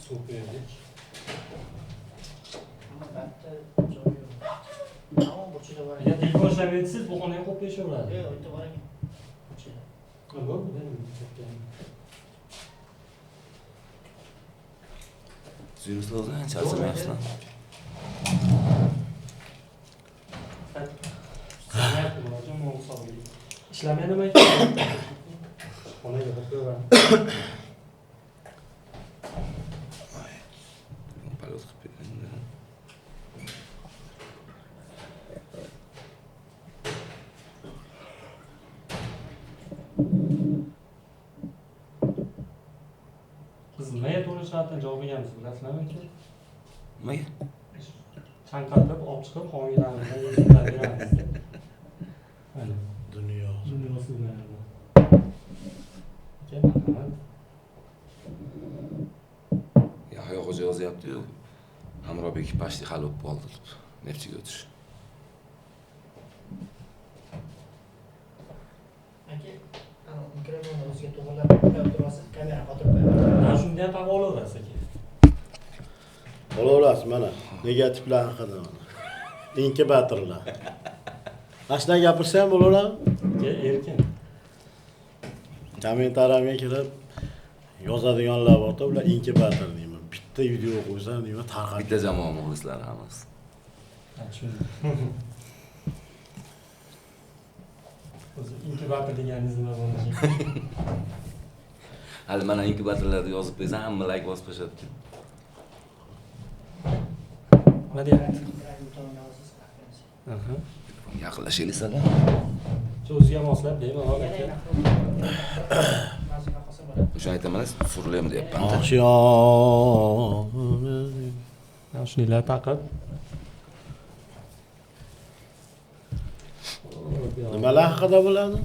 suv quyaylik. Albatta joyi yo'q. Tamam, burchida bor. Agar tek boshlamaysiz, bu xonaga qo'yib qo'yishaveradi. Yo'q, bitta bor ekan. Burchida. Nima bu? Suyimiz lazım, charchamayapsizlar. İşlemeye mi? Ona göre koyuyorum. Palot qilib berganda. Biz nimaga to'g'ri soatdan javob berganmiz bilasizlarmi aka? Nimaga? Chanqalib, olib chiqib, homiylarimizdan yetkazib beramiz. Mana. Dunyosi bilan. Aka, marhamat. Yahyo Xo'ja yozyapti-yu. Hamrobek почти hal bo'lib qoldi deb. Nefchiga o'tish. Aka, mikrofonni o'ziga to'g'rilab qo'yib turasiz, kamera qotirib qo'yaman. Mana shunday ham taqib olaverasiz aka. Olaverasiz mana. Negativlar haqida mana. Inkubatorlar. Ashna gapirsa ham bo'laveradi. Aka, erkin. Kommentariyaga kirib yozadiganlar borda, ular inkubator deyman. Bitta video qo'ysam deyman, tarqab. Bitta jamoa muxlislari hammasi. Tushundim. O'zi inkubator deganingiz nima bo'lishi? Hali mana inkubatorlarda yozib qo'ysam, hamma like bosib qo'yishadi. Nima deyapti? Aha. Yaqinlashaylik sizlar. Shu o'ziga moslab bemalol aka. O'sha aytaman, surlaymi deyapman. Oqshom. Mana shuninglar taqib. Nimalar haqida bo'ladi?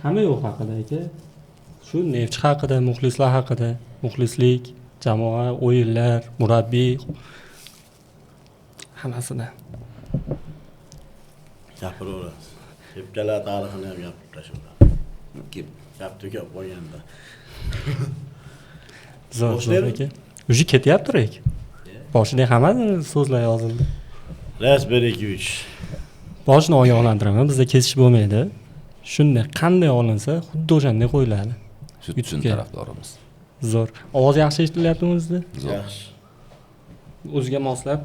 Hamma yo'q haqida aka. Shu Neftchi haqida, muxlislar haqida, muxlislik, jamoa, o'yinlar, murabbiy hammasida. Gapiraverasiz. Kepkalar tarixini ham gapirib tashladim. Kep. Gap qo'yganda. Zo'r aka. Uji ketyapti rek. Boshida hammasi so'zlar yozildi. Ras 1 2 3. Boshni ogohlantiraman, bizda kesish bo'lmaydi. Shunday qanday olinsa, xuddi o'shanday qo'yiladi. Shu uchun tarafdorimiz. Zo'r. Ovoz yaxshi eshitilyaptimi o'zida? Yaxshi. O'ziga moslab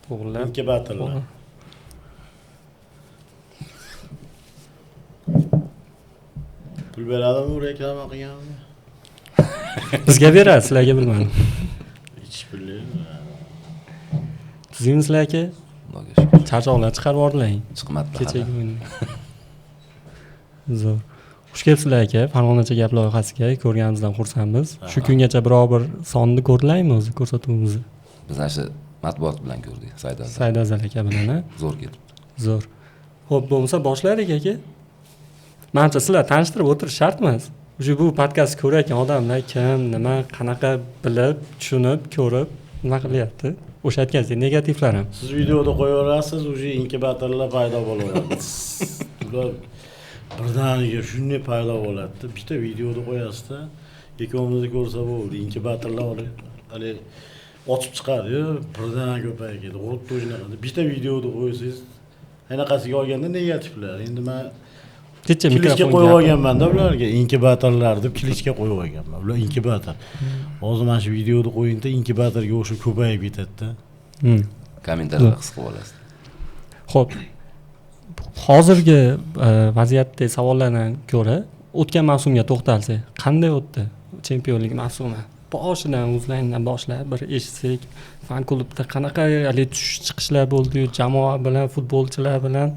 to'g'rilab. Inkubatorlar. Pul beradimi u reklama qilganmi? Bizga beradi, sizlarga bilmadim. Hech pulli. Tuzingizlar aka. Xudoga shukr. Charchoqlar chiqarib yubordilar. Chiqmadi Kechagi o'yin. Zo'r. Xush kelibsizlar aka. Farg'onacha gap loyihasiga ko'rganimizdan xursandmiz. Shu kungacha biror bir sonni ko'rdilarmi o'zi ko'rsatuvimizni? Biz ana shu matbuot bilan ko'rdik, Saidazar. Saidazar aka bilan. Zo'r ketibdi. Zo'r. Xo'p, bo'lmasa boshladik aka. Menimcha sizlar tanishtirib o'tirish shart emas. O'sha bu podkast ko'rayotgan odamlar kim, nima, qanaqa bilib, tushunib, ko'rib, nima qilyapti? O'sha aytganingizdek negativlar ham. Siz videoda qo'yaverasiz, o'sha inkubatorlar paydo bo'laveradi. Ular birdaniga shunday paydo bo'ladi. Bitta videoda qo'yasiz-da, ikkovimizni ko'rsa bo'ldi, inkubatorlar hali ochib chiqadi, birdan ko'payib ketadi. Xuddi shunaqa. Bitta videoda qo'ysangiz, anaqasiga olganda negativlar. Endi men Kecha klichka qo'yib olganman-da ularga, inkubatorlar deb klichka qo'yib olganman. Ular inkubator. Hozir mana shu videoda qo'yingda inkubatorga o'xshab ko'payib ketadi-da. Kommentariyada his qilib olasiz. Xo'p. Hozirgi vaziyatdagi savollardan ko'ra o'tgan mavsumga to'xtalsak, qanday o'tdi chempionlik mavsumi? Boshidan o'zlaringdan boshlab bir eshitsak, fan klubda qanaqa tushish chiqishlar bo'ldi, jamoa bilan, futbolchilar bilan.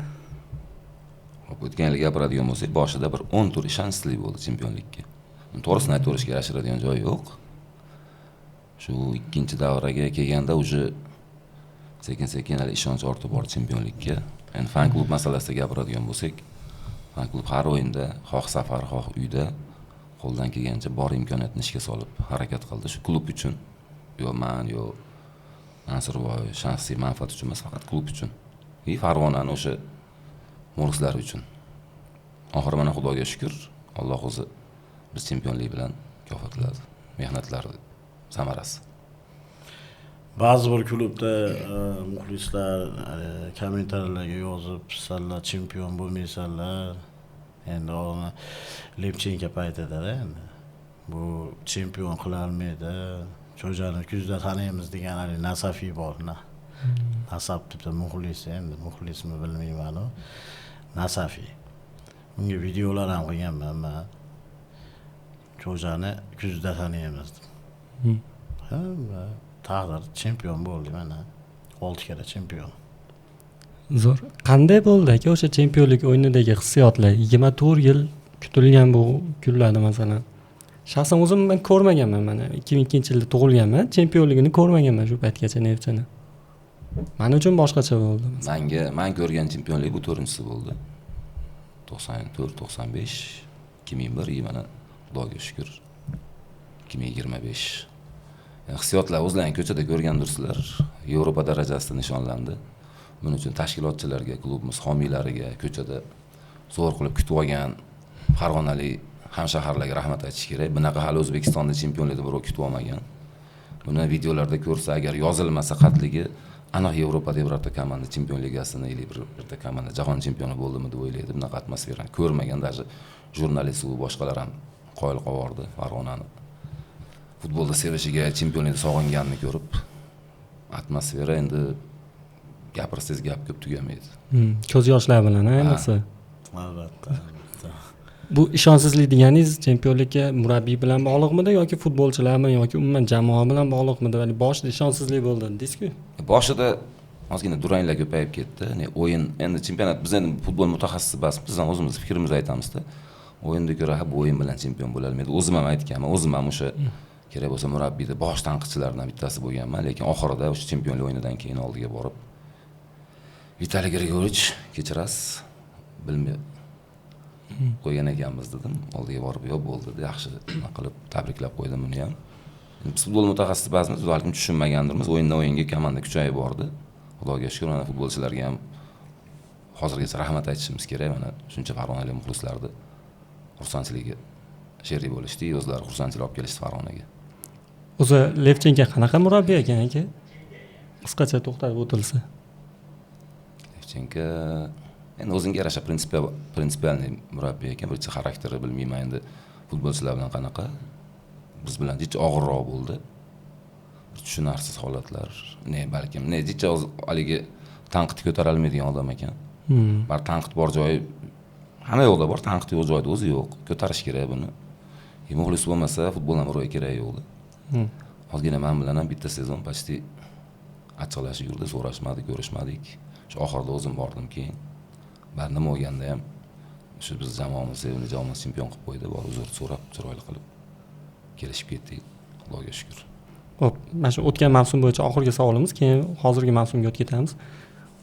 O'tgan yil gapiradigan bo'lsak, boshida bir 10 tur ishonchli bo'ldi chempionlikka. To'g'risini aytaverishga yarashadigan joyi yo'q. Shu ikkinchi davraga kelganda uje sekin-sekin hali ishonch ortib bordi chempionlikka. Endi fan klub masalasida gapiradigan bo'lsak, fan klub har o'yinda, xoh safar, xoh uyda qo'ldan kelgancha bor imkoniyatni ishga solib harakat qildi. Shu klub uchun, yo men, yo Nasirboy shaxsiy manfaat uchun emas, faqat klub uchun. Farg'onani o'sha muxlislar uchun. Oxiri mana Xudoga shukr, Alloh o'zi biz chempionlik bilan mukofotladi. mehnatlari samarasi. Ba'zi bir klubda muxlislar kommentariyalarga yozib, sizlar chempion bo'lmaysanlar. Endi uni Lepchenko paytida endi bu chempion qila olmaydi. Cho'jani kuzda taniymiz degan hali Nasafiy borna. Nasab deb muxlis endi muxlismi bilmayman u. Nasafiy. Unga videolar ham qo'yganman men. Cho'jani kuzda taniymiz. Ha, taqdir chempion bo'ldi mana. 6 karra chempion. Zo'r. Qanday bo'ldi aka o'sha chempionlik o'yinidagi hissiyotlar? 24 yil kutilgan bu kunlarni masalan. Shaxsan o'zim men ko'rmaganman mana 2002-yilda tug'ilganman, chempionligini ko'rmaganman shu paytgacha Neftchini. Men uchun boshqacha bo'ldi. Men ko'rgan chempionlik bu 4-inchisi bo'ldi. 94, 95, 2001 mana Xudoga shukr 2025. Hissiyotlar o'zlaring ko'chada ko'rgandirsizlar. Yevropa darajasida nishonlandi. Buning uchun tashkilotchilarga, klubimiz homiylariga ko'chada zo'r qilib kutib olgan farg'onalik hamshaharlarga rahmat aytish kerak. Bunaqa hali O'zbekistonda chempionlikda birov kutib olmagan. Buni videolarda ko'rsa agar yozilmasa xatligi aniq Yevropada birorta komanda chempion ligasini yoki birorta komanda jahon chempioni bo'ldimi deb o'ylaydi. Bunaqa atmosferani ko'rmagan, даже jurnalist va boshqalar ham qoyil qovordi Farg'onani. Futbolda sevishiga, chempionlikni sog'inganini ko'rib, atmosfera endi gapirsangiz gap ko'p tugamaydi. Ko'z yoshlar bilan ayniqsa. Albatta. Bu ishonchsizlik deganingiz chempionlikka murabbiy bilan bog'liqmidi yoki futbolchilarmi yoki umuman jamoa bilan bog'liqmidi? Ya'ni boshida ishonchsizlik bo'ldi dedingiz-ku. Boshida ozgina duranglar ko'payib ketdi. O'yin endi chempionat biz endi futbol mutaxassisi emasmiz, biz ham o'zimiz fikrimizni aytamiz-da. O'yinda ko'ra bu o'yin bilan chempion bo'la olmaydi. O'zim ham aytganman, o'zim ham o'sha kerak bo'lsa murabbiyda bosh tanqidchilardan bittasi bo'lganman, lekin oxirida o'sha chempionlik o'yinidan keyin oldiga borib Vitaliy Grigorich kechirasiz, bilmay qo'ygan ekanmiz dedim. Oldiga borib yo'q bo'ldi, yaxshi qilib tabriklab qo'ydim uni ham. Biz futbol mutaxassisi emasmiz, balkim tushunmagandirmiz. O'yindan o'yinga komanda kuchayib bordi. Xudoga shukr, mana futbolchilarga ham hozirgacha rahmat aytishimiz kerak. Mana shuncha farg'onalik muxlislarni xursandchiligi sherik bo'lishdi, o'zlari xursandchilik olib kelishdi Farg'onaga. O'zi Levchenko qanaqa murabbiy ekan aka? Qisqacha to'xtalib o'tilsa. Levchenko endi o'ziga yarasha prinsipialniy murabbiy ekan, birinchi xarakteri bilmayman endi futbolchilar bilan qanaqa. Biz bilan jicha og'irroq bo'ldi. Tushunarsiz holatlar, balkim jicha haligi tanqid ko'tara olmaydigan odam ekan. Bar tanqid bor joyi hamma yo'qda bor, tanqid yo'q joyda o'zi yo'q. Ko'tarish kerak buni. Muxlis bo'lmasa futboldan birov kerak yo'qdi. Ozgina men bilan ham bitta sezon почти achchiqlashib yurdi, so'rashmadik, ko'rishmadik. Shu oxirida o'zim bordim keyin. Bar nima bo'lganda ham shu biz jamoamiz sevimli jamoamiz chempion qilib qo'ydi, bor uzr so'rab, chiroyli qilib kelishib ketdik. Xudoga shukr. Xo'p, mana shu o'tgan mavsum bo'yicha oxirgi savolimiz, keyin hozirgi mavsumga o'tib ketamiz.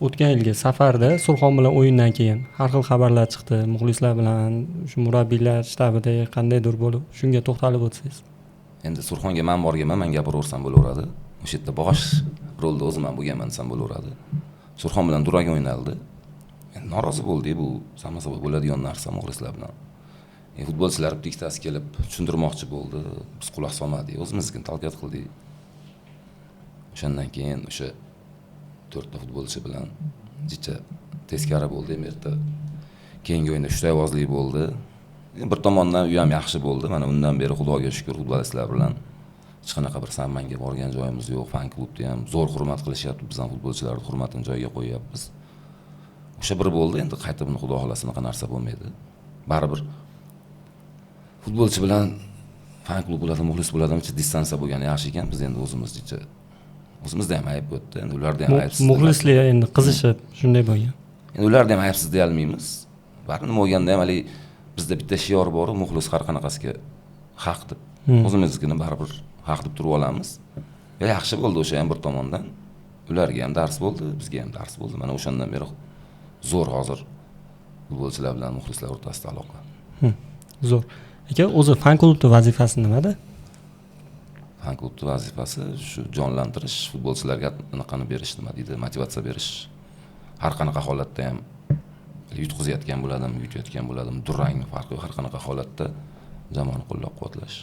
O'tgan yilgi safarda Surxon bilan o'yindan keyin har xil xabarlar chiqdi. Muxlislar bilan shu murabbiylar shtabida qandaydir bo'lib, shunga to'xtalib o'tsangiz. Endi Surxonga men borganman, men gapiraversam bo'laveradi. O'sha yerda bosh rolda o'zim ham bo'lganman desam bo'laveradi. Surxon bilan durang o'ynaldi. Men norozi bo'ldik, bu sama-sama bo'ladigan narsa muxlislar bilan. Futbolchilar ikkitasi kelib tushuntirmoqchi bo'ldi. Biz quloq solmadik, o'zimizga talqat qildik. O'shandan keyin o'sha 4 ta futbolchi bilan jicha teskari bo'ldi. Yerda keyingi o'yinda shushayvozlik bo'ldi. Bir tomondan u ham yaxshi bo'ldi. Mana undan beri Xudoga shukr futbolchilar bilan hech qanaqa bir sammanga borgan joyimiz yo'q. Fan klubda ham zo'r hurmat qilishyapti. Biz ham futbolchilarning hurmatini joyiga qo'yyapmiz. O'sha bir bo'ldi. Endi qayta buni Xudo xolasa anaqa narsa bo'lmaydi. Baribir futbolchi bilan fan klub bo'ladi, muxlis bo'ladi, uncha distansiya bo'lgani yaxshi ekan. Biz endi o'zimizda ham ayb o'tdi. Endi ularda ham aybsiz. Muxlislar endi qizishib shunday bo'lgan. Endi ularda ham aybsiz deya olmaymiz. Baribir nima bo'lganda ham hali bizda bitta shior bor, muxlis har qanaqasiga haq deb. O'zimizgini baribir haq deb turib olamiz. Va yaxshi bo'ldi o'sha ham bir tomondan. Ularga ham dars bo'ldi, bizga ham dars bo'ldi. Mana o'shandan beri zo'r hozir futbolchilar bilan muxlislar o'rtasida aloqa. Zo'r. Aka, o'zi fan klubning vazifasi nimada? Fan klubning vazifasi shu jonlantirish, futbolchilarga anaqani berish, nima deydi, motivatsiya berish. Har qanaqa holatda ham yutqizayotgan bo'ladimi, yutayotgan bo'ladimi, durang farqi yo'q, har qanaqa holatda jamoani qo'llab-quvvatlash.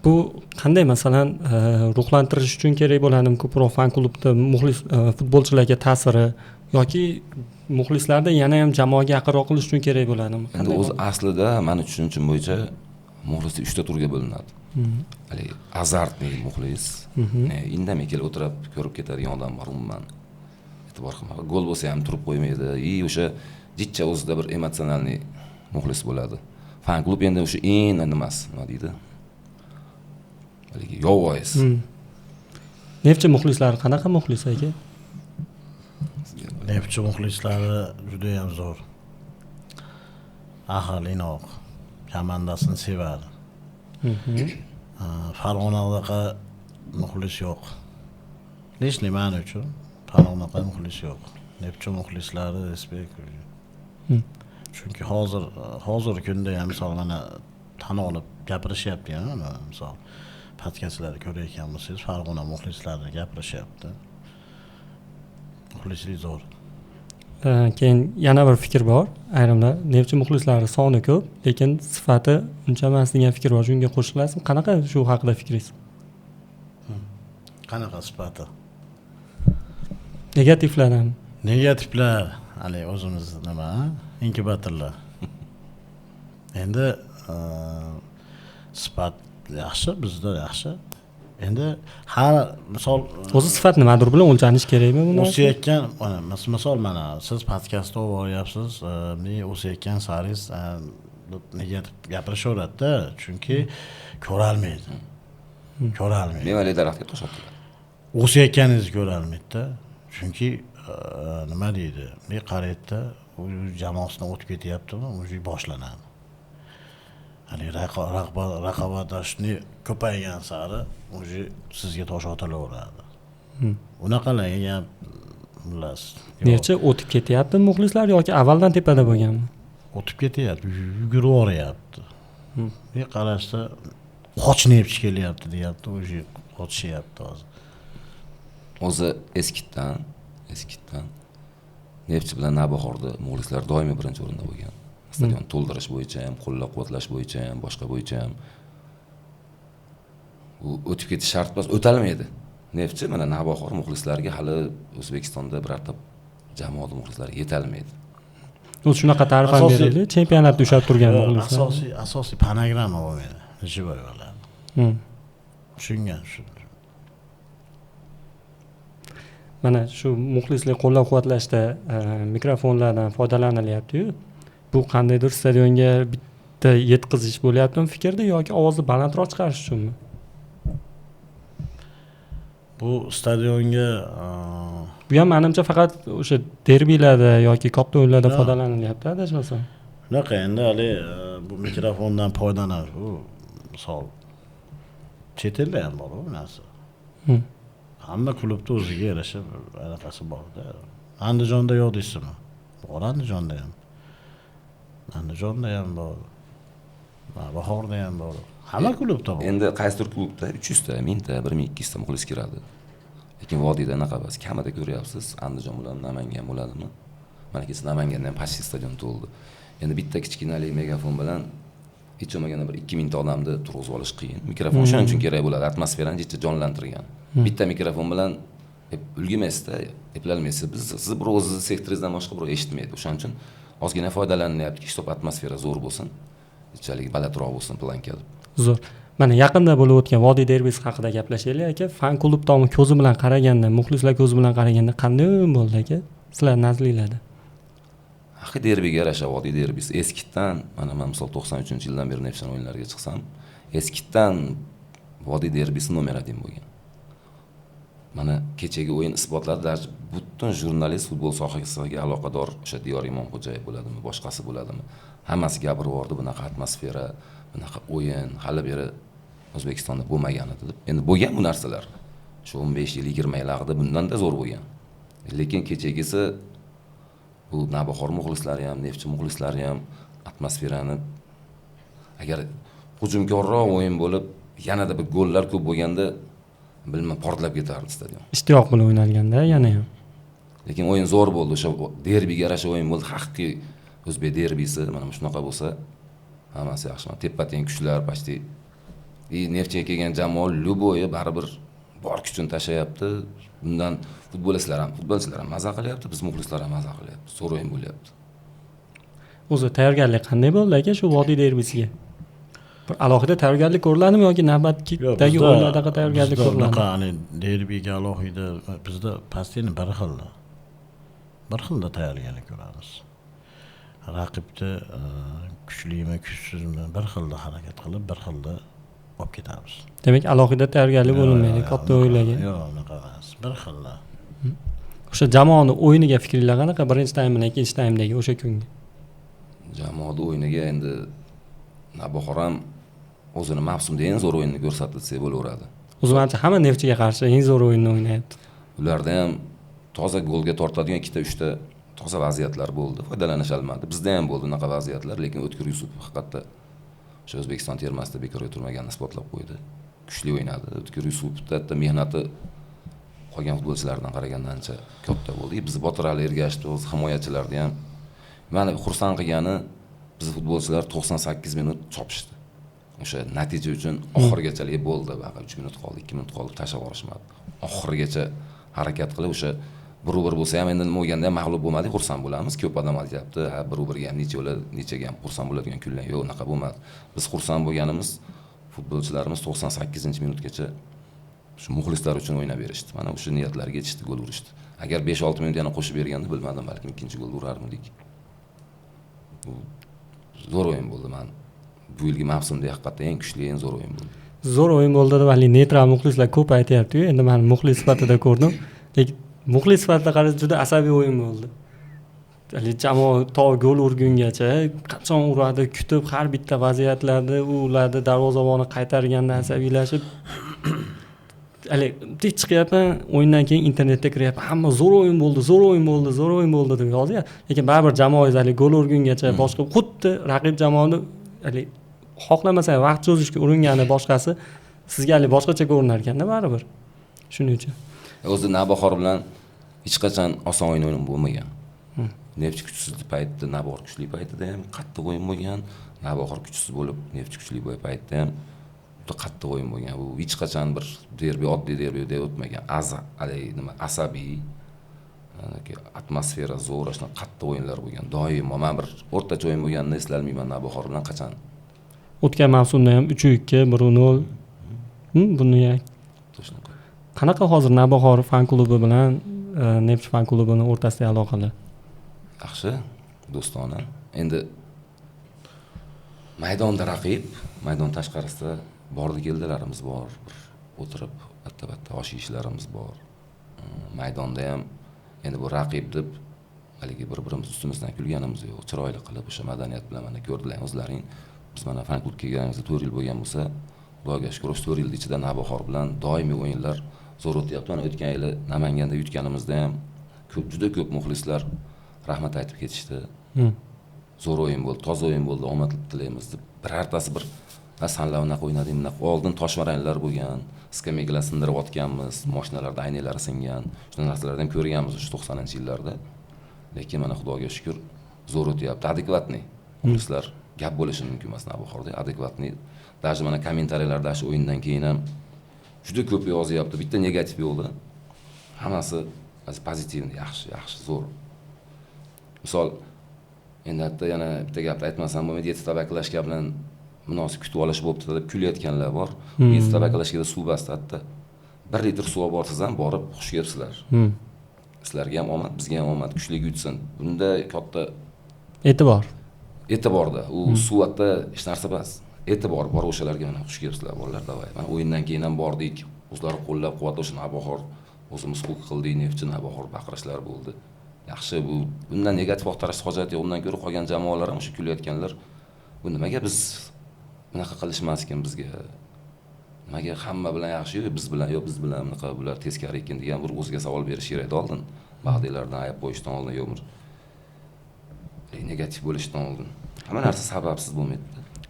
Bu qanday masalan ruhlantirish uchun kerak bo'ladimi ko'proq fan klubda muxlis futbolchilarga ta'siri yoki muxlislarda yana ham jamoaga yaqinroq qilish uchun kerak bo'ladimi? Endi o'zi aslida meni tushunchim bo'yicha muxlislar 3 ta turga bo'linadi. Haligi azartniy muxlis, indamay kelib o'tirib ko'rib ketadigan odam bor umuman. E'tibor qilmaydi. Gol bo'lsa ham turib qo'ymaydi. O'sha jichcha o'zida bir emotsionalniy muxlis bo'ladi. Fan klub endi o'sha eng nimasi, nima deydi? Haligi yovvoyi. Neftchi muxlislari qanaqa muxlis aka? Neftchi muxlislari juda ham zo'r. Ahil inoq, komandasini sevadi. Farg'onadaqa muxlis yo'q. Hech nima uchun Farg'onadaqa muxlis yo'q. Neftchi muxlislari respekt. Chunki hozir kunda ham misol mana tan olib gapirishyapti, misol podkastlarni ko'rayotgan bo'lsangiz, Farg'ona muxlislari gapirishyapti. Muxlislik zo'r. Keyin yana bir fikr bor. Ayrimlar neftchi muxlislari soni ko'p, lekin sifati uncha emas degan fikr bor. Shunga qo'shilasizmi? Qanaqa shu haqida fikringiz? Qanaqa sifati? Negativlar ham. Negativlar, hali o'zimiz nima, inkubatorlar. Endi sifat yaxshi, bizda yaxshi. Endi har misol o'zi sifat nimadir bilan o'lchanish kerakmi buni? O'sayotgan, misol mana siz podkastda boryapsiz, o'sayotgan saringiz negativ gapirishaveradi-da, chunki ko'rolmaydi. Mevali daraxtga to'shatdilar. O'sayotganingizni ko'rolmaydi-da, chunki nima deydi? Men qaraydi-da, u jamoasidan o'tib ketyaptimi, o'zi boshlanadi. Hani raqobatashni ko'paygan sari o'zi sizga tosh otilaveradi. Unaqalarga ham xullas. Necha o'tib ketyapti muxlislar yoki avvaldan tepada bo'lganmi? O'tib ketyapti, yugurib boryapti. Men qarashda qochib kelyapti deyapti, o'zi qochishyapti hozir. O'zi eskitdan Neftchi bilan Navbahorda muxlislar doimiy birinchi o'rinda bo'lgan. Stadion to'ldirish bo'yicha ham, qo'llab-quvvatlash bo'yicha ham, boshqa bo'yicha ham. U o'tib ketish shart emas, o'talmaydi. Neftchi mana Navbahor muxlislariga hali O'zbekistonda birorta jamoat muxlislariga yetolmaydi. O'zi shunaqa ta'rif ham berildi, chempionatda ushlab turgan muxlislar. Asosiy panogramma bo'lmaydi. Живой bo'ladi. Tushungan shu. Mana shu muxlislik qo'llab-quvvatlashda mikrofonlardan foydalanilyapti-yu. Bu qandaydir stadionga bitta yetkazish bo'lyaptimi fikrda yoki ovozni balandroq chiqarish uchunmi? Bu stadionga bu ham menimcha faqat o'sha derbilarda yoki katta o'yinlarda foydalanilyapti, adashmasam. Shunaqa endi hali bu mikrofondan foydalanish bu misol chet elda ham bor bu narsa. Hamma klubda o'ziga yarasha anaqasi bor-da. Andijonda yo'q deysizmi? Bor Andijonda ham. Andijonda ham bor. Bahorda ham bor. Hamma klubda bor. Endi qaysidir klubda 300 ta, 1000 ta, 1200 ta muxlis kiradi. Lekin vodiyda anaqa emas. Kamida ko'ryapsiz, Andijon bilan Namangan bo'ladimi? Mana kecha Namanganda ham pashti stadion to'ldi. Endi bitta kichkinalik megafon bilan hech bo'lmaganda bir 2000 ta odamni turg'izib olish qiyin. Mikrofon shuning uchun kerak bo'ladi, atmosferani jichcha jonlantirgan. Bitta mikrofon bilan ulgurmaysizda, eplolmaysiz. Siz bir o'z sektoringizdan boshqa birov eshitmaydi. O'shaning uchun ozgina foydalanilyapti, stop atmosfera zo'r bo'lsin. Jichchalik balandroq bo'lsin planka. Zo'r. Mana yaqinda bo'lib o'tgan Vodiy derbisi haqida gaplashaylik aka. Fan klub tomi ko'zi bilan qaraganda, muxlislar ko'zi bilan qaraganda qanday o'yin bo'ldi aka? Sizlar nazarlarda. Haqiqiy derbiga yarasha Vodiy derbisi eskitdan, mana men misol 93-yildan beri Neftchi o'yinlariga chiqsam, eskitdan Vodiy derbisi nomer 1 bo'lgan. Mana kechagi o'yin isbotladi, butun jurnalist futbol sohasiga aloqador o'sha Diyor Imomxo'jayev bo'ladimi, boshqasi bo'ladimi? Hammasi gapirib bordi, bunaqa atmosfera, bunaqa o'yin hali beri O'zbekistonda bo'lmagan edi deb. Endi bo'lgan bu narsalar. Shu 15 yil, 20 yil haqida bundan-da zo'r bo'lgan. Lekin kechagisi bu Navbahor muxlislari ham, Neftchi muxlislari ham atmosferani agar hujumkorroq o'yin bo'lib, yanada bir gollar ko'p bo'lganda bilmam portlab ketardi stadion. Ishtiyoq bilan o'ynalganda yana ham. Lekin o'yin zo'r bo'ldi, o'sha derbiga yarasha o'yin bo'ldi. Haqiqiy o'zbek derbisi mana shunaqa bo'lsa, hammasi yaxshi. Tepa-teng kuchlar, pashti Neftchiga kelgan jamoa Lubo'yi baribir bor kuchini tashlayapti. Bundan futbolchilar ham maza qilyapti, biz muxlislar ham maza qilyapti. Zo'r o'yin bo'lyapti. O'zi tayyorgarlik qanday bo'ldi aka shu Vodiy derbisiga? Bir alohida tayyorgarlik ko'riladimi yoki navbatdagi o'yinlardagi tayyorgarlik ko'riladimi? Qani derbiga alohida bizda pastini bir xilda. Bir xilda tayyorgarlik ko'ramiz. Raqibni kuchlimi, kuchsizmi bir xilda harakat qilib, bir xilda olib ketamiz. Demak, alohida tayyorgarlik bo'linmaydi katta o'yinlarga. Yo'q, unaqa emas. Bir xilda. O'sha jamoani o'yiniga fikringlar qanaqa? Birinchi taym bilan ikkinchi taymdagi o'sha kungi. Jamoat o'yiniga endi Navbahor ham o'zini mavsumda eng zo'r o'yinni ko'rsatdi desa bo'laveradi. O'zimcha hamma Neftchiga qarshi eng zo'r o'yinni o'ynayapti. Ularda ham toza golga tortadigan ikkita 3 ta toza vaziyatlar bo'ldi, foydalanish olmadi. Bizda ham bo'ldi unaqa vaziyatlar, lekin O'tkir Yusupov haqiqatda o'sha O'zbekiston termasida bekorga turmaganini isbotlab qo'ydi. Kuchli o'ynadi. O'tkir Yusupovda hatto mehnati qolgan futbolchilardan qaraganda ancha katta bo'ldi. Biz Botir Ali Ergashevni o'z himoyachilarni ham meni xursand qilgani biz futbolchilar 98 minut chopishdi. O'sha natija uchun oxirigacha bo'ldi, baqa 3 minut qoldi, 2 minut qoldi, tashlab yuborishmadi. Oxirigacha harakat qilib o'sha 1-1 bo'lsa ham endi nima bo'lganda ham mag'lub bo'lmadik, xursand bo'lamiz. Ko'p odam aytyapti, ha 1-1 ga ham nechaga ham xursand bo'ladigan kunlar. Yo'q, unaqa bo'lmadi. Biz xursand bo'lganimiz futbolchilarimiz 98-minutgacha shu muxlislar uchun o'ynab berishdi. Mana o'sha niyatlarga yetishdi, gol urishdi. Agar 5-6 minut yana qo'shib berganda bilmadim, balki ikkinchi gol urarmidik. Bu zo'r o'yin bo'ldi. Men bu yilgi mavsumda haqiqatdan eng kuchli, eng zo'r o'yin bo'ldi. Zo'r o'yin bo'ldi deb hali neytral muxlislar ko'p aytayapti-yu. Endi men muxlis sifatida ko'rdim. Lekin muxlis sifatida qarasa juda asabiy o'yin bo'ldi. Hali jamoa to gol urgungacha qachon uradi kutib, har bitta vaziyatlarda ularni darvozabonni qaytarganda asabiylashib hali tik chiqyapman, o'yindan keyin internetga kiryapman. Hamma zo'r o'yin bo'ldi, zo'r o'yin bo'ldi, zo'r o'yin bo'ldi deb yozyapti. Lekin baribir jamoangiz hali gol urgungacha boshqa xuddi raqib jamoani hali xohlamasa vaqt cho'zishga uringani boshqasi sizga hali boshqacha ko'rinar ekanda baribir. Shuning uchun. O'zi Navbahor bilan hech qachon oson o'yin bo'lmagan. Neftchi kuchsiz paytda Navbahor kuchli paytida ham qattiq o'yin bo'lgan. Navbahor kuchsiz bo'lib, Neftchi kuchli bo'lgan paytda ham juda qattiq o'yin bo'lgan. Bu hech qachon bir derbi, oddiy derbi deb o'tmagan. Asabiy, atmosfera zo'r, shunday qattiq o'yinlar bo'lgan. Doimo men bir o'rtacha o'yin bo'lganini eslolmayman Navbahor bilan qachon. O'tgan mavsumda ham 3-2, 1-0. Buni To'shnaqa. qanaqa hozir Navbahor fan klubi bilan Neftchi fan klubining o'rtasidagi aloqalar? Yaxshi, do'stona. Endi maydonda raqib, maydon tashqarisida bordi keldilarimiz bor. Bir o'tirib, batta osh ishlarimiz bor. Maydonda ham endi bu raqib deb haligi bir-birimiz ustimizdan kulganimiz yo'q. Chiroyli qilib o'sha madaniyat bilan mana ko'rdilar o'zlaring. Biz mana fan klubga kelganimizda 4 yil bo'lgan bo'lsa, Xudoga shukr, 4 yil ichida Navbahor bilan doimiy o'yinlar zo'r o'tyapti. Mana o'tgan yili Namanganda yutganimizda ham juda ko'p muxlislar rahmat aytib ketishdi. Zo'r o'yin bo'ldi, toza o'yin bo'ldi, omad tilaymiz deb. Birartasi bir sanlar unaqa o'ynadik, bunaqa oldin toshmaranglar bo'lgan, skameykalar sindirib otganmiz, mashinalarda aynaklari singan, shunday narsalarni ham ko'rganmiz o'sha 90-yillarda. Lekin mana Xudoga shukr, zo'r o'tyapti, adekvatniy. Muxlislar gap bo'lishi mumkin emas Navbahorda, adekvatniy. Даже mana kommentariyalarda shu o'yindan keyin ham juda ko'p yozyapti. Bitta negativ yo'qdi. Hammasi pozitivni, yaxshi, zo'r. Misol endi hatto yana bitta gapni aytmasam bo'lmaydi, 7 tabaklashga bilan munosib kutib olish bo'pti deb kulayotganlar bor. 7 tabaklashga suv bastı hatto. 1 litr suv borsiz ham borib xush kelibsizlar. Sizlarga ham omad, bizga ham omad, kuchlik yutsin. Bunda katta e'tiborda. U suv hatto hech narsa emas. E'tibor bor o'shalarga, mana xush kelibsizlar bolalar, davay. Mana o'yindan keyin ham bordik. O'zlari qo'llab-quvvatlab o'sha Navbahor o'zimiz huquq qildik, Neftchi Navbahor baqirishlar bo'ldi. Yaxshi, bundan negativ oqtarish hojat yo'q. Undan ko'ra qolgan jamoalar ham o'sha kulayotganlar, bu nimaga biz bunaqa qilishmas ekan bizga? Nimaga hamma bilan yaxshi, biz bilan bunaqa bular teskari ekan degan bir o'ziga savol berish kerak edi oldin. Ba'dilardan ayab qo'yishdan oldin yo'q negativ bo'lishdan oldin. Hamma narsa sababsiz bo'lmaydi.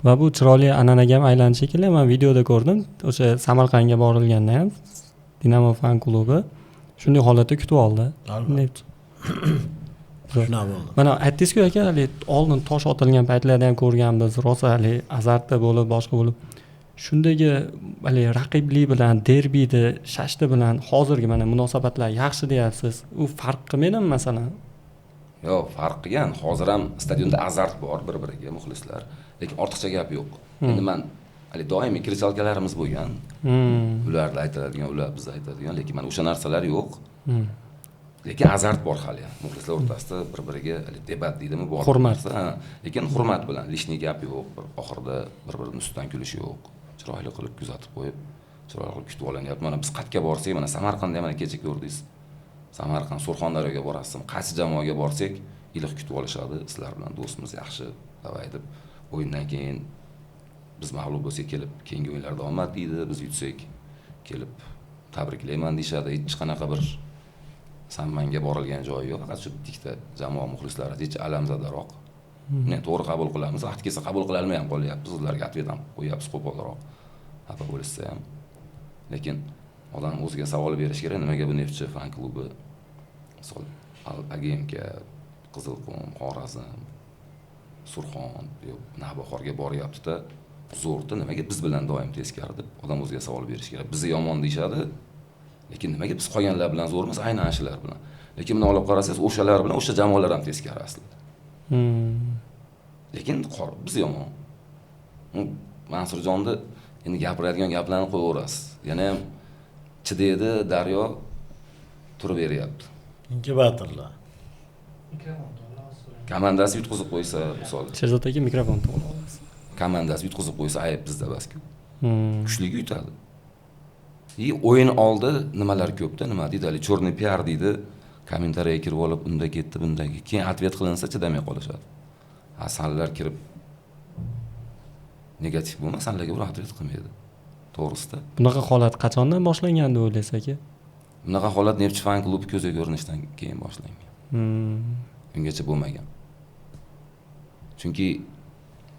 Va bu chiroyli an'anaga ham aylanishi shekilli. Men videoda ko'rdim. O'sha Samarqandga borilganda ham Dinamo fan klubi shunday holatda kutib oldi. Shunaqa bo'ldi. Mana aytdingiz-ku aka, hali oldin tosh otilgan paytlarda ham ko'rganmiz, rosa hali azartda bo'lib, boshqa bo'lib. shundagi haligi raqiblik bilan derbiyda shashti bilan hozirgi mana munosabatlar yaxshi deyapsiz. U farq qilmaydimi masalan? Yo'q, farq qilgan. Hozir ham stadionda azart bor bir-biriga muxlislar, lekin ortiqcha gap yo'q. Endi men hali doimiy krichalkalarimiz bo'lgan. Ularda aytiladigan, ular biz aytadigan, lekin mana o'sha narsalar yo'q. Lekin azart bor hali ham. Muxlislar o'rtasida bir-biriga debat deydimi, bor. Hurmat. Lekin hurmat bilan, lishniy gap yo'q. Oxirida bir-birini ustidan kulish yo'q. Chiroyli qilib kuzatib qo'yib, chiroyli qilib kutib olanyapti. Mana biz qayerga borsak, mana Samarqandda ham kecha ko'rdingiz. Samarqand, Surxondaryoga borasizmi? Qaysi jamoaga borsak, iliq kutib olishadi. Sizlar bilan do'stimiz yaxshi, davay deb o'yindan keyin biz mag'lub bo'lsak kelib, keyingi o'yinlarda omad deydi, biz yutsak kelib tabriklayman deyshadi. Hech qanaqa bir sammanga borilgan joyi yo'q. Faqat shu bitta jamoa muxlislari hech alamzadaroq. Men to'g'ri qabul qilamiz. Vaqt kelsa qabul qila olmay ham qolyapmiz. Ularga atvet ham qo'yapmiz qo'polroq. Xafa bo'lishsa ham. Lekin odam o'ziga savol berish kerak, nimaga bu Neftchi fan klubi misol Agenka, Qizilqum, Xorazm, Surxon, Navbahorga boryapti-da, zo'rda nimaga biz bilan doim teskari deb odam o'ziga savol berish kerak. Bizni yomon deyshadi. Lekin nimaga biz qolganlar bilan zo'rmiz? Aynan shular bilan. Lekin buni olib qarasangiz, o'shalar bilan o'sha jamoalar ham teskari aslida. Lekin biz yomon. Mansurjonni endi gapiradigan gaplarni qo'yaverasiz. Yana ham chidaydi, Daryo turib beryapti. Inkubatorlar. Mikrofon to'g'ri. Komandasi yutqizib qo'ysa, misol. Sherzod aka mikrofon to'g'ri olasiz. Komandasi yutqizib qo'ysa, ayb bizda bas-ku. Kuchliga yutadi. O'yin oldi nimalar ko'pda, nima deydi, hali chorniy piar deydi. Kommentariyaga kirib olib, unda ketdi, bundagi. Keyin atvet qilinsa chidamay qolishadi. Hasanlar kirib negativ bo'lmasa, sanlarga bir atvet qilmaydi. To'g'risida. Bunaqa holat qachondan boshlangandi o'ylaysiz aka? Bunaqa holat Neftchi fan klubi ko'zga ko'rinishdan keyin boshlangan. Ungacha bo'lmagan. Chunki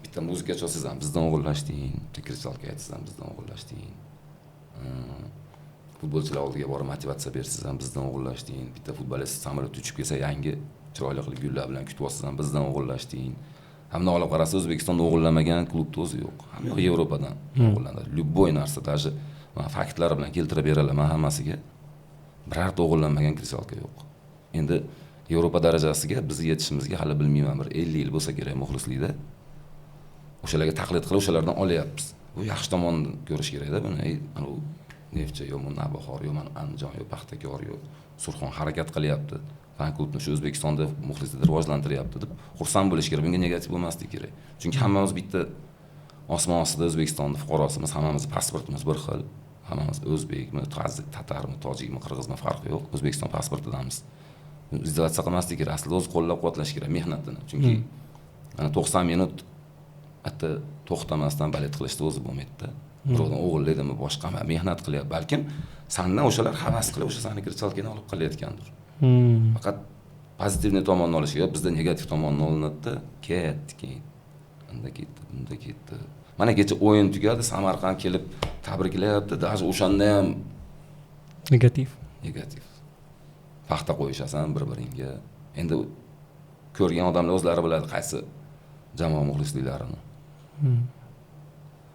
bitta muzika chalsangiz ham bizdan o'g'irlashding, krichalka aytsangiz ham bizdan o'g'irlashding. Futbolchilar oldiga borib motivatsiya bersangiz ham bizdan o'g'irlashding. Bitta futbolist samolyot uchib kelsa, yangi chiroyli qilib gullar bilan kutib olsangiz ham bizdan o'g'irlashding. Hamma olib qarasa O'zbekistonda o'g'irlamagan klubda o'zi yo'q. Hamma Yevropadan o'g'irlanadi. Любой narsa, даже men faktlar bilan keltirib beraman hammasiga. Birorta o'g'irlanmagan krichalka yo'q. Endi Yevropa darajasiga biz yetishimizga hali bilmayman, bir 50 yil bo'lsa kerak muxlislikda. O'shalarga taqlid qilib, o'shalardan olyapmiz. Bu yaxshi tomonini ko'rish kerak-da buni. Mana u Neftchi yo Navbahor yo Andijon yo Paxtakor yo Surxon harakat qilyapti. Fan klubni shu O'zbekistonda muxlislikni rivojlantiryapti deb xursand bo'lish kerak. Bunga negativ bo'lmaslik kerak. Chunki hammamiz bitta osmon ostida O'zbekistonda fuqarosimiz, hammamiz pasportimiz bir xil. Hammamiz o'zbekmi, tatarmi, tojikmi, qirg'izmi farqi yo'q. O'zbekiston pasportidamiz. Izolyatsiya qilmaslik kerak. Aslida o'zi qo'llab-quvvatlash kerak mehnatini. Chunki mana 90 minut hatta to'xtamasdan balet qilishda o'zi bo'lmaydi-da. Birovdan o'g'irlaydimi, boshqami mehnat qilyapti. Balkim sandan o'shalar havas qilib o'sha sani krichalkani olib qilayotgandir. Faqat pozitivniy tomonni olish kerak, bizda negativ tomonni olinadi-da, ketdi. Unda ketdi. Mana kecha o'yin tugadi, Samarqand kelib tabriklayapti, даже o'shanda ham negativ. Paxta qo'yishasan bir-biringga. Endi ko'rgan odamlar o'zlari biladi qaysi jamoa muxlisliklarini.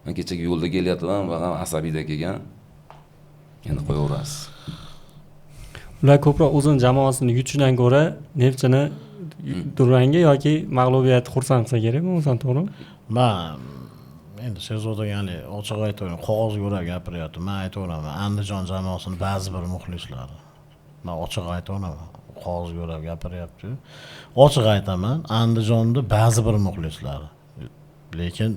Men kechagi yo'lda kelyapman, men asabiyda kelgan. Endi qo'yaverasiz. Ular ko'proq o'zini jamoasini yutishidan ko'ra Neftchini durangga yoki mag'lubiyat xursand qilsa kerakmi, o'zan to'g'rimi? Men endi Sherzod agani ochiq aytaman, qog'ozga o'rab gapiryapti. Men aytaveraman, Andijon jamoasining ba'zi bir muxlislari. Men ochiq aytaman, qog'ozga o'rab gapiryapti. Ochiq aytaman, Andijonda ba'zi bir muxlislari. Lekin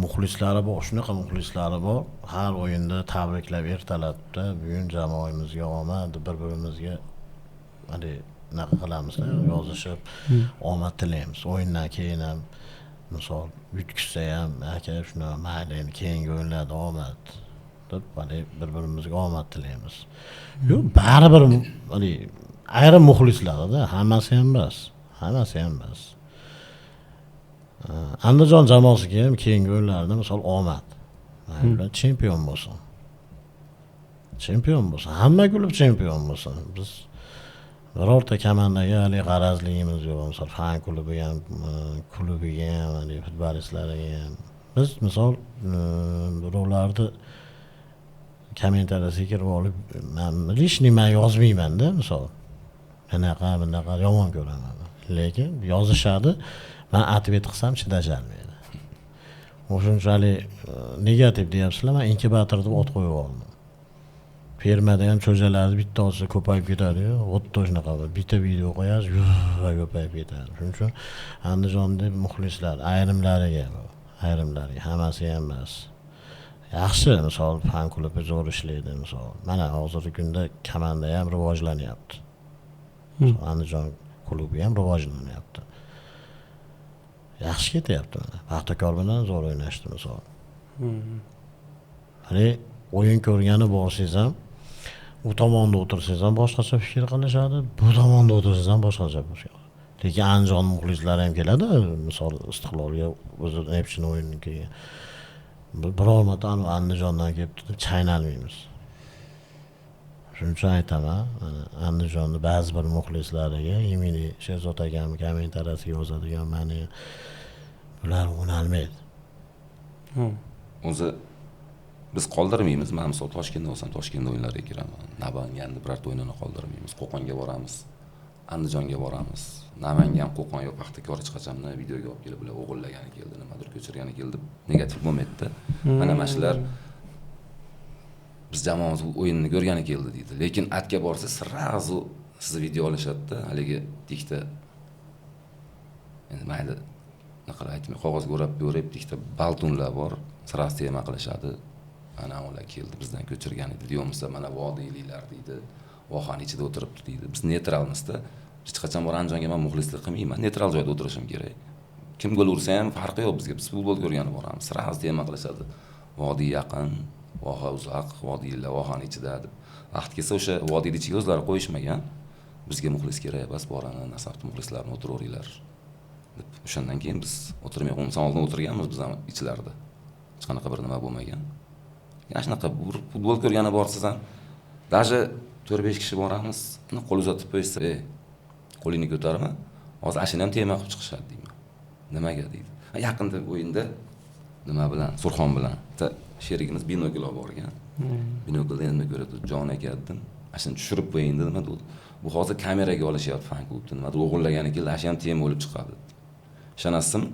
muxlislari bor, shunaqa muxlislari bor. Har o'yinda tabriklab ertalabda bugun jamoamizga omad, bir-birimizga hali naqa qilamiz, yozishib omad tilaymiz. O'yindan keyin ham misol yutkizsa ham, aka shuni mayli, endi keyingi o'yinlarda omad deb hali bir-birimizga omad tilaymiz. Yo'q, baribir hali ayrim muxlislarda, hammasi ham emas. Andijon jamoasiga ham keyingi o'yinlarda misol omad. Mayli chempion bo'lsin. Hamma klub chempion bo'lsin. Biz birorta komandaga hali g'arazligimiz yo'q. Misol fan klubiga ham, futbolistlarga ham Biz misol birovlarni kommentariyasiga kirib olib, men yozmayman-da, misol. Bunaqa yomon ko'raman. Lekin yozishadi, men atvet qilsam chidasholmaydi. O'shunchalik negativ deyapsizlar, men inkubatorda ot qo'yib oldim. Fermada ham cho'jalarni bittasi ko'payib ketadi-yu, xuddi shunaqa bitta video qo'yasiz, ko'payib ketadi. Shuning uchun Andijonda muxlislar ayrimlariga, hammasi ham emas. Yaxshi, misol fan klubi zo'r ishlaydi, misol. Mana hozirgi kunda komanda ham rivojlanyapti. Andijon klubi ham rivojlanyapti. Yaxshi ketyapti mana. Paxtakor bilan zo'r o'ynashdi, misol. Hali o'yin ko'rgani borsangiz ham, u tomonda o'tirsangiz ham boshqacha fikr qilishadi, bu tomonda o'tirsangiz ham boshqacha fikr. Lekin Andijon muxlislari ham keladi, misol Istiqlolga o'zi Nepchini o'yiniga. Biror marta Andijondan kelib chaynalmaymiz. Shuning uchun aytaman, Andijonda ba'zi bir muxlislariga Emili Sherzod akam kommentariyasiga yozadigan meni bular o'ynalmaydi. O'zi biz qoldirmaymiz. Men misol Toshkentda bo'lsam, Toshkent o'yinlariga kiraman. Namanganni birorta o'yinini qoldirmaymiz. Qo'qonga boramiz. Andijonga boramiz. Namangan, Qo'qon yo Paxtakor hech qachon videoga olib kelib bular o'g'irlagani keldi, nimadir ko'chirgani keldi. Negativ momentda. Mana shular biz jamoamiz o'yinni ko'rgani keldi deydi. Lekin atga borsa srazu sizni video olishadi-da, haligi dikta. Endi mayli naqar aytmay qog'ozga o'rab dikta baltunlar bor, srazu tema qilishadi. Mana ular keldi, bizdan ko'chirgan edi. Deyomizda mana vodiyliklar deydi. Vohani ichida o'tiribdi deydi. Biz neytralmizda. Hech qachon bor Andijonga men muxlislik qilmayman. Neytral joyda o'tirishim kerak. Kim gol ursa ham farqi yo'q bizga. Biz futbol ko'rgani boramiz. Srazu tema qilishadi. Vodiy yaqin, voha uzoq, vodiylar vohani ichida deb. Vaqt kelsa o'sha vodiyning ichiga o'zlari qo'yishmagan. Bizga muxlis kerak emas, borani nasabti muxlislarni o'tiraveringlar deb. O'shandan keyin biz o'tirmay qo'yamiz. Oldin o'tirganmiz biz ham ichlarida. Hech qanaqa bir nima bo'lmagan. Yana shunaqa futbol ko'rgani borsiz ham даже 4-5 kishi boramiz, qo'l uzatib qo'ysa, qo'lingni ko'tarma. Hozir ashini ham tema qilib chiqishadi deyman. Nimaga deydi. Yaqinda o'yinda nima bilan, Surxon bilan sherigimiz binoklar borgan. Binoklda endi ko'radi, Jon aka dedim. Ashini tushirib qo'ying dedim. Bu hozir kameraga olishyapti fan klubni. Nima o'g'irlagani keldi, ashi ham tema bo'lib chiqadi. Ishonasizmi?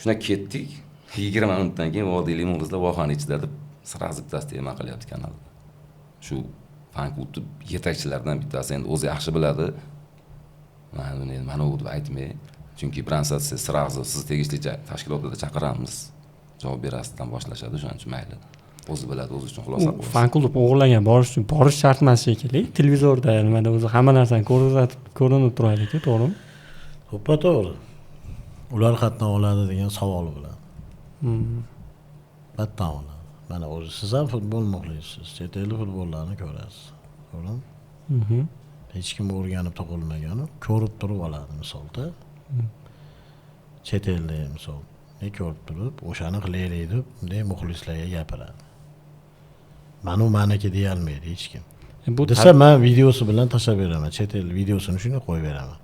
Shuna ketdik. 20 minutdan keyin vodiylik muxlislar vohani ichida deb srazu bittasi tema qilyapti kanalda. Shu fan klubni yetakchilaridan bittasi endi o'zi yaxshi biladi. Mana u deb aytmay, chunki translyatsiya srazu siz tegishli tashkilotlarda chaqiramiz. Javob berasidan boshlashadi, shuning uchun mayli. O'zi biladi, o'zi uchun xulosa qiladi. Fan klub o'g'irlagan borish shart emas shekilli. Televizorda nimada o'zi hamma narsani ko'rinib turaylik-ku, to'g'rimi? To'g'ri. Ular qatnab oladi degan savol bilan. Battan oladi. Mana o'zi siz ham futbol muxlisiz, chet el futbollarni ko'rasiz. To'g'rimi? Hech kim o'rganib tug'ilmagani, ko'rib turib oladi misolda. Chet elda misol ko'rib turib, o'shani qilaylik deb, bunday muxlislarga gapiradi. Mana maniki deya olmaydi hech kim. Bu desa men videosi bilan tashlab beraman, chet el videosini shunday qo'yib beraman.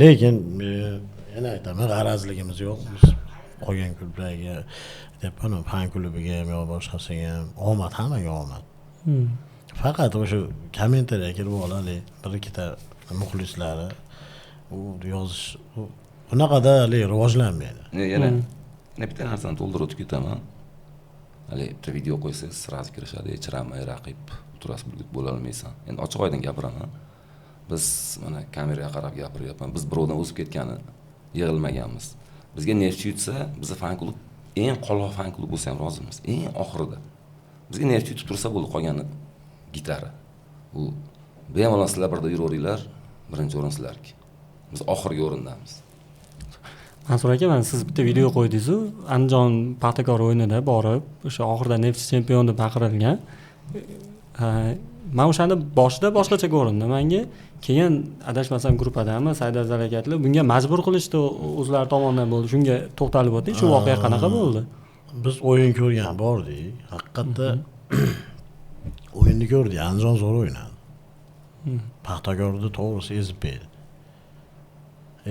Lekin yana aytaman, g'arazligimiz yo'q. Biz qolgan klublarga deb fan klubiga ham yo boshqasiga ham omad, hammaga omad. Faqat o'sha kommentariyaga kirib oladi, bir ikkita muxlislari u yozish bunaqada rivojlanmaydi. Yana bitta narsani to'ldirib o'tib ketaman. Hali bitta video qo'ysangiz srazu kirishadi, chiramay raqib turasi bo'la olmaysan. Endi ochiq oydin gapiraman. Biz mana kameraga qarab gapiryapman. Biz birovdan o'sib ketgani yig'ilmaganmiz. Bizga neft yutsa, bizni fan klub eng qoloq fan klub bo'lsa ham rozimiz. Eng oxirida. Bizga neft yutib tursa bo'ldi, qolgani gitara. Bu bemalol sizlar birda yuraveringlar, birinchi o'rin sizlarki. Biz oxirgi o'rindamiz. Mansur aka, mana siz bitta video qo'ydingiz-ku, Andijon Paxtakor o'yinida borib, o'sha oxirida Neftchi chempion deb baqirilgan. Men o'shani boshida boshqacha ko'rindi menga. Keyin adashmasam gruppadami Saidar Zarakatli bunga majbur qilishdi o'zlari tomonidan bo'ldi. Shunga to'xtalib o'ting, shu voqea qanaqa bo'ldi? Biz o'yin ko'rgan bordik. Haqiqatda o'yinni ko'rdik. Andijon zo'r o'ynadi. Paxtakorni to'g'risi ezib berdi.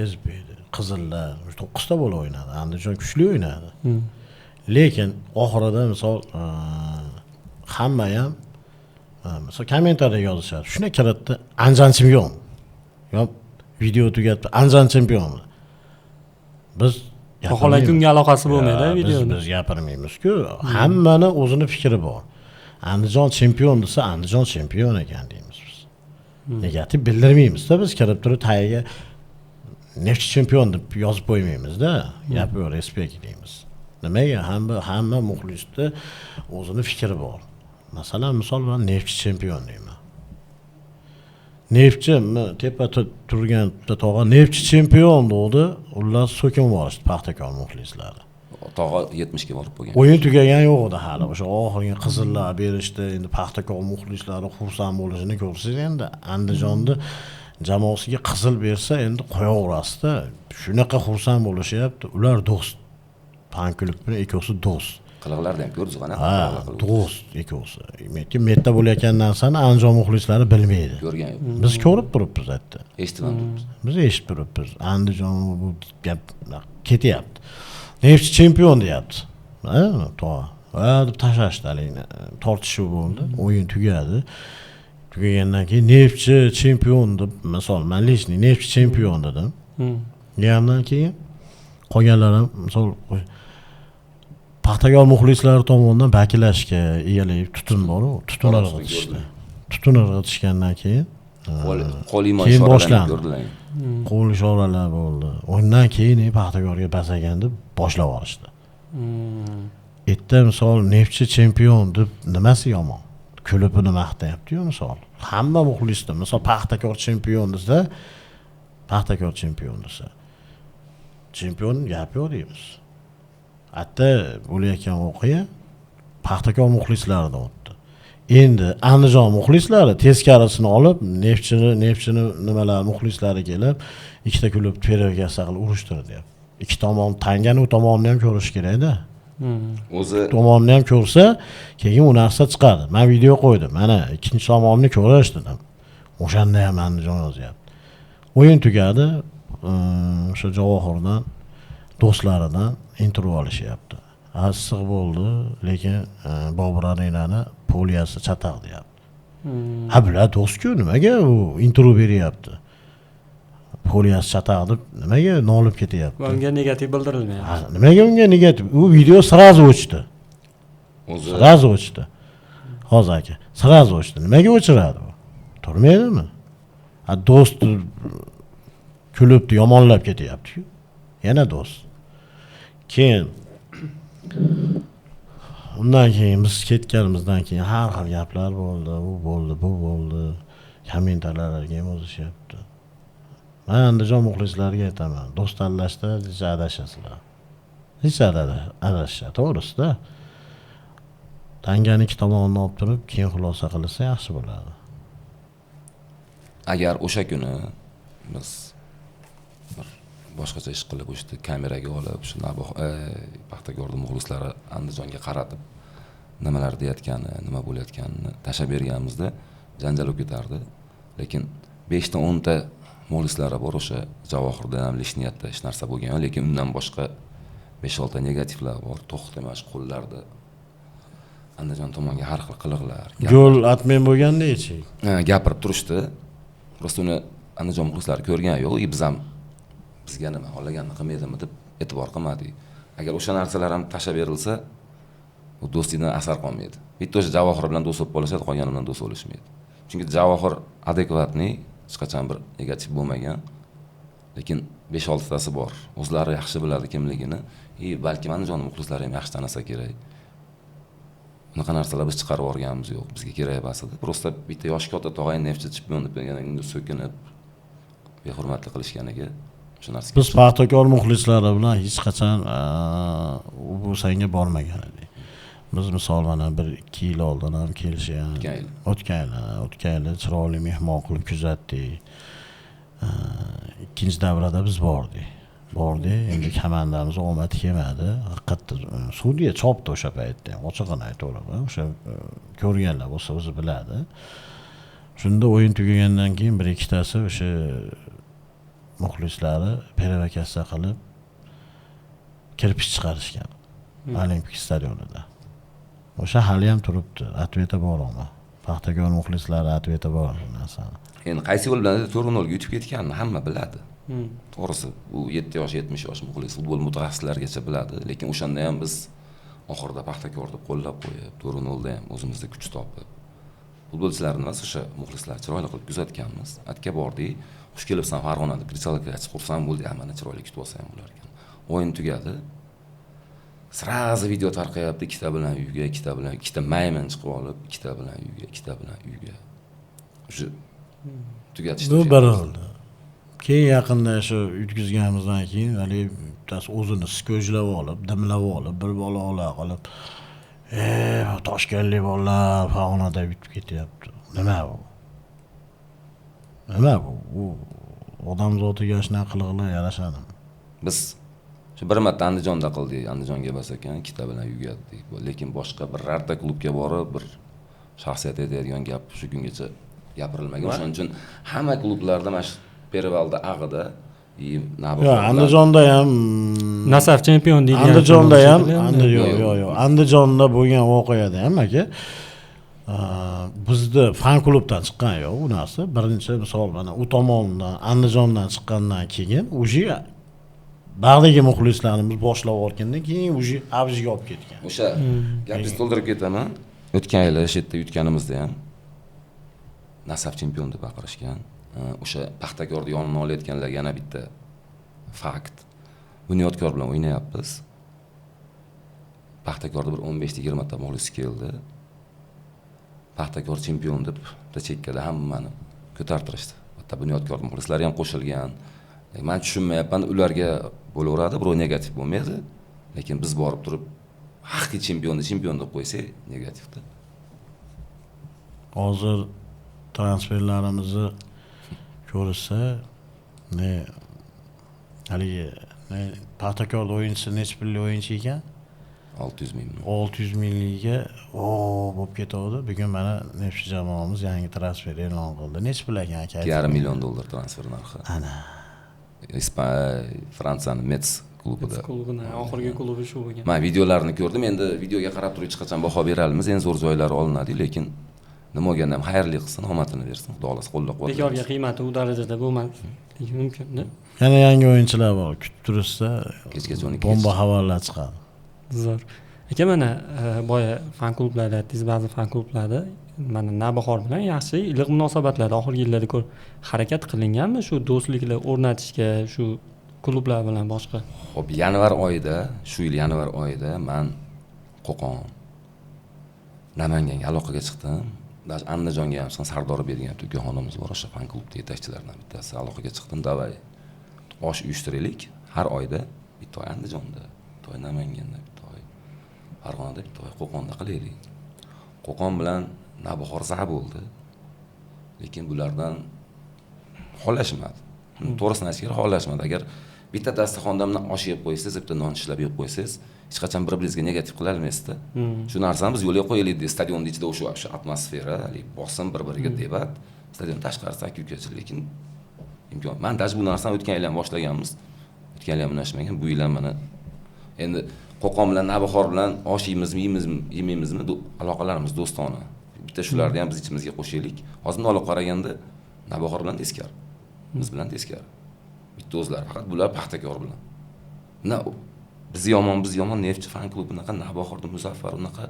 ezbeydi. Qizillar 9 ta bola o'ynadi. Andijon kuchli o'ynadi. Hmm. Lekin oxirida misol hamma ham misol kommentariyga yozishadi. Shuna kiritdi, Andijon chempion. Yo video tugatdi, Andijon chempion. Biz Vaholanki unga aloqasi bo'lmaydi Ya, videoni. Biz gapirmaymiz-ku. Hammani o'zini fikri bor. Andijon chempion desa, Andijon chempion ekan deymiz biz. Negativ bildirmaymiz-da, biz kirib turib tagiga Neftchi chempion deb yozib qo'ymaymiz-da. Gapi respekt deymiz. Nimaga? Hamma muxlisda o'zini fikri bor. Masalan, misol bilan Neftchi chempion deyman. Neftchi tepa turgan tog'a Neftchi chempion bo'ldi. Ular so'kin borishdi Paxtakor muxlislari. Tog'a 70 ga borib bo'lgan. O'yin tugagan yo'q edi hali. O'sha oxirgi qizillar berishdi. Endi Paxtakor muxlislari xursand bo'lishini ko'rsangiz, endi Andijonda jamoasiga qizil bersa, endi qo'yaverasizda. Shunaqa xursand bo'lishyapti. Ular do'st. Pankulib bilan ikkosi do'st. Qiliqlarni ham ko'rdik ana. Ha, do'st ikkosi. Metta bo'layotgan narsani Andijon muxlislari bilmaydi. Ko'rgan yo'q. Biz ko'rib turibmiz aytdi. Eshitib turibmiz. Biz eshitib turibmiz. Andijon bu gap ketyapti. Neftchi chempion deyapti. Ha, to'g'ri. Deb tashlashdi haligi. Tortishuv bo'ldi. O'yin tugadi. Tugagandan keyin Neftchi chempion deb, misol, men lishni Neftchi chempion dedim. Degandan keyin qolganlar ham misol Paxtakor muxlislari tomonidan bakilashga egalib tutun bor-ku, tutun irg'itishdi. Tutun irg'itishgandan keyin qo'l imo keyin ishoralarni boshlandi. ko'rdilar. Qo'l ishoralar bo'ldi. Undan keyin Paxtakorga basagan deb boshlab olishdi. Erta misol Neftchi chempion deb nimasi yomon? Kulubini maqtayapti-yu misol. Hamma muxlisda misol Paxtakor chempion desa, Paxtakor chempion desa. Chempion gap yo'q deymiz. Hatta bo'layotgan voqea Paxtakor muxlislarida o'tdi. Endi Andijon muxlislari teskarisini olib, Neftchini nimalar muxlislari kelib, ikkita klub perevgasa qilib urushtirdi. Ikki tomon tangani u tomonni ham ko'rish kerak-da. O'zi Tomonni ham ko'rsa, keyin u narsa chiqadi. Men video qo'ydim. Mana ikkinchi tomonni ko'rish dedim. O'shanda ham Andijon yozyapti. O'yin tugadi. O'sha Javohirdan do'stlaridan intervyu olishyapti. Issiq bo'ldi, lekin Bobur Arenani poliyasi chataq deyapti. Ha, bular do'st-ku, nimaga u intervyu beryapti? Poliyasi chataq deb nimaga nolib ketyapti? Unga negativ bildirilmayapti. Nimaga unga negativ? U video sirazi o'chdi. o'zi Sirazi o'chdi. Hozir aka, sirazi o'chdi. Nimaga o'chiradi u? Turmaydimi? Ha, do'st kulibdi, yomonlab ketyapti-ku. Yana do'st. Keyin undan keyin biz ketganimizdan keyin har xil gaplar bo'ldi, u bo'ldi, bu bo'ldi. Kommentarlarga ham yozishyapti. Men Andijon muxlislariga aytaman, do'st tanlashda hech adashasizlar. Hech adashishadi, to'g'risi-da. Tangani ikki tomonini olib turib, keyin xulosa qilsa yaxshi bo'ladi. agar o'sha kuni biz bir boshqacha ish qilib o'shda kameraga olib shu Paxtakorning muxlislari Andijonga qaratib nimalar deyotgani, nima bo'layotganini tashlab berganimizda janjal bo'lib ketardi. Lekin 5 ta 10 ta muxlislari bor o'sha Javohirda ham lishniyatda hech narsa bo'lgan, lekin undan boshqa 5-6 ta negativlar bor. To'xtamash qo'llarda Andijon tomonga har xil qiliqlar. Gol atmen bo'lganda-chi. Gapirib turishdi. Prosta uni Andijon muxlislari ko'rgan yo'q, biz ham bizga nima xohlaganini qilmaydimi deb e'tibor qilmadik. Agar o'sha narsalar ham tashlab berilsa, bu do'stlikdan asar qolmaydi. Bitta o'sha Javohir bilan do'st bo'lib qolishadi, qolgani bilan do'st bo'lishmaydi. Chunki Javohir adekvatni, hech qachon bir negativ bo'lmagan. Lekin 5-6 tasi bor. O'zlari yaxshi biladi kimligini. Balki Andijon muxlislari ham yaxshi tanasa kerak. Bunaqa narsalar biz chiqarib yuborganimiz yo'q. Bizga kerak emas edi. Prosta bitta yosh katta tog'ay Neftchi chempion deb berganingda so'kinib behurmatlik qilishganiga shu narsa. Biz Paxtakor muxlislari bilan hech qachon bu senga bormagan edik. Biz misol mana 1-2 yil oldin ham kelishgan. O'tgan yil chiroyli mehmon qilib kuzatdik. Ikkinchi davrada biz bordik. Endi komandamiz omad kelmadi. Haqiqatda sudya chopdi o'sha paytda. Ochiqini aytaveraman. O'sha ko'rganlar bo'lsa o'zi biladi. Shunda o'yin tugagandan keyin bir ikkitasi o'sha muxlislari perevokatsiya qilib kirpich chiqarishgan Olimpik stadionida. O'sha hali ham turibdi. Ответа bor uni. Paxtakor muxlislari ответа bor bu narsani. Endi qaysi yo'l bilan 4-0 ga yutib ketganini hamma biladi. To'g'risi, bu 7 yosh, 70 yosh muxlis futbol mutaxassislarigacha biladi, lekin o'shanda ham biz oxirida Paxtakorni qo'llab qo'yib, 4-0 da ham o'zimizda kuch topib, futbolchilarni emas, o'sha muxlislar chiroyli qilib kuzatganmiz. Atga bordik, xush kelibsan Farg'onada, Krisalkaga chiqib xursand bo'ldik, hammani chiroyli kutib olsa ham bo'lar ekan. O'yin tugadi. Srazi video tarqayapti, ikkita bilan uyga, ikkita maymun chiqib olib, ikkita bilan uyga. O'sha tugatishdi. Bu bir oldi. Keyin yaqinda shu yutkizganimizdan keyin hali bittasi o'zini skojlab olib, dimlab olib, bir bola ola qilib, Toshkentlik bolalar Farg'onada yutib ketyapti. Nima bu? Bu odam zotiga shunaqa qiliqlar yarashadimi? Biz shu bir marta Andijonda qildik, Andijonga bas ekan, ikkita bilan uyga dedik. Lekin boshqa birorta klubga borib, bir shaxsiyat aytadigan gap shu kungacha gapirilmagan. O'shaning uchun hamma klublarda mana shu Pervalda Ag'ida yo'q, Andijonda ham Nasaf chempion deyilgan. Andijonda ham, yo'q. Andijonda bo'lgan voqeada ham aka bizda fan klubdan chiqqan yo'q bu narsa. Birinchi misol mana u tomondan Andijondan chiqqandan keyin o'sha bag'dagi muxlislarimiz boshlab olgandan keyin o'sha avjiga olib ketgan. O'sha gapni to'ldirib ketaman. O'tgan yil shu yerda yutganimizda ham Nasaf chempion deb baqirishgan. O'sha Paxtakorni yonini olayotganlar yana bitta fakt. Bunyodkor bilan o'ynayapmiz. Paxtakorda bir 15-20 ta muxlis keldi. Paxtakor chempion deb chekkada hammani ko'tartirishdi. Hatto Bunyodkor muxlislari ham qo'shilgan. Men tushunmayapman, ularga bo'laveradi, birov negativ bo'lmaydi, lekin biz borib turib haqiqiy chempion deb qo'ysak, negativda. Hozir transferlarimizni ko'rsa, haligi Paxtakorda o'yinchisi necha pulli o'yinchi ekan? 600 ming. 600 mingga bo'lib ketadi. Bugun mana Nefchi jamoamiz yangi transfer e'lon qildi. Necha pul ekan aka? $2,5 million transfer narxi. Ana. Fransiyaning Metz klubida. Klubida oxirgi klubi shu bo'lgan. Men videolarini ko'rdim. Endi videoga qarab turib hech qachon baho bera olmaymiz. Eng zo'r joylari olinadi, lekin nima bo'lganda ham xayrli qilsin, omadini bersin. Xudo xohlasa qo'llab-quvvatlaymiz. Bekorga qiymati u darajada bo'lmasligi mumkin-da. Yana yangi o'yinchilar bor. Kutib turishsa, kechgacha 12 bomba xabarlar chiqadi. Zo'r. Aka mana boya fan klublarda aytdingiz, ba'zi fan klublarda mana Navbahor bilan yaxshi iliq munosabatlarda oxirgi yillarda harakat qilinganmi shu do'stliklar o'rnatishga shu klublar bilan boshqa? Xo'p, yanvar oyida, shu yil yanvar oyida men Qo'qon, Namanganga aloqaga chiqdim. Andijonga ham Sardor bergan ukaxonimiz bor, o'sha fan klubning yetakchilaridan bittasi. Aloqaga chiqdim, davay osh uyushtiraylik. Har oyda bitta oy Andijonda, bitta oy Namanganda, bitta oy Farg'onada, bitta oy Qo'qonda qilaylik. Qo'qon bilan Navbahor zax bo'ldi. Lekin bulardan xohlashmadi. To'g'risini aytishga xohlashmadi. Agar bitta dasturxonda osh yeb qo'ysangiz, bitta non tishlab yeb qo'ysangiz, hech qachon bir-biringizga negativ qila olmaysizda. Shu narsani biz yo'lga qo'yaylik deydi. Stadionning ichida o'sha atmosfera, bosim bir-biriga debat, stadion tashqarisi aka-ukachi, lekin imkon. Men daj bu narsani o'tgan yil ham boshlaganmiz. O'tgan yil ham unashmagan, bu yil ham mana endi Qo'qon bilan Navbahor bilan osh yeymizmi, yemaymizmi, aloqalarimiz do'stona. Bitta shularni ham biz ichimizga qo'shaylik. Hozirdan olib qaraganda Navbahor bilan teskari. Biz bilan teskari. Bitta o'zlari, faqat bular Paxtakor bilan. Biz yomon Neftchi fan klubi unaqa, Navbahorda Muzaffar unaqa,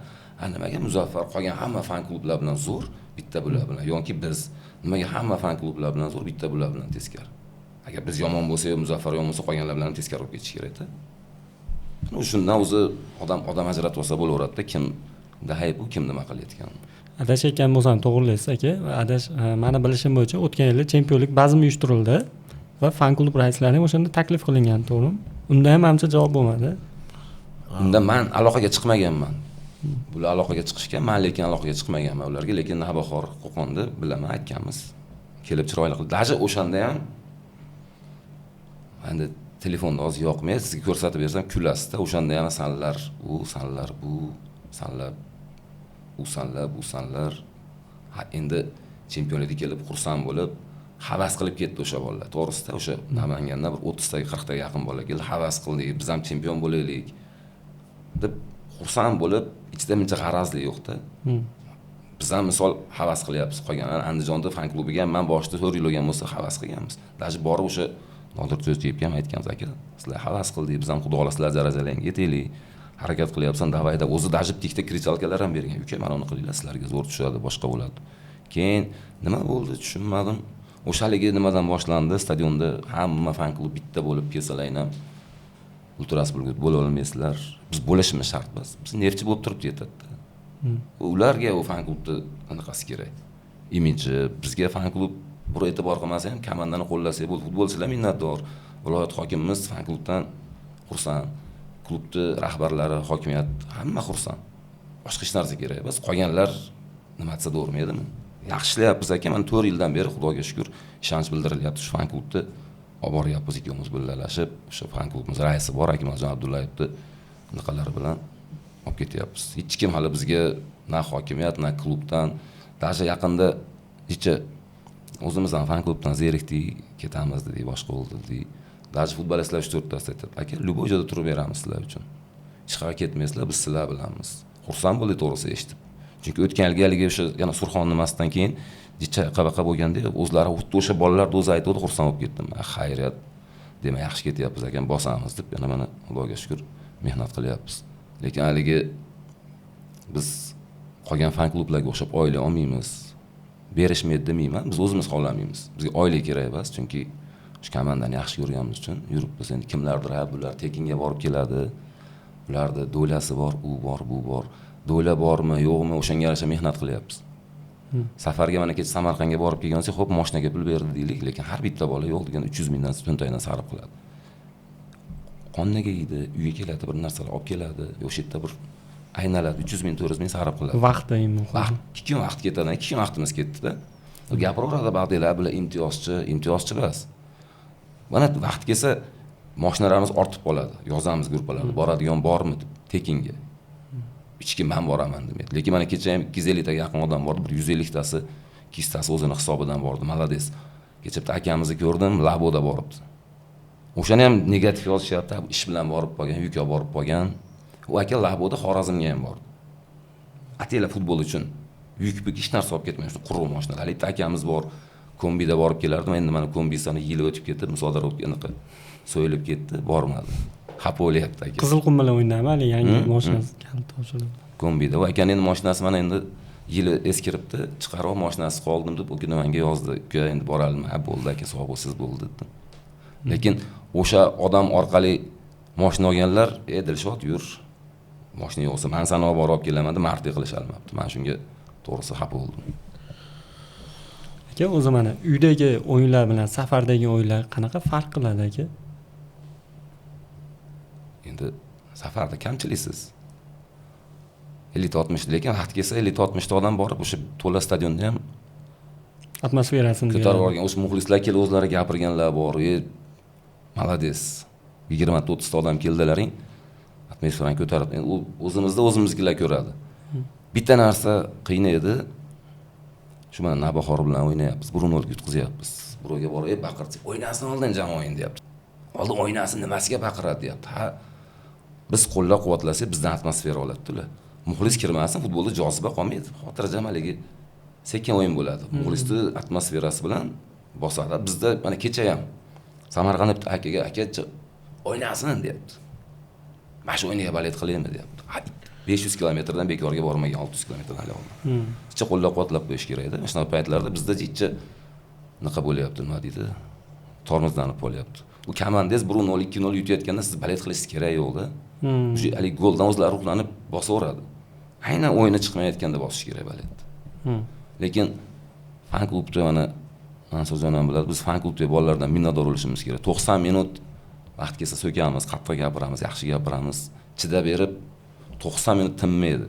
nimaga Muzaffar qolgan hamma fan klublar bilan zo'r, bitta bular bilan. Yoki biz nimaga hamma fan klublar bilan zo'r, bitta bular bilan teskari. Agar biz yomon bo'lsak, Muzaffar yomon bo'lsa, qolganlar bilan teskari bo'lib ketish kerak-da. Shundan o'zi odam ajratib olsa bo'laveradi-da, kimda hayb u, kim nima qilayotgan. Adashayotgan bo'lsam to'g'rilaysiz aka. Meni bilishim bo'yicha o'tgan yili chempionlik bazmi uyushtirildi va fan klub raislari ham o'shanda taklif qilingan, to'g'rimi? Unda ham hamcha javob bo'lmadi. Unda men aloqaga chiqmaganman. Bular aloqaga chiqishgan, men lekin aloqaga chiqmaganman ularga, lekin Navbahor Qo'qonda bilaman aytganmiz. Kelib chiroyli qildi. Daji o'shanda ham endi telefonda hozir yoqmaydi, sizga ko'rsatib bersam kulasizda. O'shanda yana sanlar, bu, sanlar. Ha, endi chempionlikka kelib xursand bo'lib, havas qilib ketdi o'sha bolalar. To'g'risida o'sha Namanganda bir 30 taga 40 taga yaqin bola keldi, havas qildik, biz ham chempion bo'laylik deb xursand bo'lib, ichida buncha g'arazli yo'q-da. Biz ham misol havas qilyapmiz. Qolgan Andijonda fan klubiga ham men boshida 4 yil o'lgan bo'lsa havas qilganmiz. Даже borib o'sha Nodir To'yevga ham aytganmiz, aka, sizlar havas qildik, biz ham xudo xohlasa darajalarga yetaylik. Harakat qilyapsan, davayda o'zi даже tikda krichalkalar ham bergan. Uka, mana uni qilinglar, sizlarga zo'r tushadi, boshqa bo'ladi. Keyin nima bo'ldi, tushunmadim. O'shaligi nimadan boshlandi? Stadionda hamma fan klub bitta bo'lib kelsalar ham ultras bo'la olmaysizlar. Biz bo'lishimiz shart emas. Biz nerchi bo'lib turibdi yetadi. Ularga u fan klubni qanaqasi kerak? Imiji, bizga fan klub bir e'tibor qilmasa ham komandani qo'llasak bo'ldi. Futbolchilar minnatdor. Viloyat hokimimiz fan klubdan xursand. Klubni rahbarlari, hokimiyat hamma xursand. Boshqa hech narsa kerak emas. Qolganlar nima desa to'g'rimaydimi? Yaxshi ishlayapmiz aka. Mana 4 yildan beri Xudoga shukr ishonch bildirilyapti shu fan klubni. Olib boryapmiz ikkovimiz birgalashib, o'sha fan klubimiz raisi bor Akmaljon Abdullayevni niqalari bilan olib ketyapmiz. Hech kim hali bizga na hokimiyat, na klubdan, даже yaqinda necha o'zimizdan fan klubdan zerikdik, ketamiz dedik, boshqa bo'ldi dedik. Даже futbolistlar 3-4 tasi aytadi, aka, любой joyda turib beramiz sizlar uchun. Hech qayerga ketmaysizlar, biz sizlar bilamiz. Xursand bo'ldik to'g'risi eshitib. Chunki o'tgan yilgi o'sha yana Surxon nimasidan keyin necha qabaqa bo'lganda o'zlari o'sha bolalar o'zi aytdi, xursand bo'lib ketdim. Xayriyat, demak yaxshi ketyapmiz ekan, bosamiz deb yana mana Xudoga shukr mehnat qilyapmiz. Lekin haligi biz qolgan fan klublarga o'xshab oila olmaymiz. Berishmaydi demayman, biz o'zimiz xohlamaymiz. Bizga oila kerak emas, chunki shu komandani yaxshi ko'rganimiz uchun yuribmiz. Endi kimlardir bular tekinga borib keladi. Ularda do'lasi bor, u bor, bu bor. Do'la bormi, yo'qmi, o'shanga yarasha mehnat qilyapmiz. Safarga mana kecha Samarqandga borib kelgansak, xo'p, mashinaga pul berdi deylik, lekin har bitta bola yo'q degan 300 mingdan to'ntaydan sarf qiladi. Qonnaga yeydi, uyga keladi, bir narsalar olib keladi, o'sha yerda bir aynaladi, 300 ming, 400 ming sarf qiladi. Vaqtdaymi? Vaqt, 2 kun vaqt ketadi, 2 kun vaqtimiz ketdi-da. Gapiraveradi ba'zilar bilan imtiyozchi emas. Mana vaqt kelsa, mashinalarimiz ortib qoladi. Yozamiz gruppalarga, boradigan bormi deb tekinga. Ichki men boraman demaydi. Lekin mana kecha ham 250 taga yaqin odam bordi, bir 150 tasi kistasi o'zini hisobidan bordi. Malades. Kecha bitta akamizni ko'rdim, Laboda boribdi. O'shani ham negativ yozishyapti, ish bilan borib qolgan, yuk olib borib qolgan. U aka Laboda Xorazmga ham bordi. Atela futbol uchun yuk hech narsa olib ketmaydi, shu quruq mashinalar. Hali bitta akamiz bor, kombida borib kelardim. Endi mana kombisini yili o'tib ketdi, musodara o'tganiga so'yilib ketdi, bormadi. Xafa bo'lyapti aka. Qizilqum bilan o'ynayman, hali yangi mashinasi kalit topshirdi. Kombida. Va akaning mashinasi mana endi yili eskiribdi, chiqarib mashinasi qoldim deb u kuni menga yozdi. Uka, endi boralmi? Ha, bo'ldi aka, sog' bo'lsiz bo'ldi dedim. Lekin o'sha odam orqali mashina olganlar, Dilshod yur. Mashina yo'qsa, men seni olib kelaman deb martga qilishalmabdi. Men shunga to'g'risi xafa bo'ldim. Aka, o'zi mana uydagi o'yinlar bilan safardagi o'yinlar qanaqa farq qiladi aka? Endi safarda kamchiliksiz. 50-60, lekin vaqt kelsa 50-60 ta odam borib o'sha to'la stadionda ham Atmosferasini ko'tarib olgan. O'sha muxlislar kelib o'zlari gapirganlar bor. Malades. 20-30 ta odam keldilaring. Atmosferani ko'tarib, endi o'zimizkilar ko'radi. Bitta narsa qiyin edi. Shu mana Nabahor bilan o'ynayapmiz. 1-0 yutqizyapmiz. Birovga borib baqirsak, o'ynasin oldin jamoang deyapti. Oldin o'ynasin, nimasiga baqiradi deyapti. Ha, biz qo'llab-quvvatlasak bizdan atmosfera oladi-da. Muxlis kirmasin, futbolda joziba qolmaydi. Xotirjamaligi sekin o'yin bo'ladi. Muxlisni atmosferasi bilan bosadi. Bizda mana kecha ham Samarqandda bitta akaga o'ynasin deyapti. Mana shu o'yinga balet qilaymi deyapti. 500 kilometrdan bekorga bormagan 600 kilometrdan hali oldi. Ichcha qo'llab-quvvatlab qo'yish kerak edi. Mana shunaqa paytlarda bizda ichcha niqa bo'lyapti, nima deydi? Tormozlanib qolyapti. Bu komandangiz 1-0, 2-0 yutayotganda siz balet qilishingiz kerak yo'q-da. Shu hali goldan o'zlari ruhlanib bosaveradi. Aynan o'yini chiqmayotganda bosish kerak baletni. Lekin fan klubda mana Mansurjon ham biladi, biz fan klubdagi bolalardan minnatdor bo'lishimiz kerak. 90 minut vaqt kelsa so'kamiz, qattiq gapiramiz, yaxshi gapiramiz, chidab berib 90 minut tinmaydi.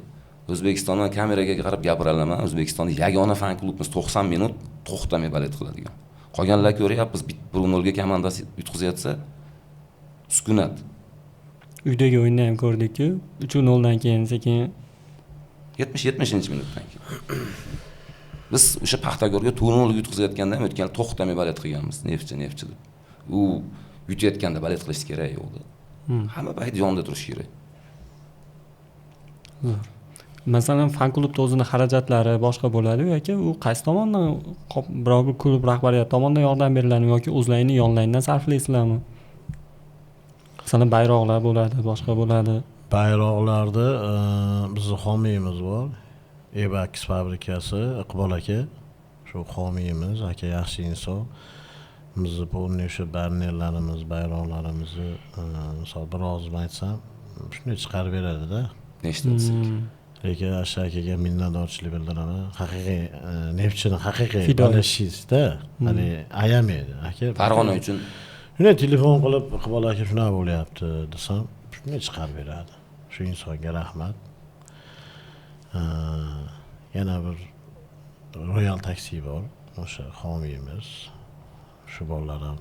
O'zbekistondan kameraga qarab gapira olaman. O'zbekistonda yagona fan klubimiz 90 minut to'xtamay balet qiladigan. Qolganlar ko'ryapmiz, 1-0 ga komandasi yutqizyapsa sukunat. Uydagi o'yinni ham ko'rdik-ku. 3-0 dan keyin sekin 70-70-minutdan keyin. Biz o'sha Paxtakorga to'rni yutqizayotganda ham o'tgan to'xtamay balet qilganmiz, neftchi deb. U yutayotganda balet qilish kerak yo'qdi. Hamma payt yonida turish kerak. Masalan, fan klubda o'zini xarajatlari boshqa bo'ladi-ku yoki u qaysi tomondan biror bir klub rahbariyati tomonidan yordam beriladimi yoki o'zlaringning yonlaringdan sarflaysizlarmi? Masalan, bayroqlar bo'ladi, boshqa bo'ladi. Bayroqlarda bizning homiyimiz bor. Ebax fabrikasi Iqbol aka. Shu homiyimiz, aka yaxshi inson. Bizni bu o'sha bannerlarimiz, bayroqlarimizni misol biroz aytsam, shunday chiqarib beradi-da. Nechta desak. Lekin Asha akaga minnatdorchilik bildiraman. Haqiqiy neftchini haqiqiy bilishingizda, ya'ni ayamaydi. Aka Farg'ona uchun shunday telefon qilib, Iqbol aka shunaqa bo'lyapti desam, shunday chiqarib beradi. Shu insonga rahmat. Yana bir Royal Taxi bor. O'sha homiyimiz. Shu bolalar ham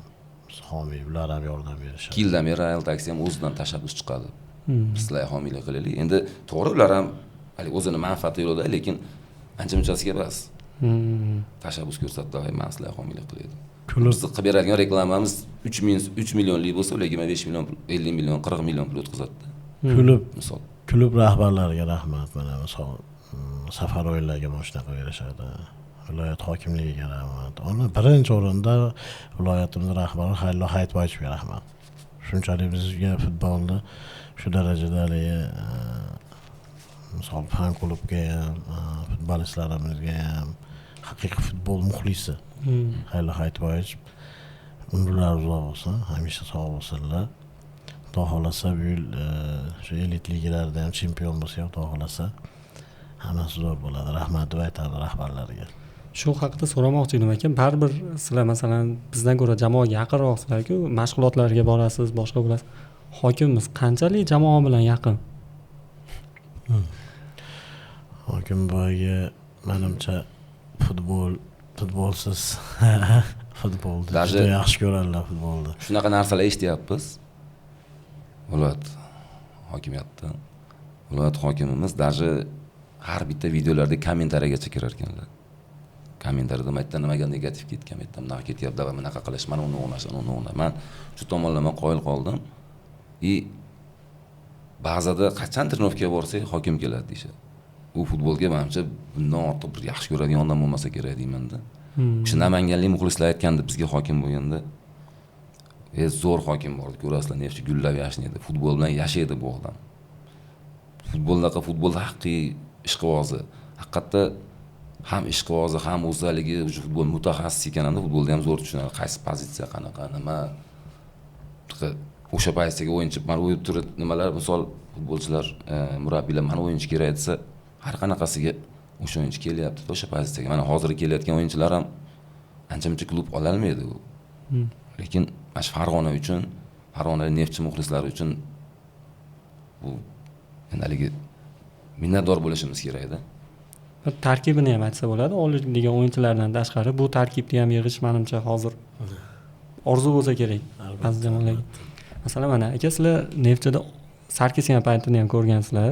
homiy, ular ham yordam berishadi. Yildan beri Royal Taxi ham o'zidan tashabbus chiqadi. Bizlar homiylik qilaylik. Endi to'g'ri ular ham hali o'zini manfaati yo'lida, lekin ancha-munchasiga emas. Tashabbus ko'rsatdi, men sizlar homiylik qilaylik. Biz qilib beradigan reklamamiz 3 millionlik bo'lsa, ularga 5 million, 50 million, 40 million pul o'tkazadi. Misol. Klub rahbarlariga rahmat. Mana misol safar o'yinlariga mashina qilib berishadi. Viloyat hokimligiga rahmat. Uni birinchi o'rinda viloyatimiz rahbari Xayrullo Hayitboyevga rahmat. Shunchalik bizga futbolni shu darajada misol fan klubga ham, futbolistlarimizga ham haqiqiy futbol muxlisi Xayrullo Hayitboyev umrlar uzoq bo'lsin, hamisha sog' bo'lsinlar. Xudo xolasa bu yil shu elit ligalarda ham chempion bo'lsa, xudo xolasa hammasi zo'r bo'ladi. Rahmat deb aytaman rahbarlarga. Shu haqida so'ramoqchi edim aka. Baribir sizlar masalan bizdan ko'ra jamoaga yaqinroqsizlar-ku, mashg'ulotlarga borasiz, boshqa bo'lasiz. Hokimimiz qanchalik jamoa bilan yaqin? Hokimboyga menimcha futbolsiz futbolni juda yaxshi ko'radilar futbolni. Shunaqa narsalar eshityapmiz. Viloyat hokimiyatdan. Viloyat hokimimiz даже har bitta videolarda kommentariyaga kirar ekanlar. Kommentariyada aytdim nimaga negativ ketgan, aytdim nima ketyapti, va bunaqa qilish, mana uni o'ynash, uni o'ynash. Men shu tomonlama qoyil qoldim. Ba'zida qachon trenovkaga borsak hokim keladi deyshadi. U futbolga menimcha bundan ortiq bir yaxshi ko'radigan odam bo'lmasa kerak deyman-da. O'sha namanganlik muxlislar aytganda bizga hokim bo'lganda zo'r hokim bor, ko'rasizlar, neftchi gullab yashnaydi, futbol bilan yashaydi bu odam. Futbolda haqiqiy ishqibozi. Haqiqatda ham ishqibozi, ham o'zligi, futbol mutaxassis ekanida futbolda ham zo'r tushunadi, qaysi pozitsiya qanaqa, nima. O'sha pozitsiyaga o'yinchi, mana o'yib turib nimalar, misol futbolchilar, murabbiylar mana o'yinchi kerak desa, har qanaqasiga o'sha o'yinchi kelyapti, o'sha pozitsiyaga. Mana hozir kelayotgan o'yinchilar ham ancha-muncha klub ola olmaydi u. Lekin mana Farg'ona uchun, Farg'ona neftchi muxlislari uchun bu endaligi minnatdor bo'lishimiz kerak-da. Tarkibini ham aytsa bo'ladi. Olinadigan o'yinchilardan tashqari bu tarkibni ham yig'ish menimcha hozir orzu bo'lsa kerak ba'zi jamoalarga. Masalan, mana aka sizlar neftchida sarkisgan paytini ham ko'rgansizlar.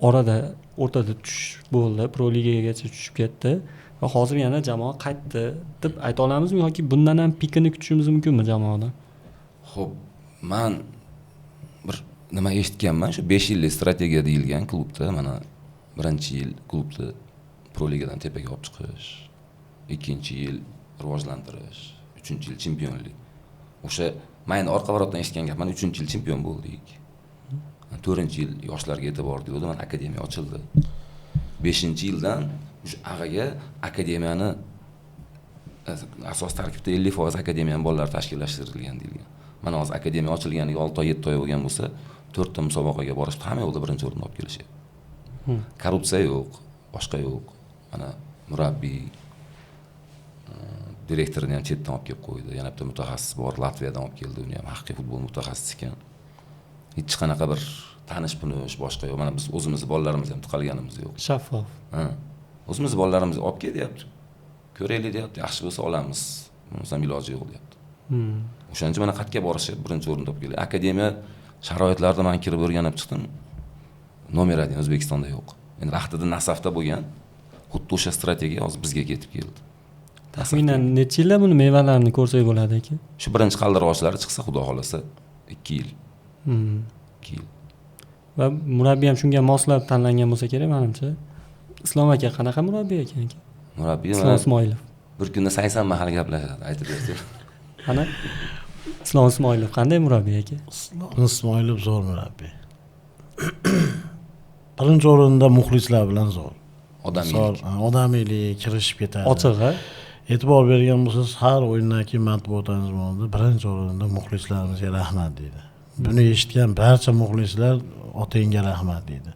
Orada o'rtada tushish bo'ldi, Pro Ligagacha tushib ketdi va hozir yana jamoa qaytdi deb ayta olamizmi yoki bundan ham pikini kutishimiz mumkinmi jamoadan? Xo'p, men bir nima eshitganman, shu 5 yillik strategiya deyilgan klubda, mana birinchi yil klubni Pro Ligadan tepaga olib chiqish, ikkinchi yil rivojlantirish, 3-yil chempionlik. O'sha men orqa-varotdan eshitgan gapman, 3-yil chempion bo'ldik. 4-yil yoshlarga e'tibor berdi, mana akademiya ochildi. 5-yildan o'sha ag'aga akademiyani asos tarkibda 50% akademiya bolalar tashkillashtirilgan deyilgan. Mana hozir akademiya ochilganiga 6 oy, 7 oy bo'lgan bo'lsa, 4 ta musobaqaga borishib, hamma yo'lda birinchi o'rinni olib kelishyapti. Korrupsiya yo'q, boshqa yo'q. Mana murabbiy direktorni ham chetdan olib kelib qo'ydi. Yana bitta mutaxassis bor, Latviyadan olib keldi, uni ham haqiqiy futbol mutaxassisi ekan. Hech qanaqa bir tanish-punish boshqa yo'q. Mana biz o'zimizni bolalarimiz ham tiqalganimiz yo'q. Shaffof. O'zimizni bolalarimizni olib kel deyapti. Ko'raylik deyapti, yaxshi bo'lsa olamiz. Bundan iloji yo'q deyapti. O'shaning uchun mana qayerga borishib birinchi o'rinda olib keldi. Akademiya sharoitlarida men kirib o'rganib chiqdim. Nomer 1 O'zbekistonda yo'q. Endi vaqtida Nasafda bo'lgan. xuddi o'sha strategiya hozir bizga ketib keldi. Taxminan necha yilda buni mevalarini ko'rsak bo'ladi aka? Shu birinchi qaldirg'ochlari chiqsa, xudo xolasa 2 yil. 2 yil. Va murabbiy ham shunga moslab tanlangan bo'lsa kerak menimcha. Islom aka qanaqa murabbiy ekan aka? Murabbiy Islom Ismoilov. bir kunda 80 mahal gaplashadi, aytib bersin. Qana? Islom Ismoilov qanday murabbiy aka? Ismoilov zo'r murabbiy. Birinchi o'rinda muxlislar bilan zo'r. Odamiylik kirishib ketadi. Ochiq a? E'tibor bergan bo'lsangiz, har o'yindan keyin matbuot anjumanida birinchi o'rinda muxlislarimizga rahmat deydi. Buni eshitgan barcha muxlislar otangga rahmat deydi.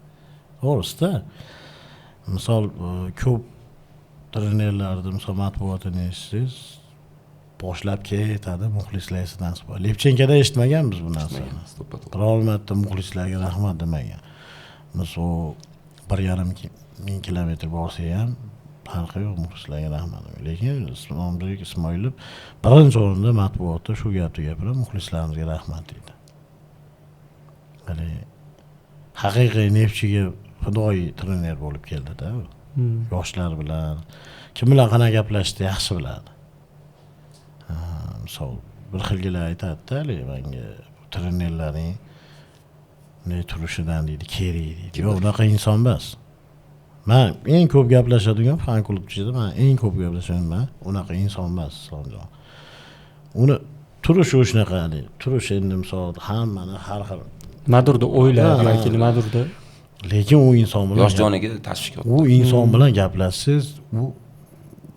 To'g'risi-da. Misol ko'p trenerlarni misol matbuotini eshitsangiz, boshlab ketadi muxlislar esidan chiqib. Lepchenkada eshitmaganmiz bu narsani. Biror marta muxlislarga rahmat demagan. Misol 1,5 kilometr borsa ham farqi yo'q, muxlislarga rahmat. Lekin Islomdek Ismoilov birinchi o'rinda matbuotda shu gapni gapirib, muxlislarimizga rahmat deydi. Ya'ni haqiqiy Neftchiga fidoyi trener bo'lib keldi-da. Yoshlar bilan kim bilan qanaqa gaplashishni yaxshi biladi. Misol bir xilgilar aytadi-da, menga trenerlaring ne turishidan deydi, kerak deydi. Yo'q, unaqa inson emas. Men eng ko'p gaplashadigan fan klubchida, men eng ko'p gaplashadigan unaqa inson emas, Islomjon. Uni turishi shunaqa, turish endi misol hammani har xil Madurda o'ylar yoki nimadirda. Lekin u inson bilan yosh joniga tashviq. U inson bilan gaplashsiz, u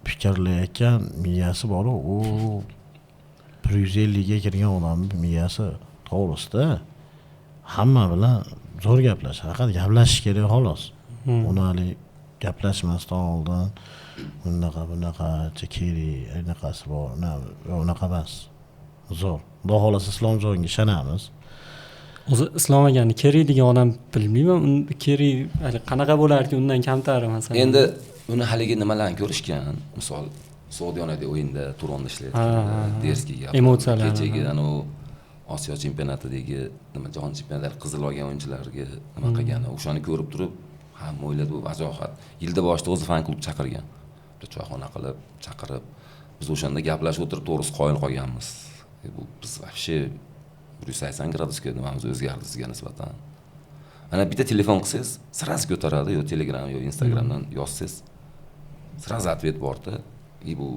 fikrlayotgan miyasi bor, u 150 ga kirgan odamning miyasi, to'g'risi-da. Hamma bilan zo'r gaplash, faqat gaplashish kerak xolos. Uni hali gaplashmasdan oldin bunaqa kerak, anaqasi bor, unaqa emas. Zo'r. Xudo xolasa Islomjonga ishonamiz. O'zi Islom akani kerak degan odam bilmayman, uni kerak qanaqa bo'larki undan kamtari masalan. Endi uni haligi nimalarni ko'rishgan, misol Saudiyonada o'yinda Turonda ishlayotgan, Derskiga emotsiyalar. Kechagi Osiyo chempionatidagi jahon chempionatlari qizil olgan o'yinchilarga nima qilgani, o'shani ko'rib turib, hamma o'yladi, bu ajoyib. Yilda boshida o'zi fan klub chaqirgan. Choyxona qilib, chaqirib, biz o'shanda gaplashib o'tirib to'g'risi qoyil qolganmiz. Bu biz вообще 180 gradusga nimamiz o'zgardi sizga nisbatan. Mana bitta telefon qilsangiz, sraz ko'taradi, yo Telegram yo Instagramdan yozsangiz, sraz ответ borda. Bu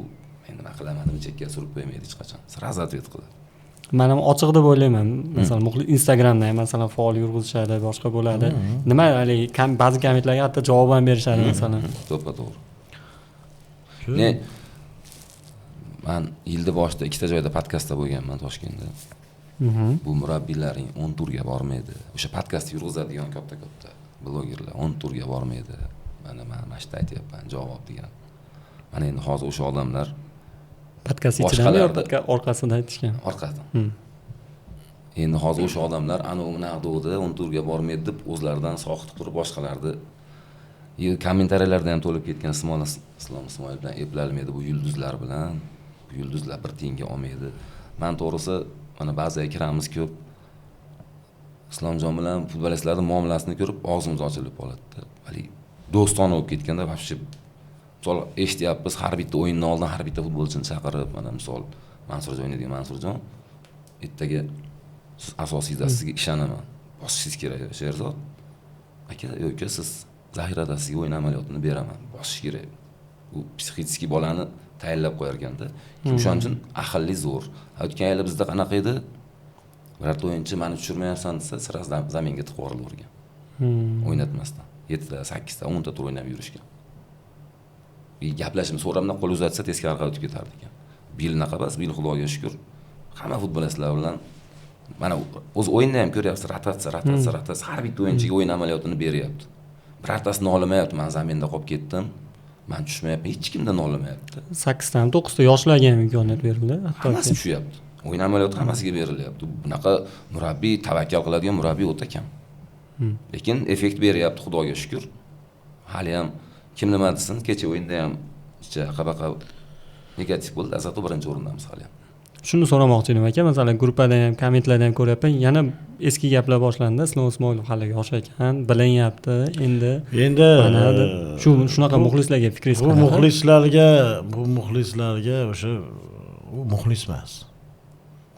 men nima qilaman, chekka surib qo'ymaydi hech qachon. Sraz ответ qiladi. Men ham ochiq deb o'ylayman. Masalan, Instagramda ham masalan faol yurg'izishadi, boshqa bo'ladi. Nima hali ba'zi kommentlarga hatto javob ham berishadi masalan. To'g'ri. Ne? Men yilda boshida ikkita joyda podkastda bo'lganman Toshkentda. Bu murabbiylarning 10 turga bormaydi. O'sha podkast yurg'izadigan katta blogerlar 10 turga bormaydi. Mana shunday aytyapman, javob degan. Mana endi hozir o'sha odamlar podkast ichidan yo'q, orqasida aytishgan. Orqasidan. Endi hozir o'sha odamlar ana degdi 10 turga bormaydi deb o'zlaridan soqit qurib boshqalarni kommentariyalarda ham to'lib ketgan Islom Ismoilov bilan eplalmaydi bu yulduzlar bilan. Bu yulduzlar bir tiyinga olmaydi. Men to'g'risi mana ba'ziga kiramiz ko'p. Islomjon bilan futbolistlarning muomalasini ko'rib og'zimiz ochilib qoladi. Hali do'stona bo'lib ketganda вообще misol eshityapmiz, har bitta o'yindan oldin har bitta futbolchini chaqirib, mana misol Mansurjon o'ynaydigan Mansurjon ertaga asosiyda sizga ishonaman. Bosishingiz kerak, Sherzod. Aka, yo'q, siz zaxirada sizga o'yin amaliyotini beraman. Bosish kerak. U psixik bolani tayyorlab qo'yar ekanda. O'shaning uchun aqlli zo'r. O'tgan yil bizda qanaqa edi? Birorta o'yinchi meni tushirmayapsan desa, sira zaminga tiqib yuborilgan. O'ynatmasdan. 7 ta, 8 ta, 10 ta tur o'ynab yurishgan. Gaplashib so'ramdan qo'l uzatsa teskariga o'tib ketardi ekan. Bil naqa bas, bil Xudoga shukr. Hamma futbolchilar bilan mana o'z o'yinda ham ko'ryapsiz, ratat, har bitta o'yinchiga o'yin amaliyotini beryapti. Birortasi nolimayapti, men zaminda qolib ketdim. Men tushmayapman, hech kimdan nolimayapti. 8 ta, 9 ta yoshlarga ham imkoniyat berildi. Hammasi tushyapti. O'yin amaliyoti hammasiga berilyapti. Bunaqa murabbiy, tavakkal qiladigan murabbiy o'ta kam. Lekin effekt beryapti, Xudoga shukr. Hali ham kim nima desin, kecha o'yinda ham qabaqa negativ bo'ldi, zato birinchi o'rindamiz hali ham. Shuni so'ramoqchi edim aka, masalan, gruppada ham, kommentlarda ham ko'ryapman, yana eski gaplar boshlandi. Islom Ismoilov hali yosh ekan, bilinyapti. Endi mana shunaqa muxlislarga fikringiz bu qanaqa? muxlislarga o'sha u muxlis emas.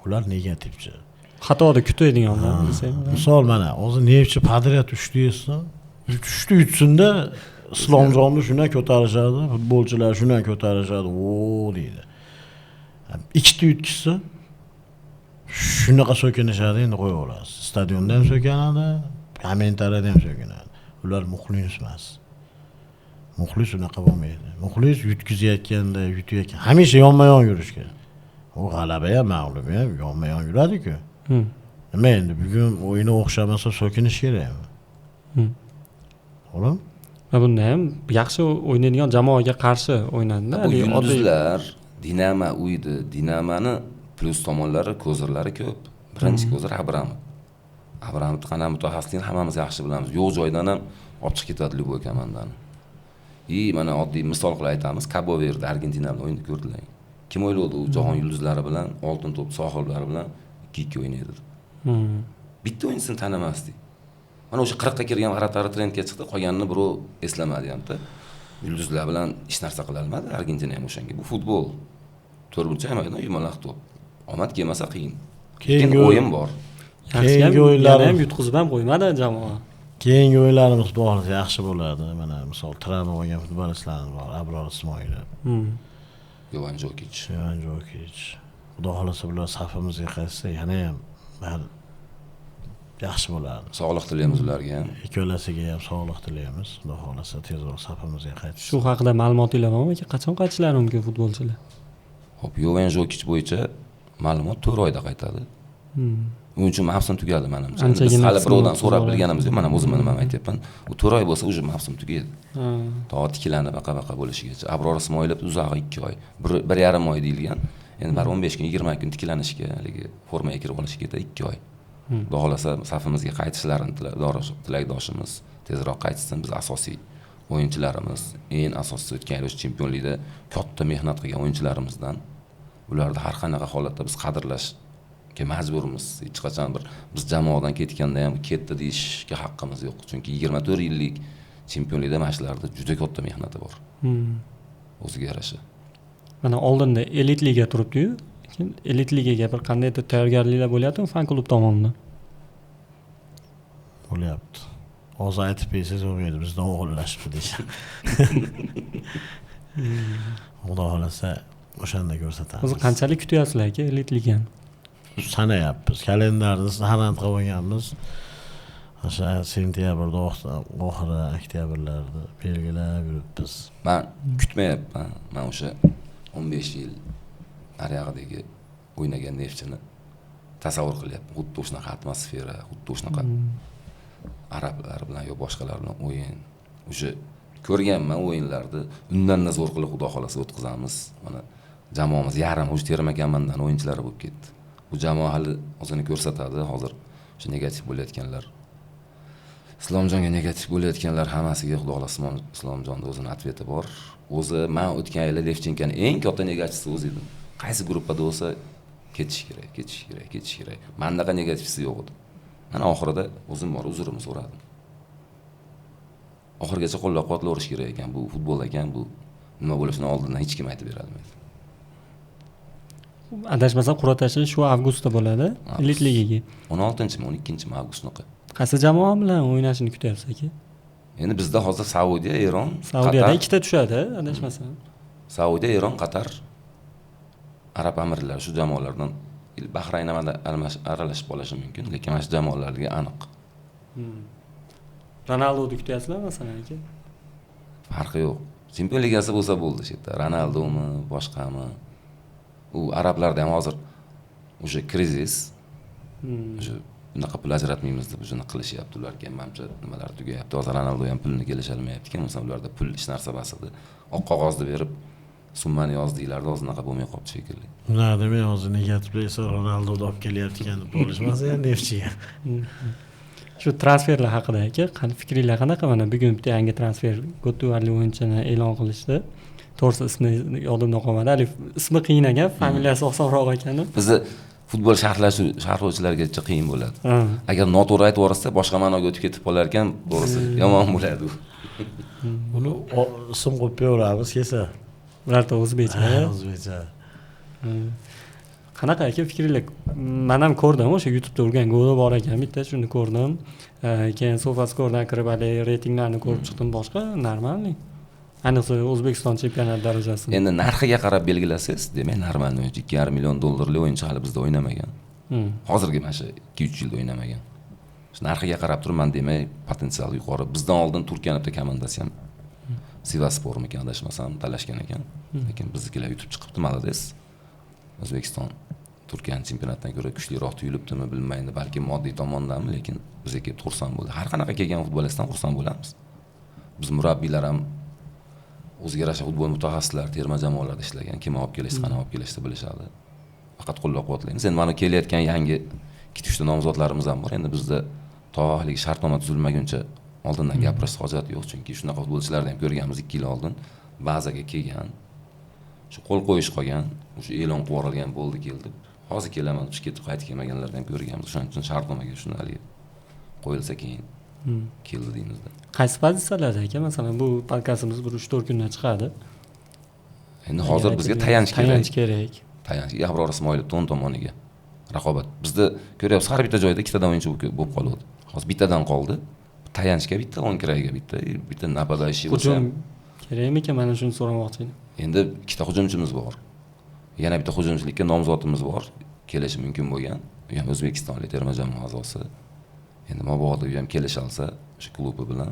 Ular negativchi. Xatoni kutadiganlar desam. Misol mana, hozir Nevchi Patriot uchdi esa, uchdi uchsinda Islomjonni shundan ko'tarishadi, futbolchilar shundan ko'tarishadi, o deydi. Ikkita yutkisi shunaqa so'kinishadi, endi qo'yib olasiz. Stadionda ham so'kinadi, kommentariyada ham so'kinadi. Ular muxlis emas. Muxlis unaqa bo'lmaydi. Muxlis yutkizayotganda, yutayotgan, hamisha yonma-yon yurish kerak. U g'alaba ham, mag'lub ham yonma-yon yuradi-ku. Nima endi bugun o'yini o'xshamasa so'kinish kerakmi? To'g'rimi? Bunda ham yaxshi o'ynaydigan jamoaga qarshi o'ynadi-da. Bu yulduzlar Dinamo uydi. Dinamoni plus tomonlari, ko'zirlari ko'p. Birinchi ko'zir Abramov. Abramov qanday mutaxassisligini hammamiz yaxshi bilamiz. Yo'q joydan ham olib chiqib ketadi Lyuboy komandani. Mana oddiy misol qilib aytamiz, Cabo Verde Argentinani o'yinni ko'rdilar. Kim o'ylaydi u jahon yulduzlari bilan, oltin to'p sohiblari bilan 2-2 o'ynaydi. Bitta o'yinchisini tanimasdi. Mana o'sha 40 ga kirgan g'aratlari trendga chiqdi, qolganini birov eslamadi hamda. Yulduzlar bilan hech narsa qila olmadi Argentina ham o'shanga. Bu futbol. To'rtburchak maydon yumaloq to'p. Omad kelmasa qiyin. Keyingi o'yin bor. Keyingi o'yinlarni ham yutqizib ham qo'ymadi jamoa. Keyingi o'yinlarimiz xudo xolasa yaxshi bo'ladi. Mana misol Tramov olgan futbolchilarimiz bor, Abror Ismoilov. Yovan Jokic. Xudo xolasa bular safimizga qaytsa, yana ham yaxshi bo'ladi. Sog'liq tilaymiz ularga ham. Ikkalasiga ham sog'liq tilaymiz. Xudo xolasa tezroq safimizga qaytsin. Shu haqida ma'lumotingiz bormi? Qachon qaytishlari mumkin futbolchilar? Xo'p, Yovan Jokic bo'yicha ma'lumot 4 oyda qaytadi. Uning uchun mavsum tugadi menimcha. Biz hali birovdan so'rab bilganimiz yo'q. Mana o'zim nima aytyapman. U 4 oy bo'lsa o'sha mavsum tugaydi. To tiklanib baqa bo'lishigacha. Abror Ismoilov uzog'i 2 oy, 1,5 oy deyilgan. Endi bar 15 kun, 20 kun tiklanishga, haligi formaga kirib olishga ketadi 2 oy. Xudo xolasa safimizga qaytishlarini tilakdoshimiz tezroq qaytsin. Biz asosiy o'yinchilarimiz, eng asosiysi o'tgan yil chempionlikda katta mehnat qilgan o'yinchilarimizdan ularni har qanaqa holatda biz qadrlashga majburmiz. Hech qachon biz jamoadan ketganda ham ketdi deyishga haqqimiz yo'q. Chunki 24 yillik chempionlikda mashlarda juda katta mehnati bor. O'ziga yarasha. Mana oldinda elit liga turibdi-yu, lekin elit ligaga bir qandaydir tayyorgarliklar bo'lyaptimi fan klub tomonidan? Bo'lyapti. Hozir aytib bersangiz bo'lmaydi, bizdan o'g'irlashibdi deyishadi. Xudo xolasa o'shanda ko'rsatamiz. O'zi qanchalik kutyapsizlar aka elit ligani? Sanayapmiz. Kalendarni sanab qilganmiz. O'sha sentyabrda oxiri, oktyabrlarda belgilab yuribmiz. Men kutmayapman. Men o'sha 15 yil nariyog'idagi o'ynagan Neftchini tasavvur qilyapman. Xuddi shunaqa atmosfera, xuddi shunaqa arablar bilan yo boshqalar bilan o'yin. O'sha ko'rganman o'yinlarni. Undan zo'r qilib xudo xolasa o'tkazamiz. Mana jamoamiz yarim o'sha terma komandaning o'yinchilari bo'lib ketdi. Bu jamoa hali o'zini ko'rsatadi. Hozir o'sha negativ bo'layotganlar. Islomjonga negativ bo'layotganlar hammasiga xudo xolasa Islomjonning o'zining atveti bor. O'zi men o'tgan yil Levchenkoning eng katta negativsi o'zi edim. Qaysi gruppada bo'lsa ketish kerak. Mendaqa negativsi yo'q edi. Mana oxirida o'zim bor, uzurimni so'radim. Oxirgacha qo'llab-quvvatlaverish kerak ekan, bu futbol ekan, bu nima bo'lishini oldindan hech kim aytib bera olmaydi. Adashmasam qur'a-tashish shu avgustda bo'ladi, elit ligaga. 16-mi, 12-mi avgustniki. Qaysi jamoa bilan o'ynashini kutyapsiz aka? Endi bizda hozir Saudiya, Eron, Saudiyada ikkita tushadi, adashmasam. Saudiya, Eron, Qatar, Arab Amirliklari shu jamoalardan Bahrayn ham aralashib qolishi mumkin, lekin mana shu jamoalarga aniq. Ronaldoni kutyapsizlar masalan aka? Farqi yo'q. Chempion ligasi bo'lsa bo'ldi shu yerda. Ronaldomi, boshqami. U arablarda ham hozir o'sha krizis. O'sha bunaqa pul ajratmaymiz deb o'shani qilishyapti ularga. Menimcha nimalar tugayapti. Hozir Ronaldo ham pulni kelisha olmayapti. Kim bo'lsa ularda pul ish narsa bas edi. Oq qog'ozni berib summani yozdinglar-da, o'zinaqa bo'lmay qolibdi shekilli. Ular demay hozir negativlaysa Ronaldoni olib kelyapti ekan deb bo'lishmasa ham Neftchiga. Shu transferlar haqida aka, qani fikringlar qanaqa? Mana bugun bitta yangi transfer Gotuvarli o'yinchini e'lon qilishdi. to'g'risi ismi yodimda qolmadi. Alif ismi qiyin ekan, familiyasi osonroq ekan. Bizni futbol sharhlovchilargacha qiyin bo'ladi. Ha. Agar noto'g'ri aytib yuborsa, boshqa ma'noga o'tib ketib qolar ekan, to'g'risi yomon bo'ladi u. Buni ism qo'yib qo'yaveramiz kelsa. Ularda o'zbekcha. O'zbekcha. Qanaqa aka fikringiz? Men ham ko'rdim, o'sha YouTube'da urgan goli bor ekan, bitta shuni ko'rdim. Keyin SofaScore'dan kirib reytinglarni ko'rib chiqdim, boshqa normalniy. Ayniqsa O'zbekiston chempionat darajasida. Endi narxiga qarab belgilasangiz, demak normalniy o'yinchi 2,5 million dollarlik o'yinchi hali bizda o'ynamagan. Hozirgi mana shu 2-3 yilda o'ynamagan. Shu narxiga qarab turman demak, potensial yuqori. Bizdan oldin Turkiyaning bitta komandasi ham Sivasspormikan adashmasam talashgan ekan. Lekin biznikilar yutib chiqibdi, malades. O'zbekiston Turkiyaning chempionatidan ko'ra kuchliroq tuyulibdimi bilmayman, balki moddiy tomondanmi, lekin bizga kelib xursand bo'ldi. Har qanaqa kelgan futbolchidan xursand bo'lamiz. Biz murabbiylar ham o'ziga yarasha futbol mutaxassislari terma jamoalarda ishlagan, kim olib kelishsa, qana olib kelishsa bilishadi. Faqat qo'llab-quvvatlaymiz. Endi mana kelayotgan yangi 2-3 ta nomzodlarimiz ham bor. Endi bizda to haligi shartnoma tuzilmaguncha oldindan gapirish hojat yo'q, chunki shunaqa futbolchilarni ham ko'rganmiz 2 yil oldin. Bazaga kelgan, shu qo'l qo'yish qolgan, o'sha e'lon qilib yuborilgan bo'ldi keldi. Hozir kelaman, chiqib ketib qaytib kelmaganlarni ham ko'rganmiz. Shuning uchun shartnomaga shunday qo'yilsa keyin keldi deymizda. Qaysi pozitsiyalarda aka? Masalan, bu podkastimiz bir 3-4 kundan chiqadi. Endi hozir bizga tayanch kerak. Tayanch Abror Ismoilov to'n tomoniga raqobat. Bizda ko'ryapsiz, har bitta joyda ikkitadan o'yinchi bo'lib qoladi. Hozir bittadan qoldi. Tayanchga bitta, o'nkirayga bitta napadashi bo'lsa. Hujum kerakmi-ki? Mana shuni so'ramoqchi edim. Endi ikkita hujumchimiz bor. Yana bitta hujumchilikka nomzodimiz bor. Kelishi mumkin bo'lgan. U ham O'zbekistonlik terma jamoa a'zosi. Endi mabodo u ham kelisha olsa, o'sha klubi bilan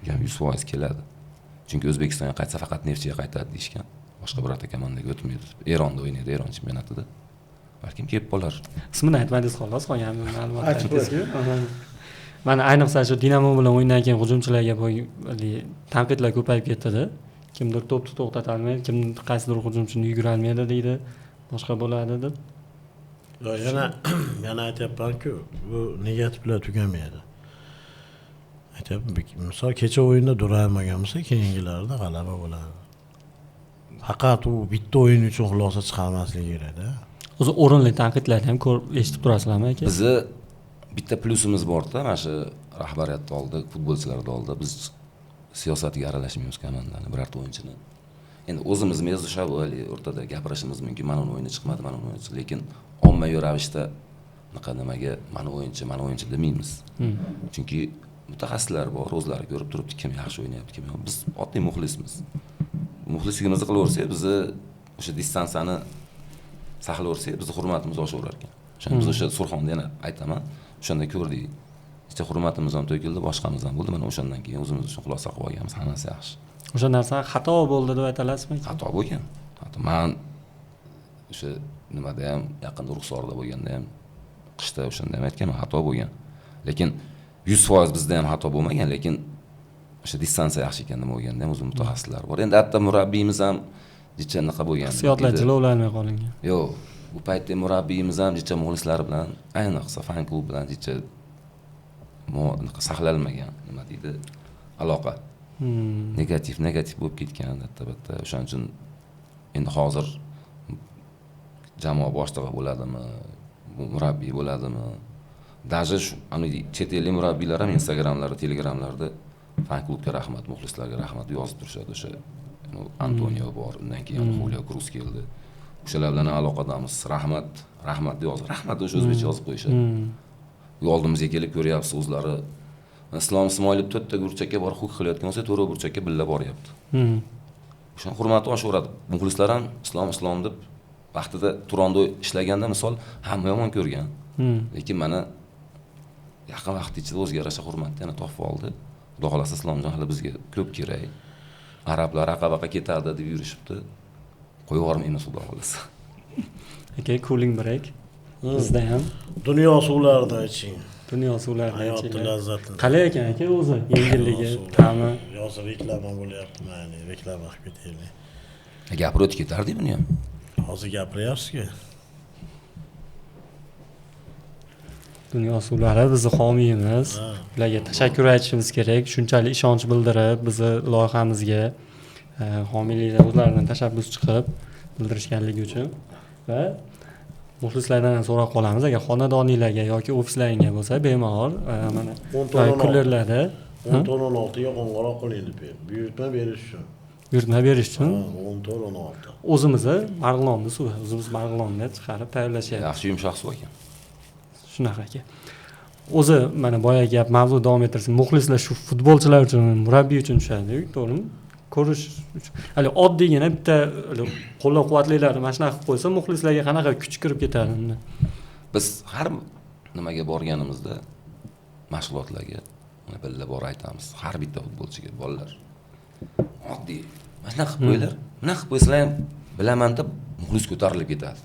u ham 100% keladi. Chunki O'zbekistonga qaytsa faqat Neftchiga qaytadi deyshgan. Boshqa birorta komandaga o'tmaydi. Eronda o'ynaydi, Eron chempionatida. Balkim kelib qolar. Ismini aytmadingiz xolos, qolgan ma'lumot aytdingiz-ku. Mana ayniqsa shu Dinamo bilan o'ynagan keyin hujumchilarga tanqidlar ko'payib ketdi-da. Kimdir to'pni to'xtata olmaydi, kimdir qaysidir hujumchini yugura olmaydi deydi. Boshqa bo'ladi deb. Yana aytyapman-ku, bu negativlar tugamaydi. Aytyapman, misol kecha o'yinda duramagan bo'lsa, keyingilarida g'alaba bo'ladi. Faqat u bitta o'yin uchun xulosa chiqarmasligi kerak-da. O'zi o'rinli tanqidlarni ham ko'rib eshitib turasizlarmi aka? Bizni bitta plyusimiz bor-da, mana shu rahbariyatda oldi, futbolchilarda oldi. Biz siyosatiga aralashmaymiz komandani, birorta o'yinchini. Endi o'zimiz mezusha o'rtada gapirishimiz mumkin, mana uni o'yini chiqmadi, mana uni o'yini, lekin ommaviy ravishda nimaga mana o'yinchi demaymiz. Chunki mutaxassislar bor, o'zlari ko'rib turibdi, kim yaxshi o'ynayapti, kim yo'q. Biz oddiy muxlismiz. Muxlisligimizni qilaversak, bizni o'sha distansiyani saqlayversak, bizni hurmatimiz oshaverar ekan. O'shani biz o'sha Surxonda yana aytaman, o'shanda ko'rdik. Ichta hurmatimiz ham to'kildi, boshqamiz ham bo'ldi. Mana o'shandan keyin o'zimiz uchun xulosa qilib olganmiz, hammasi yaxshi. O'sha narsa xato bo'ldi deb aytalasizmi? Xato bo'lgan. Men o'sha nimada ham yaqinda Ruxsorda bo'lganda ham qishda o'shanda ham aytganman, xato bo'lgan. Lekin 100% bizda ham xato bo'lmagan, lekin o'sha distansiya yaxshi ekan nima bo'lganda ham o'z mutaxassislar bor. Endi hatto murabbiyimiz ham jicha naqa bo'lgan. Hissiyotlar jilovlanmay qolingan. Yo'q, bu paytda murabbiyimiz ham jicha muxlislari bilan, ayniqsa fan klub bilan jicha saqlanmagan, nima deydi, aloqa. Negativ bo'lib ketgan albatta. O'shaning uchun endi hozir jamoa boshlig'i bo'ladimi, murabbiy bo'ladimi? Даже shu chet ellik murabbiylar ham Instagramlarda, Telegramlarda fan klubga rahmat, muxlislarga rahmat yozib turishadi. O'sha Antonio bor, undan keyin Julio Cruz keldi. O'shalar bilan aloqadamiz. Rahmat yozib, rahmat o'sha o'zbekcha yozib qo'yishadi. Oldimizga kelib ko'ryapsiz o'zlari. Islom Ismoilov 4 ta burchakka borib huk qilayotgan bo'lsa, 4 burchakka billa boryapti. O'sha hurmati oshaveradi. Muxlislar ham islom deb vaqtida Turonda ishlaganda misol hamma yomon ko'rgan. Lekin mana yaqin vaqt ichida o'ziga yarasha hurmatni yana topib oldi. Xudo xolasa Islomjon hali bizga ko'p kerak. Arablar aqabaqa ketadi deb yurishibdi. Qo'yib yubormaymiz xudo xolasa. Okay, cooling break. Bizda ham Dunyo suvlarida iching. Dunyo suvlarida iching. Hayot lazzatini. Qalay ekan aka o'zi? Yengilligi, ta'mi. Hozir reklama bo'lyapti, mana reklama qilib ketaylik. Gapirib o'tib ketardik buni ham. Hozir gapiryapsiz-ku. Dunyo suvlari bizni homiyimiz. Ularga tashakkur aytishimiz kerak. Shunchalik ishonch bildirib, bizni loyihamizga homiylikda o'zlaridan tashabbus chiqib bildirishganligi uchun va muxlislardan ham so'rab qolamiz, agar xonadoninglarga yoki ofislaringga bo'lsa bemalol mana kullerlarda 10 ton 16 ga qo'ng'iroq qiling deb buyurtma berish uchun. buyurtma berish uchun 10 ton 16. o'zimizni Marg'ilonni suvi, o'zimiz Marg'ilonni chiqarib tayyorlashyapmiz. Yaxshi yumshoq suv ekan. Shunaqa aka. O'zi mana boyagi gap mavzu davom ettirsin. Muxlislar shu futbolchilar uchun, murabbiy uchun tushadi-ku, to'g'rimi? Ko'rish uchun. Hali oddiygina bitta qo'llab-quvvatlaylarni mana shunaqa qilib qo'ysa, muxlislarga qanaqa kuch kirib ketadi unda. Biz har nimaga borganimizda mashg'ulotlarga billa bor aytamiz. Har bitta futbolchiga bolalar oddiy mana shunaqa qilib qo'yinglar. Bunaqa qilib qo'ysanglar ham bilaman deb muxlis ko'tarilib ketadi.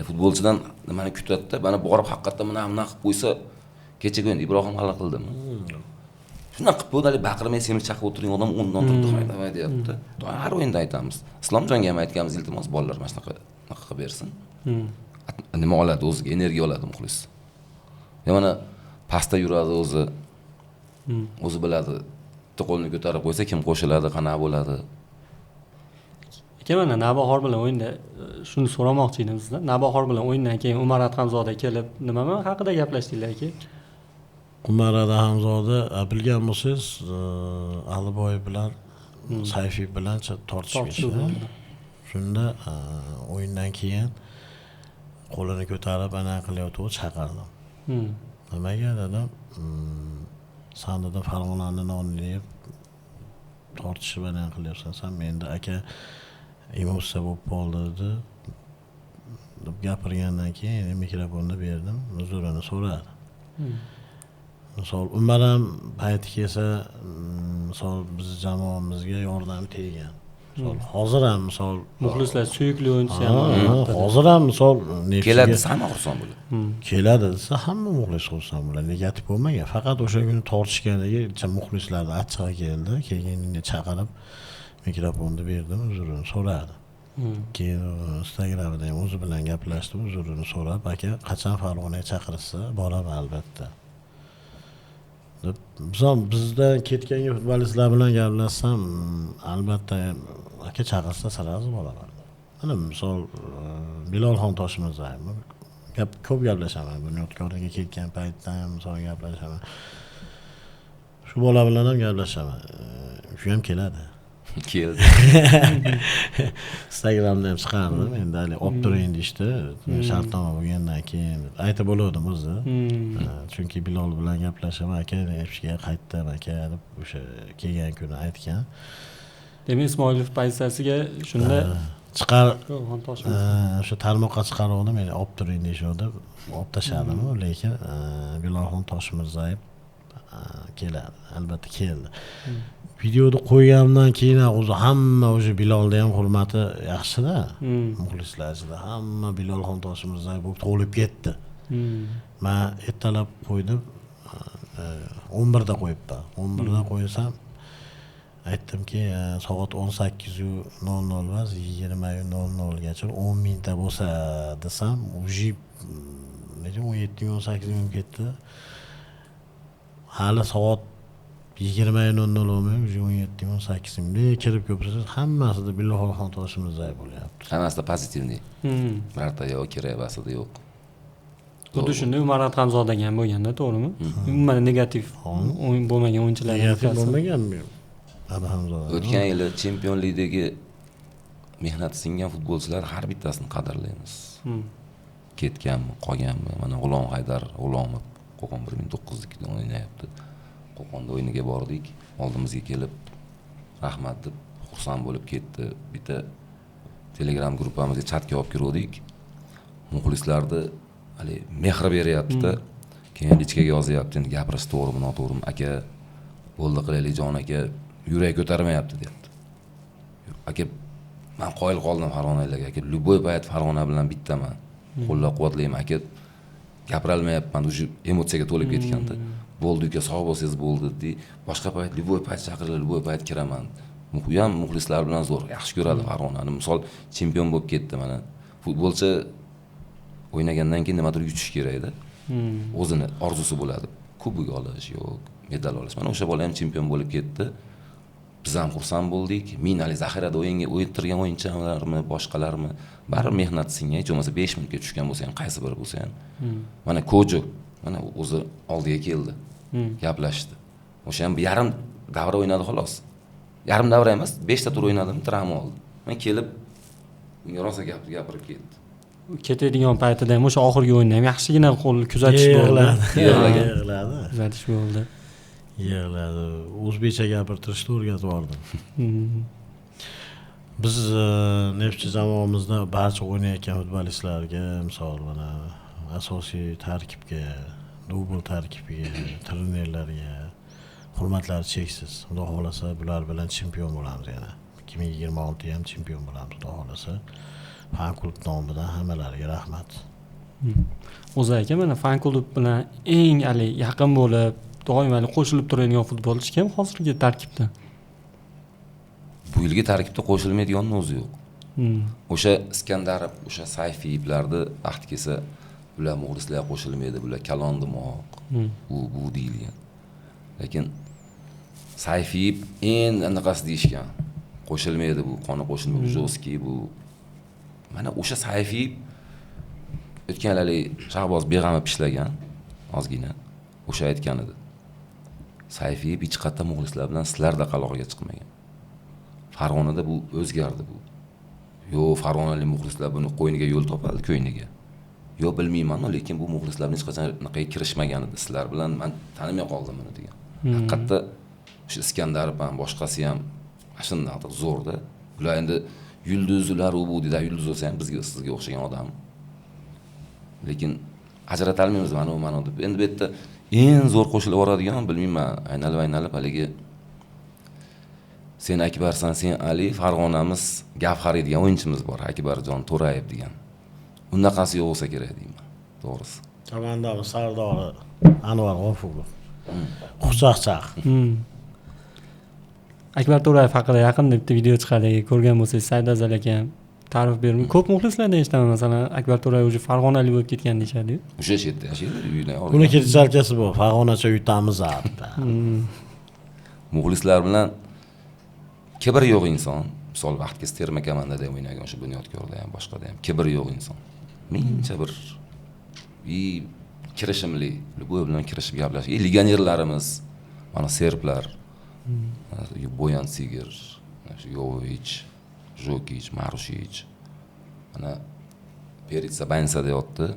Futbolchidan nimani kutadi-da, mana borib haqiqatdan bunaqa qilib qo'ysa, kechaga endi Ibrohim hal qildimi? Shunaqa qilib qo'ydi, baqirmay seni chaqib o'tiring, odam o'rnidan turdi, hayda deyapti. Har o'yinda aytamiz. Islomjonga ham aytganmiz, iltimos bolalar mana shunaqa qilib bersin. Nima oladi o'ziga, energiya oladi muxlis. Mana pastda yuradi o'zi. O'zi biladi. Bitta qo'lni ko'tarib qo'ysa kim qo'shiladi, qanaqa bo'ladi. Aka mana Navbahor bilan o'yinda shuni so'ramoqchi edim sizdan. Navbahor bilan o'yindan keyin Umar Adhamzoda kelib, nima haqida gaplashdinglar aka? Umar Adhamzoda bilgan bo'lsangiz, Aliboy bilan Sayfiy bilan tortishishdi. Shunda o'yindan keyin qo'lini ko'tarib ana qilyotib chaqirdim. Nimaga dedim? Sen dedim Farg'onani nonni yeb tortishib bilan qilyapsan. Sen menda aka emotsiya bo'lib qoldi deb gapirgandan keyin mikrofonni berdim, uzurini so'radi. Misol Umar ham payti kelsa, misol biz jamoamizga yordam teggan. Misol hozir ham misol muxlislar suyukli o'yinchisi ham hozir ham misol keladi, hamma xursand bo'ladi. Keladi desa hamma muxlis xursand bo'ladi. Negativ bo'lmagan. Faqat o'sha kuni tortishganiga muxlislarni achchig'i keldi. Keyin chaqirib mikrofonni berdim, uzurini so'radi. Keyin Instagramda ham o'zi bilan gaplashdim, uzurini so'rab, aka qachon Farg'onaga chaqirsa, boraman albatta. Bizdan ketgan futbolchilar bilan gaplashsam, albatta aka chaqirsa sarazi boraman. Mana misol Bilolxon Toshmirzayev ko'p gaplashaman, bunyodkorga ketgan paytda ham misol gaplashaman. Shu bola bilan ham gaplashaman. Shu ham keladi. Keldi. Instagramda ham chiqardim. Endi hali olib turing deyishdi. Shartnoma bo'lgandan keyin aytib bo'ldim o'zi. Chunki Bilol bilan gaplashaman, aka ishga qaytdim aka deb o'sha kelgan kuni aytgan. Demak, Ismoilov pozitsiyasiga shunda chiqar o'sha tarmoqqa chiqaruvdim, meni olib turing deyishdi. Olib tashladim, lekin Bilolxon Toshmirzayev keladi. Albatta keldi. Videoni qo'ygandan keyin o'zi hamma o'sha Bilolda ham hurmati yaxshi-da. Muxlislarida hamma Bilolxon Toshmirzayev bo'lib to'lib ketdi. Men ertalab qo'ydim. 11 da qo'yibman. 11 da qo'ysam aytdimki, soat 18:00 emas, 20:00 gacha 10 mingta bo'lsa desam, uji necha 17-18 ming ketdi. Hali soat 20:00 bo'lmay, 17-18 ming kirib ko'psa hammasida Bilolxon Toshmirzayev bo'lyapti. Hammasida pozitivniy. Birorta yo'q, kerakmasida yo'q. Xuddi shunday Umar Adhamzodaga ham bo'lganda, to'g'rimi? Umuman negativ o'yin bo'lmagan o'yinchilar negativ bo'lmaganmi? Adhamzoda. O'tgan yili chempionlikdagi mehnat singan futbolchilar har bittasini qadrlaymiz. Ketganmi, qolganmi? Mana G'ulom Haydar G'ulomov Qo'qon 1902da o'ynayapti. Qo'qonda o'yiniga bordik, oldimizga kelib rahmat deb xursand bo'lib ketdi. Bitta Telegram gruppamizga chatga olib kirdik. Muxlislarni hali mehr beryapti. Keyin ichkaga yozyapti, endi gapirish to'g'rimi, noto'g'rimi? Aka, bo'ldi qilaylik jon aka, yurak ko'tarmayapti deyapti. Aka, men qoyil qoldim Farg'onaliklarga. Aka, любой payt Farg'ona bilan bittaman. Qo'llab-quvvatlayman aka. Gapirolmayapman, o'sha emotsiyaga to'lib ketganda. Bo'ldi uka, sog' bo'lsangiz bo'ldi dedi. Boshqa payt любой payt chaqiringlar, любой payt kiraman. Bu ham muxlislar bilan zo'r, yaxshi ko'radi Farg'onani. Misol chempion bo'lib ketdi mana. Futbolchi o'ynagandan keyin nimadir yutish kerak-da. O'zini orzusi bo'ladi. Kubok olish yo'q, medal olish. Mana o'sha bola ham chempion bo'lib ketdi. Biz ham xursand bo'ldik. Men hali zaxirada o'yinga o'yintirgan o'yinchilarmi, boshqalarmi, baribir mehnat singan, hech bo'lmasa 5 minutga tushgan bo'lsa ham, qaysi biri bo'lsa ham. Mana Kojo, mana o'zi oldiga keldi. Gaplashdi. O'sha ham yarim davra o'ynadi xolos. Yarim davra emas, 5 ta tur o'ynadim, travma oldi. Men kelib unga rosa gapirib ketdi. Ketadigan paytida ham o'sha oxirgi o'yinda ham yaxshigina qo'l kuzatish bo'ldi. Yig'ladi. Kuzatish bo'ldi. Yig'ladi. O'zbekcha gapirtirishni o'rgatib oldim. Biz Neftchi jamoamizda barcha o'ynayotgan futbolistlarga, misol mana asosiy tarkibga, dubl tarkibiga, trenerlarga hurmatlari cheksiz. Xudo xolasa bular bilan chempion bo'lamiz yana. 2026 ham chempion bo'lamiz, xudo xolasa. Fan klub nomidan hammalariga rahmat. O'zi aka, mana fan klub bilan eng yaqin bo'lib, doim qo'shilib turadigan futbolchi kim hozirgi tarkibda? Bu yilgi tarkibda qo'shilmaydiganning o'zi yo'q. O'sha Iskandarov, o'sha Sayfiyevlarni vaqt kelsa, bular muxlislar qo'shilmaydi, bular kalondimoq. Bu deyilgan. Lekin Sayfiyev eng anaqasi deyishgan. Qo'shilmaydi bu, qoni qo'shilmaydi, Joski bu. Mana o'sha Sayfiyev o'tganlari Shahboz Beg'amov pishlagan, ozgina. O'sha aytgan edi. Sayfiyev hech qatta muxlislar bilan sizlarda aloqaga chiqmagan. Farg'onada bu o'zgardi bu. Yo, farg'onalik muxlislar buni qo'yniga yo'l topadi, ko'yniga. Yo, bilmayman, lekin bu muxlislar hech qachon anaqa kirishmagan edi. Sizlar bilan men tanimay qoldim buni degan. Haqiqatda o'sha Iskandarov ham boshqasi ham shunday zo'rda. Bular endi yulduzlar u bu dedi, yulduz bo'lsa ham bizga sizga o'xshagan odam. Lekin ajrata olmaymiz mana deb. Endi bu yerda eng zo'r qo'shilib boradigan, bilmayman, aynalib haligi sen Akbarsan, sen Ali, Farg'onamiz Gavhari degan o'yinchimiz bor, Akbarjon To'rayev degan. Unaqasi yo'q bo'lsa kerak deyman, to'g'risi. Komandamiz Sardori Anvar G'ofurov. Xushchaqchaq. Akbar To'rayev haqida yaqinda bitta video chiqadi, ko'rgan bo'lsangiz, Saidazal aka ta'rif berdim. Ko'p muxlislardan eshitaman, masalan, Akbar To'rayev o'zi farg'onalik bo'lib ketgan deyshadi. O'sha yerda yashaydi, uylar. Buni kirchalkasi bor, Farg'onacha yutamiz hatta. Muxlislar bilan kibr yo'q inson. Misol vaqtga terma komandada o'ynagan, o'sha Bunyodkorda ham, boshqada ham kibr yo'q inson. Mencha bir kirishimli, bu bilan kirishib gaplash. Legionerlarimiz, mana serblar, Boyan Sigir, Yovich, Jokich, Marushich. Mana Peritsa Bansada yotdi.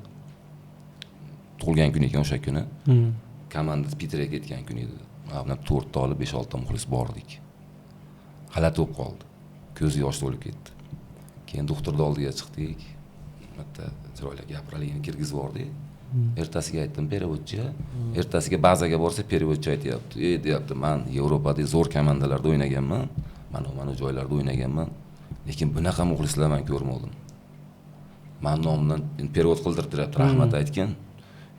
Tug'ilgan kun ekan o'sha kuni. Komanda Pitrga ketgan kun edi. Mana 4 ta olib 5-6 ta muxlis bordik. G'alati bo'lib qoldi. Ko'zi yosh to'lib ketdi. Keyin doktorning oldiga chiqdik. Bitta chiroyli gapiraligini kirgizib bordik. Ertasiga aytdim, переводchi. Ertasiga bazaga borsa, переводchi aytayapti. Deyapti, men Yevropada zo'r komandalarda o'ynaganman. Mana joylarda o'ynaganman. Lekin bunaqa muxlislar men ko'rmadim. Men nomimdan перевод qildirib turibdi, rahmat aytgan.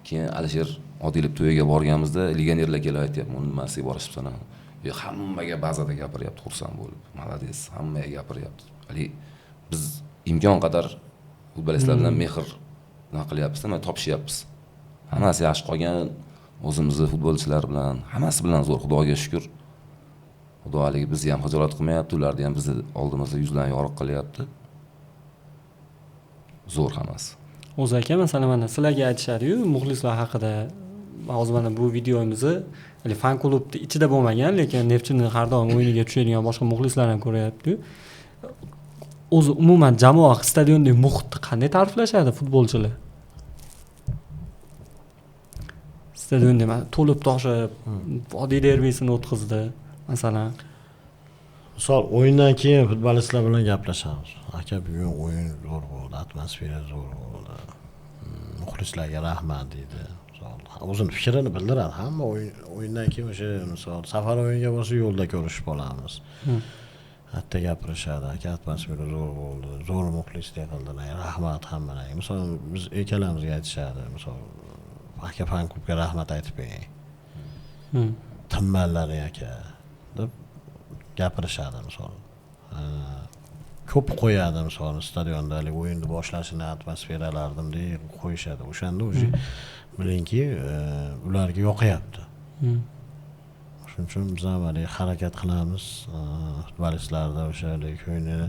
Keyin Alisher Odilov to'yiga borganimizda legionerlar kelib aytayapti, uni nimasiga borishibsan? Hammaga bazada gapiryapti, xursand bo'lib. Молодец, hammaga gapiryapti. Hali biz imkon qadar futbolistlar bilan mehr qilyapmiz, nima topishyapmiz. Hammasi yaxshi qolgan, o'zimizni futbolchilar bilan, hammasi bilan zo'r, Xudoga shukr. Xudo haligi bizni ham xijolat qilmayapti, ularni ham bizni oldimizda yuzlarni yoriq qilyapti. Zo'r hammasi. O'zi aka, masalan, mana sizlarga aytishadi-yu, muxlislar haqida. Hozir mana bu videomizni fan klubni ichida bo'lmagan, lekin Neftchini har doim o'yiniga tushadigan boshqa muxlislar ham ko'ryapti. O'zi umuman jamoa stadiondagi muhitni qanday ta'riflashadi futbolchilar? Stadionda to'lib toshib, vodiy derbisini o'tkazdi, masalan. Misol o'yindan keyin futbolistlar bilan gaplashamiz. Aka, bugun o'yin zo'r bo'ldi, atmosfera zo'r bo'ldi. Muxlislarga rahmat deydi. O'zini fikrini bildiradi. Hamma o'yindan keyin o'sha misol safar o'yinga borsa yo'lda ko'rishib olamiz. Hatta gapirishadi, aka, atmosfera zo'r bo'ldi, zo'r muxlislar qildilar, rahmat hammalarga. Misol biz ikkalamizga aytishadi, misol aka fan klubga rahmat aytib bering. Timmanlar aka deb gapirishadi misol. Ko'p qo'yadi misol stadiondalik o'yinni boshlashini atmosferalarni qo'yishadi. O'shanda o'zi bilingki, ularga yoqyapti. Shu Shuning uchun biz ham harakat qilamiz. Futbolistlarda o'sha ko'nglini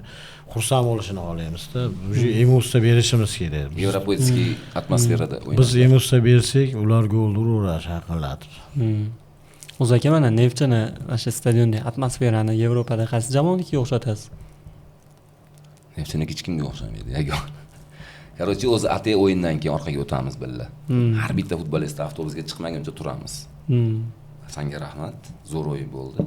xursand bo'lishini xohlaymizda. Уже emotsiya berishimiz kerak. Yevropoetskiy atmosferada Biz emotsiya bersak, ular gol uraveradi shaqillatib. O'zi aka mana Neftchini o'sha stadiondagi atmosferani Yevropada qaysi jamoanikiga o'xshatasiz? Neftchiniki hech kimga o'xshamaydi. Yagona. Короче, o'zi ate o'yindan keyin orqaga o'tamiz billa. Har bitta futbolist avtobusga chiqmaguncha turamiz. Sanga rahmat, zo'r o'yin bo'ldi.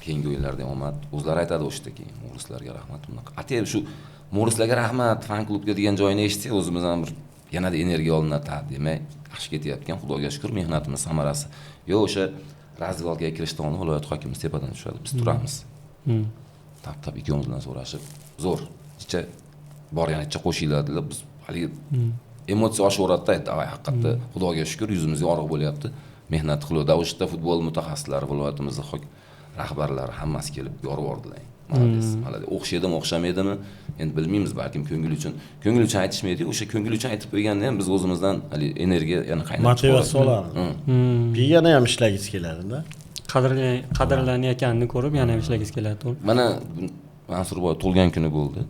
Keyingi o'yinlarda omad. O'zlari aytadi o'shda keyin muxlislarga rahmat. Ate shu muxlislarga rahmat, fan klubga degan joyini eshitsak, o'zimiz ham bir yanada energiya olinadi, demak, yaxshi ketyapti. Xudoga shukr, mehnatimiz samarasi. Yo, o'sha razvalkaga kirishdan oldin viloyat hokimi tepadan tushadi, biz turamiz. Tap ikkovimiz bilan so'rashib, zo'r. Ichcha borganicha qo'shiladilar. Biz hali emotsiya oshaveradi-da, davay haqiqatda Xudoga shukr, yuzimiz yorug' bo'lyapti. Mehnat qiladi. O'shda futbol mutaxassislari, viloyatimizning rahbarlari hammasi kelib yorib yordilar. Malades. O'xshaydimi, o'xshamaydimi? Endi bilmaymiz, balkim ko'ngil uchun aytishmaydi. O'sha ko'ngil uchun aytib qo'yganda ham biz o'zimizdan hali energiya yana qaynab motivatsiya olamiz. Yana ham ishlagingiz keladi-da. Qadrlanayotganini ko'rib yana ham ishlagingiz keladi, to'g'ri? Mana Mansurboy tug'ilgan kuni bo'ldi.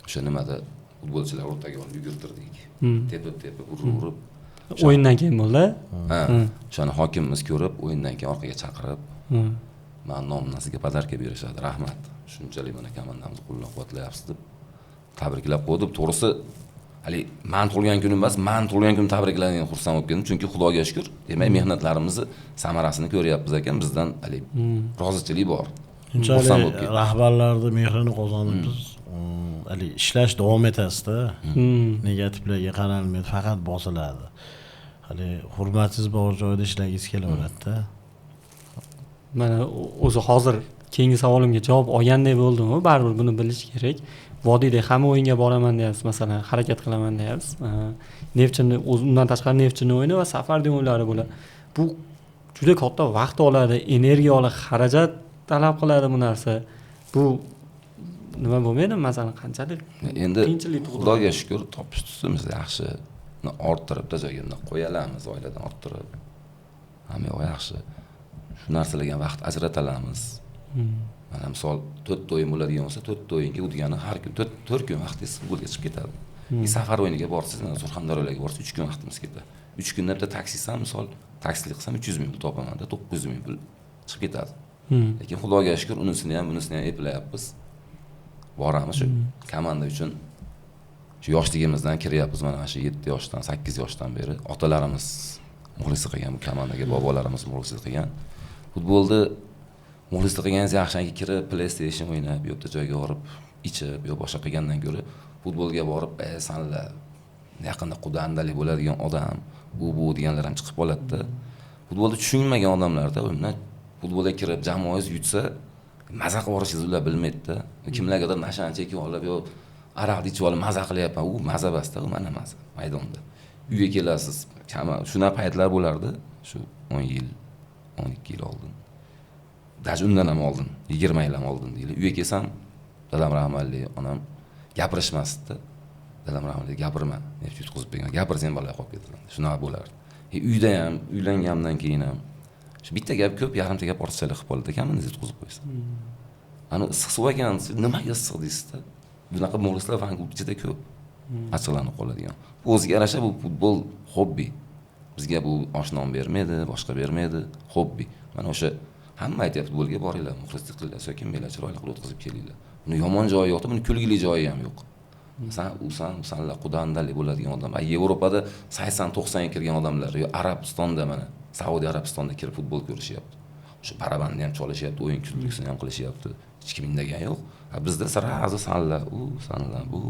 O'sha nimada futbolchilar o'rtaga olib yugurtirdik. Tepib urib. O'yindan keyin bo'ldi. Ha. O'shani hokimimiz ko'rib, o'yindan keyin orqaga chaqirib, "Men nomnasiga podarka berishadi, rahmat. Shunchalik mana komandamizni qo'llab-quvvatlayapsiz" deb tabriklab qo'ydi. To'g'risi, hali men tug'ilgan kunim emas, men tug'ilgan kunim tabriklanigan xursand bo'lib keldim, chunki Xudoga shukr, demak mehnatlarimizni samarasini ko'ryapmiz ekan, bizdan hali rozichilik bor. Shunchalik rahbarlarning mehrini qozonib biz hali ishlash davom etasiz-da. Negativlarga qaralmaydi, faqat bosiladi. Hali hurmatsiz bor joyda ishlagingiz kelaveradi-da. Mana o'zi hozir keyingi savolimga javob olgandek bo'ldim-ku, baribir buni bilish kerak. Vodiyda hamma o'yinga boraman deyapsiz, masalan, harakat qilaman deyapsiz. Neftchini undan tashqari Neftchini o'yini va safarda o'yinlari bo'ladi. Bu juda katta vaqt oladi, energiya oladi, xarajat talab qiladi bu narsa. Bu nima bo'lmaydi, masalan, qanchalik endi qiyinchilik tug'diradi. Xudoga shukr, topish tutimiz yaxshi. Orttirib joyiga qo'yalamiz, oiladan orttirib. Hamma yo'q yaxshi. Shu narsalarga vaqt ajratamiz. Mana misol 4 o'yin bo'ladigan bo'lsa, 4 o'yinga u degani har kun 4 kun vaqtingiz futbolga chiqib ketadi. Safar o'yiniga borsangiz, mana Surxondaryoga borsangiz 3 kun vaqtimiz ketadi. 3 kunda bitta taksisam, misol taksilik qilsam 300 ming pul topaman-da, 900 ming pul chiqib ketadi. Lekin Xudoga shukr, unisini ham eplayapmiz. Boramiz shu komanda uchun. Shu yoshligimizdan kiryapmiz, mana shu 7 yoshdan, 8 yoshdan beri otalarimiz muxlislik qilgan bu komandaga, bobolarimiz muxlislik qilgan. Futbolda muxlislik qilganingiz yaxshiga kirib, PlayStation o'ynab, yo'qda joyga borib, ichib, yo boshqa qilgandan ko'ra futbolga borib, sanlar yaqinda qudandalik bo'ladigan odam, bu deganlar ham chiqib qoladi-da. Futbolda tushunmagan odamlarda undan futbolga kirib, jamoangiz yutsa, maza qilib borishingizni ular bilmaydi-da. Kimlargadir nashani chekib olib, yo aroqni ichib olib maza qilyapman, u maza emas-da, u mana maza maydonda. Uyga kelasiz, shuna paytlar bo'lardi, shu 10 yil, 12 yil oldin. Даже undan ham oldin, 20 yil ham oldin deylik. Uyga kelsam, dadam rahmatli, onam gapirishmasdi. Dadam rahmatli, gapirma, deb yutqizib bergan. Gapirsang bola qolib ketadi. Shunaqa bo'lardi. Uyda ham, uylangandan keyin ham shu bitta gap ko'p, yarimta gap ortiqchalik qilib qoladi ekanman, yutqizib qo'ysa. Ana issiq suv ekan, nimaga issiq deysiz-da? Bunaqa muxlislar fan klub ichida ko'p. Achchiqlanib qoladigan. O'ziga yarasha bu futbol hobbi. Bizga bu oshnom bermaydi, boshqa bermaydi, hobbi. Mana o'sha hamma aytayapti, futbolga boringlar, muxlislik qilinglar, so'kinmanglar, chiroyli qilib o'tkazib kelinglar. Buni yomon joyi yo'q, buni kulgili joyi ham yo'q. Sanlar qudandalik bo'ladigan odam. Yevropada 80-90 ga kirgan odamlar, yo Arabistonda mana Saudiya Arabistonda kirib futbol ko'rishyapti. O'sha barabonni ham cholishyapti, o'yin kulgisini ham qilishyapti. Hech kim indagan yo'q. Bizda sarazi sanlar, bu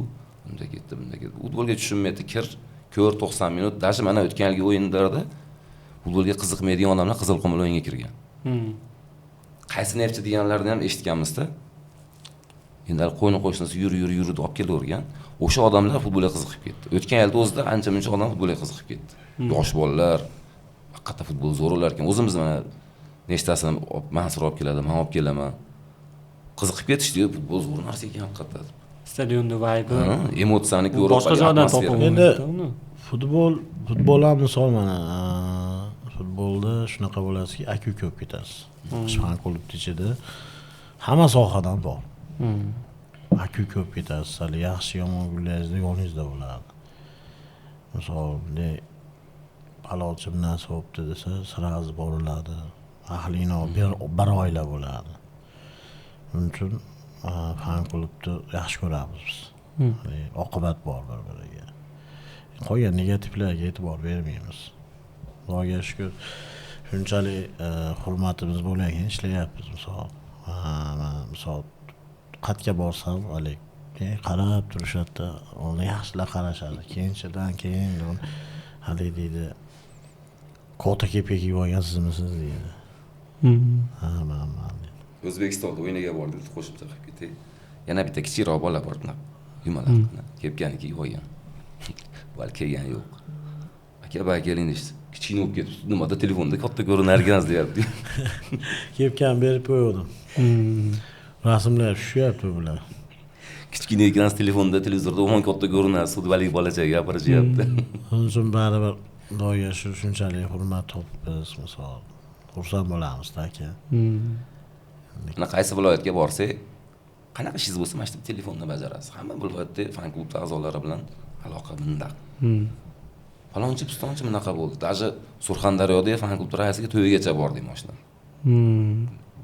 bunda ketdi. Futbolga tushunmaydi, ko'r 90 minut. Даже mana o'tgan yilgi o'yinlarda futbolga qiziqmaydigan odamlar Qizilqumli o'yinga kirgan. Qaysi Neftchi deganlarni ham eshitganmiz-da. Endi qo'yni qo'shnisi yur deb olib kelavergan. O'sha odamlar futbolga qiziqib ketdi. O'tgan yilda o'zida ancha-muncha odam futbolga qiziqib ketdi. Yosh bolalar, haqiqatda futbol zo'r o'lar ekan. O'zimiz mana nechtasini Mansur olib keladi, men olib kelaman. Qiziqib ketishdi, futbol zo'r narsa ekan haqiqatda. Stadionda vibe, emotsiyani ko'rib, boshqa joydan topib endi futbol ham misol mana futbolda shunaqa bo'ladiki, aka ko'p ketasiz. Fan klubni ichida hamma sohadan bor. Aka ko'p ketasiz, hali yaxshi yomon kunlaringizda yoningizda bo'ladi. Misol, palonchi bir narsa bo'libdi desa, sirasiz boriladi. Ahlini bir oila bo'ladi. Shuning uchun fan klubni yaxshi ko'ramiz biz. Oqibat bor bir-biriga. Qolgan negativlarga e'tibor bermaymiz. Xudoga shukr, shunchalik hurmatimiz bo'lgan ishlayapmiz misol. Misol qatga borsam, halik qarab turishadi, uni yaxshilar qarashadi. Keyin hali deydi, kota kepak kiyib olgan sizmisiz deydi. Men. O'zbekistonda o'yinaga bordik, qo'shimcha qilib ketay. Yana bitta kichikroq bola bor, yumaloq, kepkani kiyib olgan. Balki kelgan yo'q. Aka bak keling deydi. Kichkina bo'lib ketibdi, nimada telefonda katta ko'rinarkan deyapti. Kepkani berib qo'ydim. Rasmlar tushyapti bular. Kichkina ekran telefonda, televizorda omon katta ko'rinadi, futbolchi bolachaga gapirishyapti. Shuning uchun baribir Xudoga shunchalik hurmat topib misol xursand bo'lamiz aka. Mana qaysi viloyatga borsak, qanaqa ishingiz bo'lsa, mana shu telefonni bajarasiz. Hamma viloyatda fan klub a'zolari bilan aloqa bundaq. Falonchi pistonchi bunaqa bo'ldi. Даже Surxondaryoda fan klub raisiga to'yigacha bordik mashina.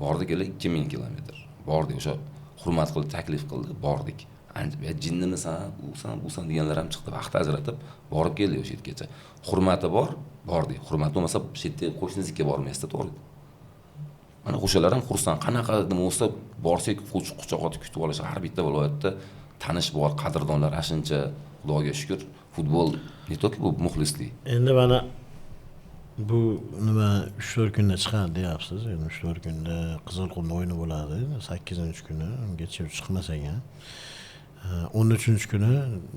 Bordik 2000 kilometr. Bordik, o'sha hurmat qilib taklif qildi, bordik. Jinnimisan, usan deganlar ham chiqdi, vaqt ajratib borib keldik o'sha yergacha. Hurmati bor, bordik. Hurmat bo'lmasa, shu yerda qo'shnizga bormaysizda, to'g'ri. Mana o'shalar ham xursand, qanaqa nima bo'lsa, borsak quchoq otib kutib olish. Har bitta viloyatda tanish bor, qadrdonlar ashuncha, Xudoga shukr, futbol ne to'ki bu muxlislik. Endi mana bu nima 3-4 kunda chiqadi deyapsiz. Endi 3-4 kunda Qizilqumda o'yini bo'ladi. 8-kuni ungacha chiqmasak ham. 13-kuni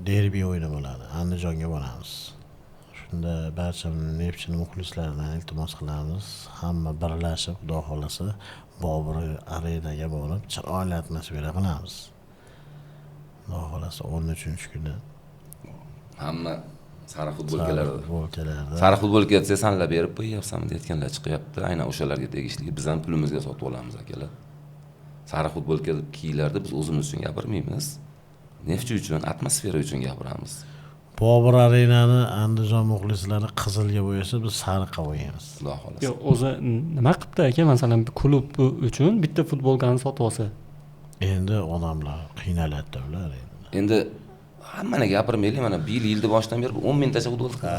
derbi o'yini bo'ladi. Andijonga boramiz. Shunda barcha Neftchi muxlislaridan iltimos qilamiz. Hamma birlashib, Xudo xolasa, Bobur arenaga borib, chiroyli atmosfera qilamiz. Xudo xolasa 13-kuni hamma sariq futbolkalarda. Sariq futbolka desa sanlab berib qo'yyapsanmi deyotganlar chiqyapti. Aynan o'shalarga tegishli. Biz ham pulimizga sotib olamiz akalar. Sariq futbolka kiylarda biz o'zimiz uchun gapirmaymiz. Neftchi uchun, atmosfera uchun gapiramiz. Bobur arenani Andijon muxlislari qizilga bo'yasa, biz sariqqa bo'yaymiz. Xudo xolasa. Yo'q, o'zi nima qilibdi aka, masalan, klub uchun bitta futbolkani sotib olsa? Endi odamlar qiynaladi ular endi hammani gapirmaylik, mana bir yilda boshidan beri 10 mingtacha futbol qildim.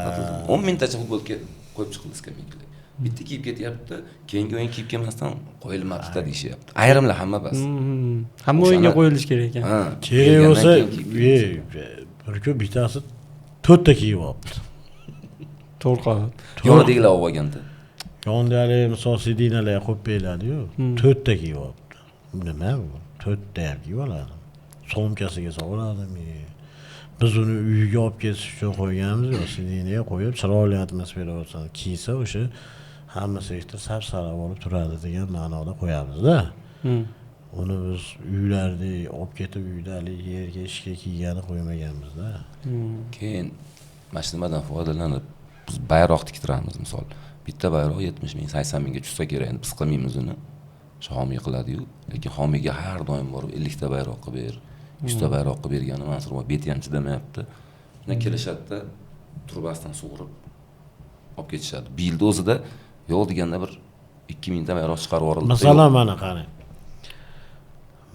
10 mingtacha futbolga qo'yib chiqildi skameykaga. Bitta kiyib ketyapti, keyingi o'yin kiyib kelmasdan qo'yilmabdi deyishyapti. Ayrimlar hamma bas. Hamma o'yinga qo'yilish kerak ekan. Kerak bo'lsa, bir ko'p bittasi 4 ta kiyib olibdi. To'rqoq. Yonidagilar olib olganda. Yondagi misol sidinalar qo'yib beradi-yu, 4 ta kiyib olibdi. Nima bu? 4 ta ham kiyib oladi. Somkasiga soladimi? Biz uni uyiga olib ketish uchun qo'yganmiz, yo sidinaga qo'yib, chiroyli atmosfera bo'lsin, kiysa o'sha hamma sektor sar-sara bo'lib turadi degan ma'noda qo'yamiz-da. Uni biz uylarda olib ketib, uydali yerga ishga kiygani qo'ymaganmiz-da. Keyin mashinadan foydalanib biz bayroq tiktiramiz misol. Bitta bayroq 70 ming, 80 mingga tushsa kerak, endi biz qilmaymiz uni. Shomiy qiladi-yu, lekin homiyga har doim borib 50 ta bayroq qilib ber. 100 ta bayroq qilib bergani Mansur va beti ham chidamayapti. Shunda kelishadi-da, turbasidan sug'urib olib ketishadi. Bir yilda o'zida yo'q deganda bir 2000 ta bayroq chiqarib yuborildi. Masalan, mana qarang.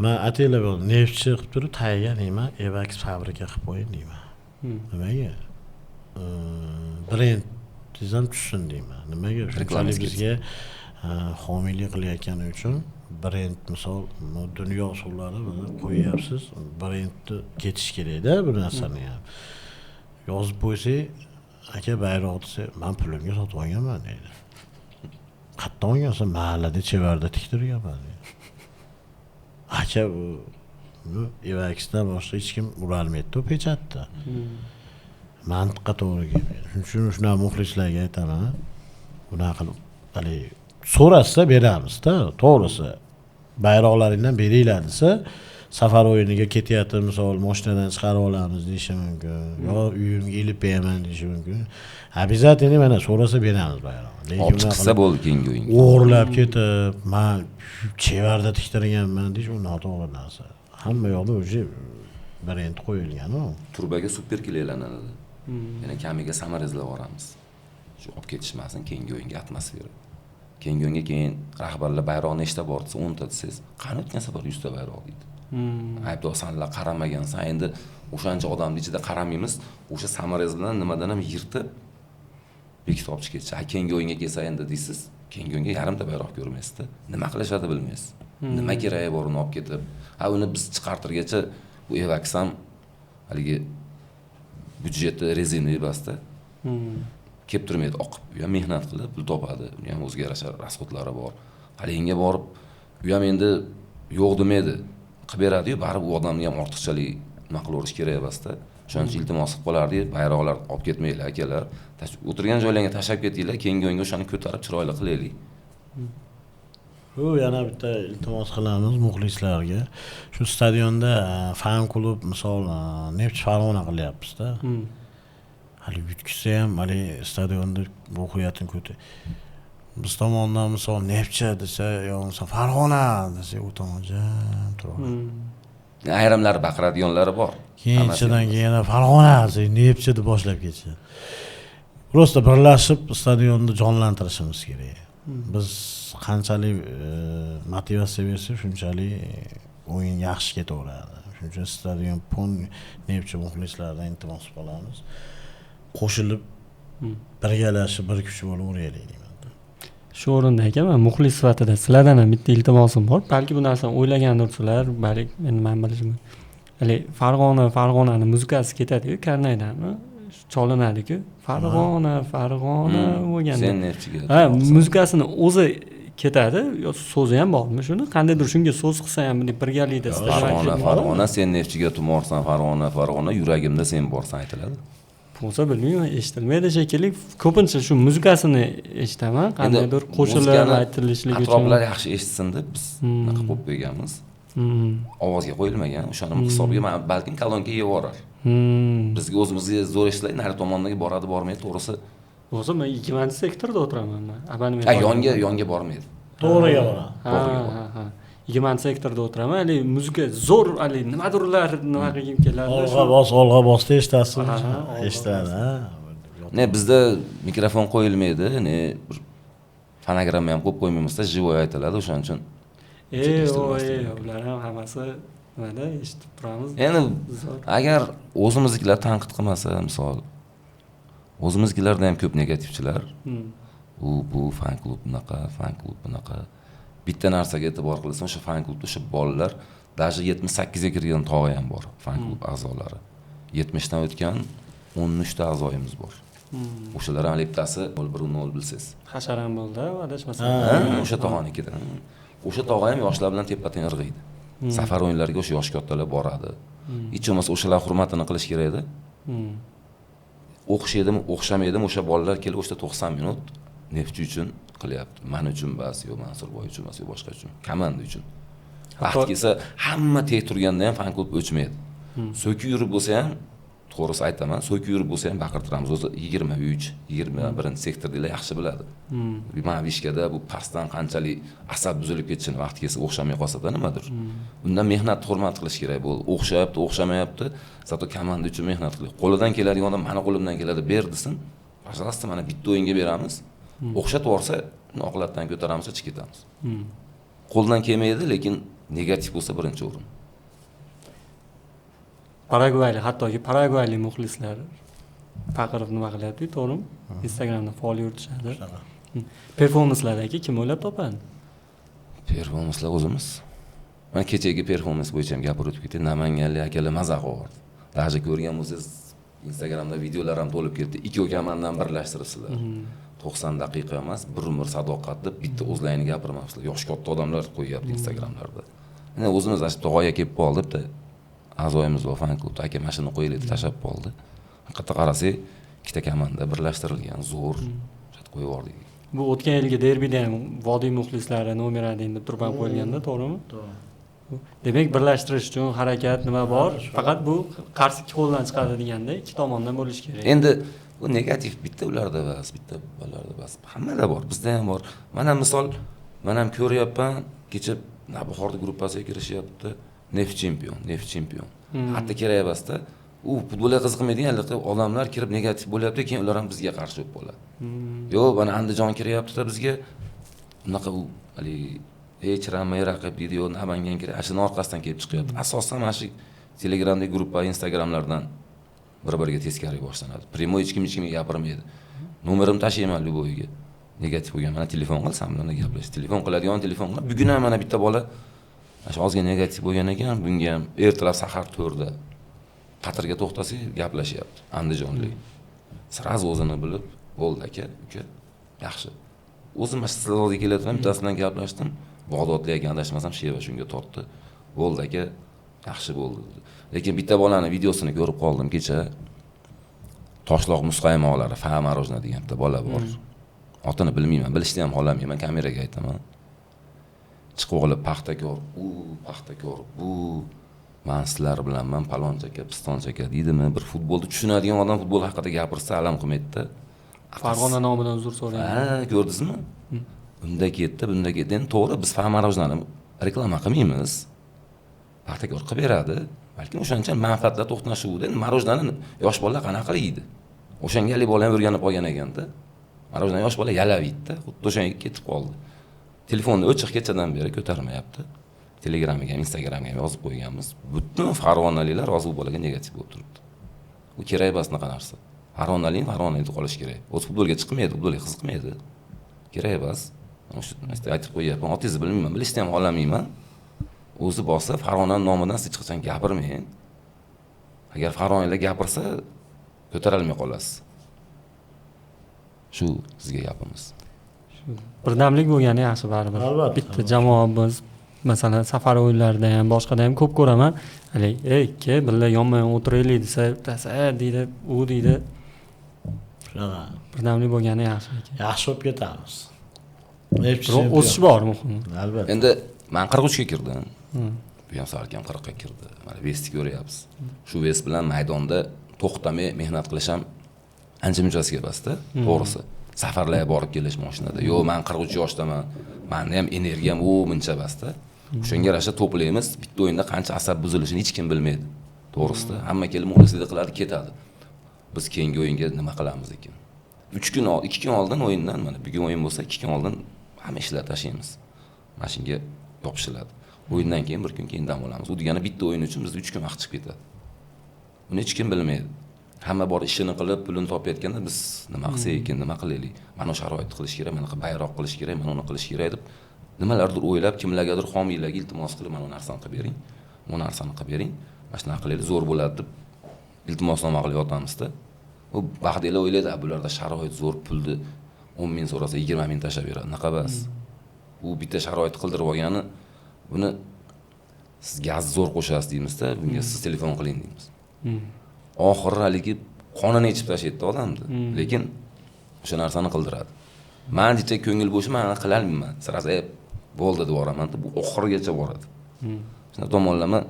Men atela bo'ldi, neftchi qilib turib taygan nima, Evax fabrika qilib qo'yin deyman. Nimaga? Brend tizam tushsin deyman. Nimaga? Shunchalik bizga homiylik qilayotgani uchun brend misol dunyo usullari bilan qo'yyapsiz. Brendni ketish kerak-da bu narsani ham. Yozib qo'ysak, aka bayroq desa, men pulimga sotib olganman deydi. Qayerdan olgansan? Mahallada chevarda tiktirganman deydi. Aka bu Evaxdan boshqa hech kim urolmaydi pechatda. Mantiqqa to'g'ri kelmaydi. Shuning uchun shunaqa muxlislarga aytaman, bunaqa qilib, hali so'rasa beramiz-da, to'g'risi. Bayroqlaringdan beringlar desa, safar o'yiniga ketyapti, misol mashinadan chiqarib olamiz deyishi mumkin. Yo uyimga ilib beraman deyishi mumkin. Обязательно mana so'rasa beramiz bayram. Olib chiqsa bo'ldi keyingi o'yinga. O'g'irlab ketib, men chevarda tiktirganman deyish u noto'g'ri narsa. Hamma yoqda o'zi brend qo'yilgan-ku. Turbaga super kelaylanadi. Yana kamiga samarezlab boramiz. Shu olib ketishmasin keyingi o'yinga atmosfera. Keyingi o'yinga keyin rahbarlar bayroqni nechta bor desa 10 ta desiz, qani o'tgan safar 100 ta bayroq deydi. Aybdorsanlar qaramagansan, endi o'shancha odamning ichida qaramaymiz, o'sha samarez bilan nimadan ham yirtib bekitib olib chiqib ketsa, keyingi o'yinga kelsa endi deysiz, keyingi o'yinga yarimta bayroq ko'rmaysizda. Nima qilishadi bilmaysiz. Nima keragi bor uni olib ketib. Uni biz chiqartirgacha bu Evax ham haligi byudjeti rezinaviy basda. Kelib turmaydi, oqib. U ham mehnat qilib pul topadi. Uni ham o'ziga yarasha rasxodlari bor. Halinga borib, u ham endi yo'q demaydi. Qilib beradi-yu, baribir u odamning ham ortiqchalik nima qilaverish kerak emasda. O'shaning uchun iltimos qilib qolardi, bayroqlar olib ketmanglar, akalar. O'tirgan joylarga tashlab ketinglar, keyingi o'yinga o'shani ko'tarib chiroyli qilaylik. Yana bitta iltimos qilamiz muxlislarga. Shu stadionda fan klub misol Neft Farg'ona qilyapmiz-da. Hali yutkizsa ham, hali stadionda ruhiyatini ko'tar. Biz tomondan misol Neftcha desa, yo misol Farg'ona desa, u tomonja turadi. Ayrimlar baqiradiganlari bor. Keyinchidan yana Farg'ona desa, Neftcha deb boshlab ketishadi. Prosta birlashib stadionni jonlantirishimiz kerak. Biz qanchalik motivatsiya bersak, shunchalik o'yin yaxshi ketaveradi. Shuning uchun stadion pun Neftcha muxlislardan iltimos qilamiz. Qo'shilib birgalashib bir kuch bo'lib o'raylik deyman. Shu o'rinda men muxlis sifatida sizlardan ham bitta iltimosim bor. Balki bu narsani o'ylagandirsizlar, balki men bilishim. Hali Farg'onani muzikasi ketadi-ku, karnaydanmi? Cholinadi-ku. Farg'ona bo'lganda. Sen Neftchiga. Ha, muzikasini o'zi ketadi, yo so'zi ham bormi shuni? Qandaydir shunga so'z qilsa ham birgalikda Farg'ona, sen Neftchiga tumorsan, Farg'ona, yuragimda sen borsan aytiladi. Bo'lsa bilmayman, eshitilmaydi shekilli. Ko'pincha shu muzikasini eshitaman, qandaydir qo'shiqlar aytilishligi uchun. Atroflar yaxshi eshitsin deb biz nima qilib qo'yganmiz. Ovozga qo'yilmagan, o'shaning hisobiga balkim kolonka yevorar. Bizga o'zimizga zo'r eshitlaydi, nari tomondagi boradi, bormaydi, to'g'risi. Bo'lsa men 2-sektorda o'tiraman men. Abonement. Yonga bormaydi. To'g'riga boradi. Ha. 2-sektorda o'tiraman. Hali muzika zo'r, hali nimadirlar, nima qilgim keladi. Olg'a bosda eshitasizmi? Eshitadi, ha. Ne bizda mikrofon qo'yilmaydi, ne bir fonogramma ham qo'yib qo'ymaymizda, живой aytiladi, o'shaning uchun. Ular ham hammasi nimada eshitib turamiz. Endi agar o'zimiznikilar tanqid qilmasa, misol o'zimiznikilarda ham ko'p negativchilar. Bu fan klub bunaqa. Bitta narsaga e'tibor qilsam, o'sha fan klubda o'sha bolalar даже 78 ga kirgan tog'a ham bor, fan klub a'zolari. 70 dan o'tgan 13 ta a'zoyimiz bor. O'shalar ham bittasi 1-0 bilsiz. Hasharam bo'ldi, adashmasam. O'sha tog'anikidan. O'sha tog'a ham yoshlar bilan teppa-teng irg'iydi. Safar o'yinlariga o'sha yosh kattalar boradi. Hech bo'lmasa o'shalar hurmatini qilish kerak edi. O'xshaydimi, o'xshamaydimi, o'sha bolalar kelib o'sha 90 minut Neftchi uchun qilyapti. Men uchun emas, yo Mansurboy uchun emas, yo boshqa uchun, komanda uchun. Vaqt kelsa, hamma tek turganda ham fan klub o'chmaydi. So'kib yurib bo'lsa ham, to'g'risi aytaman, so'kib yurib bo'lsa ham baqirtiramiz. O'zi 23, 21-sektordagilar yaxshi biladi. Mana Vishkada bu pastdan qanchalik asab buzilib ketishini vaqt kelsa o'xshamay qolsa-da nimadir. Undan mehnatni hurmat qilish kerak bo'ldi. O'xshayapti, o'xshamayapti, zato komanda uchun mehnat qiling. Qo'lidan keladigan odam mana qo'limdan keladi, ber desin. Pожалуйста, mana bitta o'yinga beramiz. O'xshatib olsa, oqilatdan ko'taramiz, chiqib ketamiz. Qo'ldan kelmaydi, lekin negativ bo'lsa birinchi o'rin. Hattoki Paragvaylik muxlislar faqirib nima qiladi, to'g'rimi? Instagramda faol yuritishadi. Performanslardagi kim o'ylab topadi? Performanslar o'zimiz. Men kechagi performans bo'yicha ham gapirib o'tib ketdim. Namanganlik akalar maza qildi. Даже ko'rgan bo'lsangiz Instagramda videolar ham to'lib ketdi. Ikki okamandan birlashtiribsizlar. 90 daqiqa emas, bir umr sadoqat deb bitta o'zlarini gapirmabsizlar. Yosh katta odamlar qo'yyapti Instagramlarda. Mana o'zimiz ashib tog'aga kelib qoldi debda a'zoyimiz va fan klubda aka mashina qo'yilib tashab qoldi. Haqiqatda qarasak, ikkita komanda birlashtirilgan, zo'r qo'yib yubordik. Bu o'tgan yilgi derbida ham Vodiy muxlislari nomer 1 deb turib qo'yilganda, to'g'rimi? To'g'ri. Demak, birlashtirish uchun harakat nima bor? Faqat bu qarshi ikki qo'ldan chiqadi deganda ikki tomondan bo'lishi kerak. Endi bu negativ bitta ularda emas, bitta bolalarda emas. Hammada bor, bizda ham bor. Mana misol, men ham ko'ryapman, kecha Navbahorda gruppasiga kirishyapti. Neft chempion. Hatto kerak emasda, u futbolga qiziqmaydigan odamlar kirib negativ bo'lyapti, keyin ular ham bizga qarshi bo'lib qoladi. Yo'q, mana Andijon kiryapti-da bizga. Unaqa u hali hech ramay raqib video Namangan kerak, ashuni orqasidan kelib chiqyapti. Asosan mana shu Telegramdagi gruppa, Instagramlardan bir-biriga teskari boshlanadi. Primo hech kimga gapirmaydi. Nomerimni tashlayman Luboyga. Negativ bo'lgan, mana telefon qilsam bilan gaplash. Telefon qiladigan telefon qilib, bugun ham mana bitta bola mana ozgina negativ bo'lgan ekan, bunga ham ertalab sahar 4 da Qatarga to'xtasak gaplashyapti. Andijonlik. Sразу o'zini bilib, bo'ldi aka, uka, yaxshi. O'zim mas'ulga keladigan bittasi bilan gaplashdim. Bag'dodlik ekan, adashmasam Sheva shunga tortdi. Bo'ldi aka, yaxshi bo'ldi. Lekin bitta bolani videosini ko'rib qoldim kecha. Toshloq muzqaymoqlari, Fa Marojna degan bitta bola bor. Otini bilmayman, bilishni ham xohlamayman, kameraga aytaman. Chiqib olib paxtakor, paxtakor, bu men sizlar bilanman palonchaka, pistonchaka deydimi? Bir futbolni tushunadigan odam futbol haqida gapirsa alam qilmaydi-da. Farg'ona nomidan uzr so'rayman. Ha, ko'rdingizmi? Bunda ketdi. Endi to'g'ri, biz Fa Marojnani reklama qilmaymiz. Paxtakor qilib beradi. Balki o'shancha manfaatlar to'qnashuvida marojnani yosh bolalar qanaqa qiladi? O'shangalik bola ham o'rganib qolgan ekanda. Marojna yosh bola yalaviydi-da, xuddi o'shanga ketib qoldi. Telefonni o'chiq kechadan beri ko'tarmayapti. Telegramga ham, Instagramga ham yozib qo'yganmiz. Butun farg'onaliklar hozir bu bolaga negativ bo'lib turibdi. Bu kerak emas unaqa narsa. Farg'onalikda qolish kerak. O'z futbolga chiqmaydi, futbolga qiziqmaydi. Kerak emas. Mana shu aytib qo'yapman. Otingizni bilmayman, bilishni ham xohlamayman. O'zi bo'lsa Farg'ona nomidan hech qachon gapirmang. Agar Farg'onaliklar gapirsa, ko'tarolmay qolasiz. Shu sizga gapimiz. Birdamlik bo'lgani yaxshi baribir. Albatta. Bitta jamoamiz, masalan, safar o'yinlarida ham, boshqada ham ko'p ko'raman. Hali, "Ey, birga yonma-yon o'tiraylik" desa, deydi, u deydi. Shunaqa. Birdamlik bo'lgani yaxshi ekan. Yaxshi bo'lib ketamiz. O'sish bor muhim. Albatta. Endi men 43 ga kirdim. Bu ham salkam 40 ga kirdi. Mana Vestni ko'ryapsiz. Shu Vest bilan maydonda to'xtamay mehnat qilish ham ancha munchasiga emas-da, to'g'risi. Safarlarga borib kelish mashinada. Yo'q, men 43 yoshdaman. Menda ham energiyam muncha emas-da. O'shanga yarasha to'playmiz. Bitta o'yinda qancha asab buzilishini hech kim bilmaydi. To'g'risida, hamma kelib muxlislik qiladi, ketadi. Biz keyingi o'yinga nima qilamiz ekan? 2 kun oldin o'yindan, mana bugun o'yin bo'lsa, 2 kun oldin hamma ishlar tashlaymiz. Mashinga yopishiladi. O'yindan keyin 1 kun keyin dam olamiz. U degani bitta o'yin uchun biz 3 kun vaqt chiqib ketadi. Buni hech kim bilmaydi. Hamma bor ishini qilib, pulini topayotganda biz nima qilsak ekan, nima qilaylik? Mana shu sharoitni qilish kerak, mana bayroq qilish kerak, mana uni qilish kerak deb nimalardir o'ylab, kimlargadir homiylarga iltimos qilib, mana bu narsani qilib bering, bu narsani qilib bering, mana shunaqa qilaylik, zo'r bo'ladi deb iltimosnoma qilib yotamizda. U baxtlilar o'ylaydi, bularda sharoit zo'r, pulni 10 ming so'rasa 20 ming tashlab beradi. Naqa emas. U bitta sharoit qildirib olgani, buni siz gaz zo'r qo'shasiz deymizda, bunga siz telefon qiling deymiz. Oxiri haligi qonini ichib tashlaydi odamni, lekin o'sha narsani qildiradi. Men decha ko'ngil bo'shi men qilalmayman. Sirasi bo'ldi deb boraman, bu oxirigacha boradi. Shunday tomonlama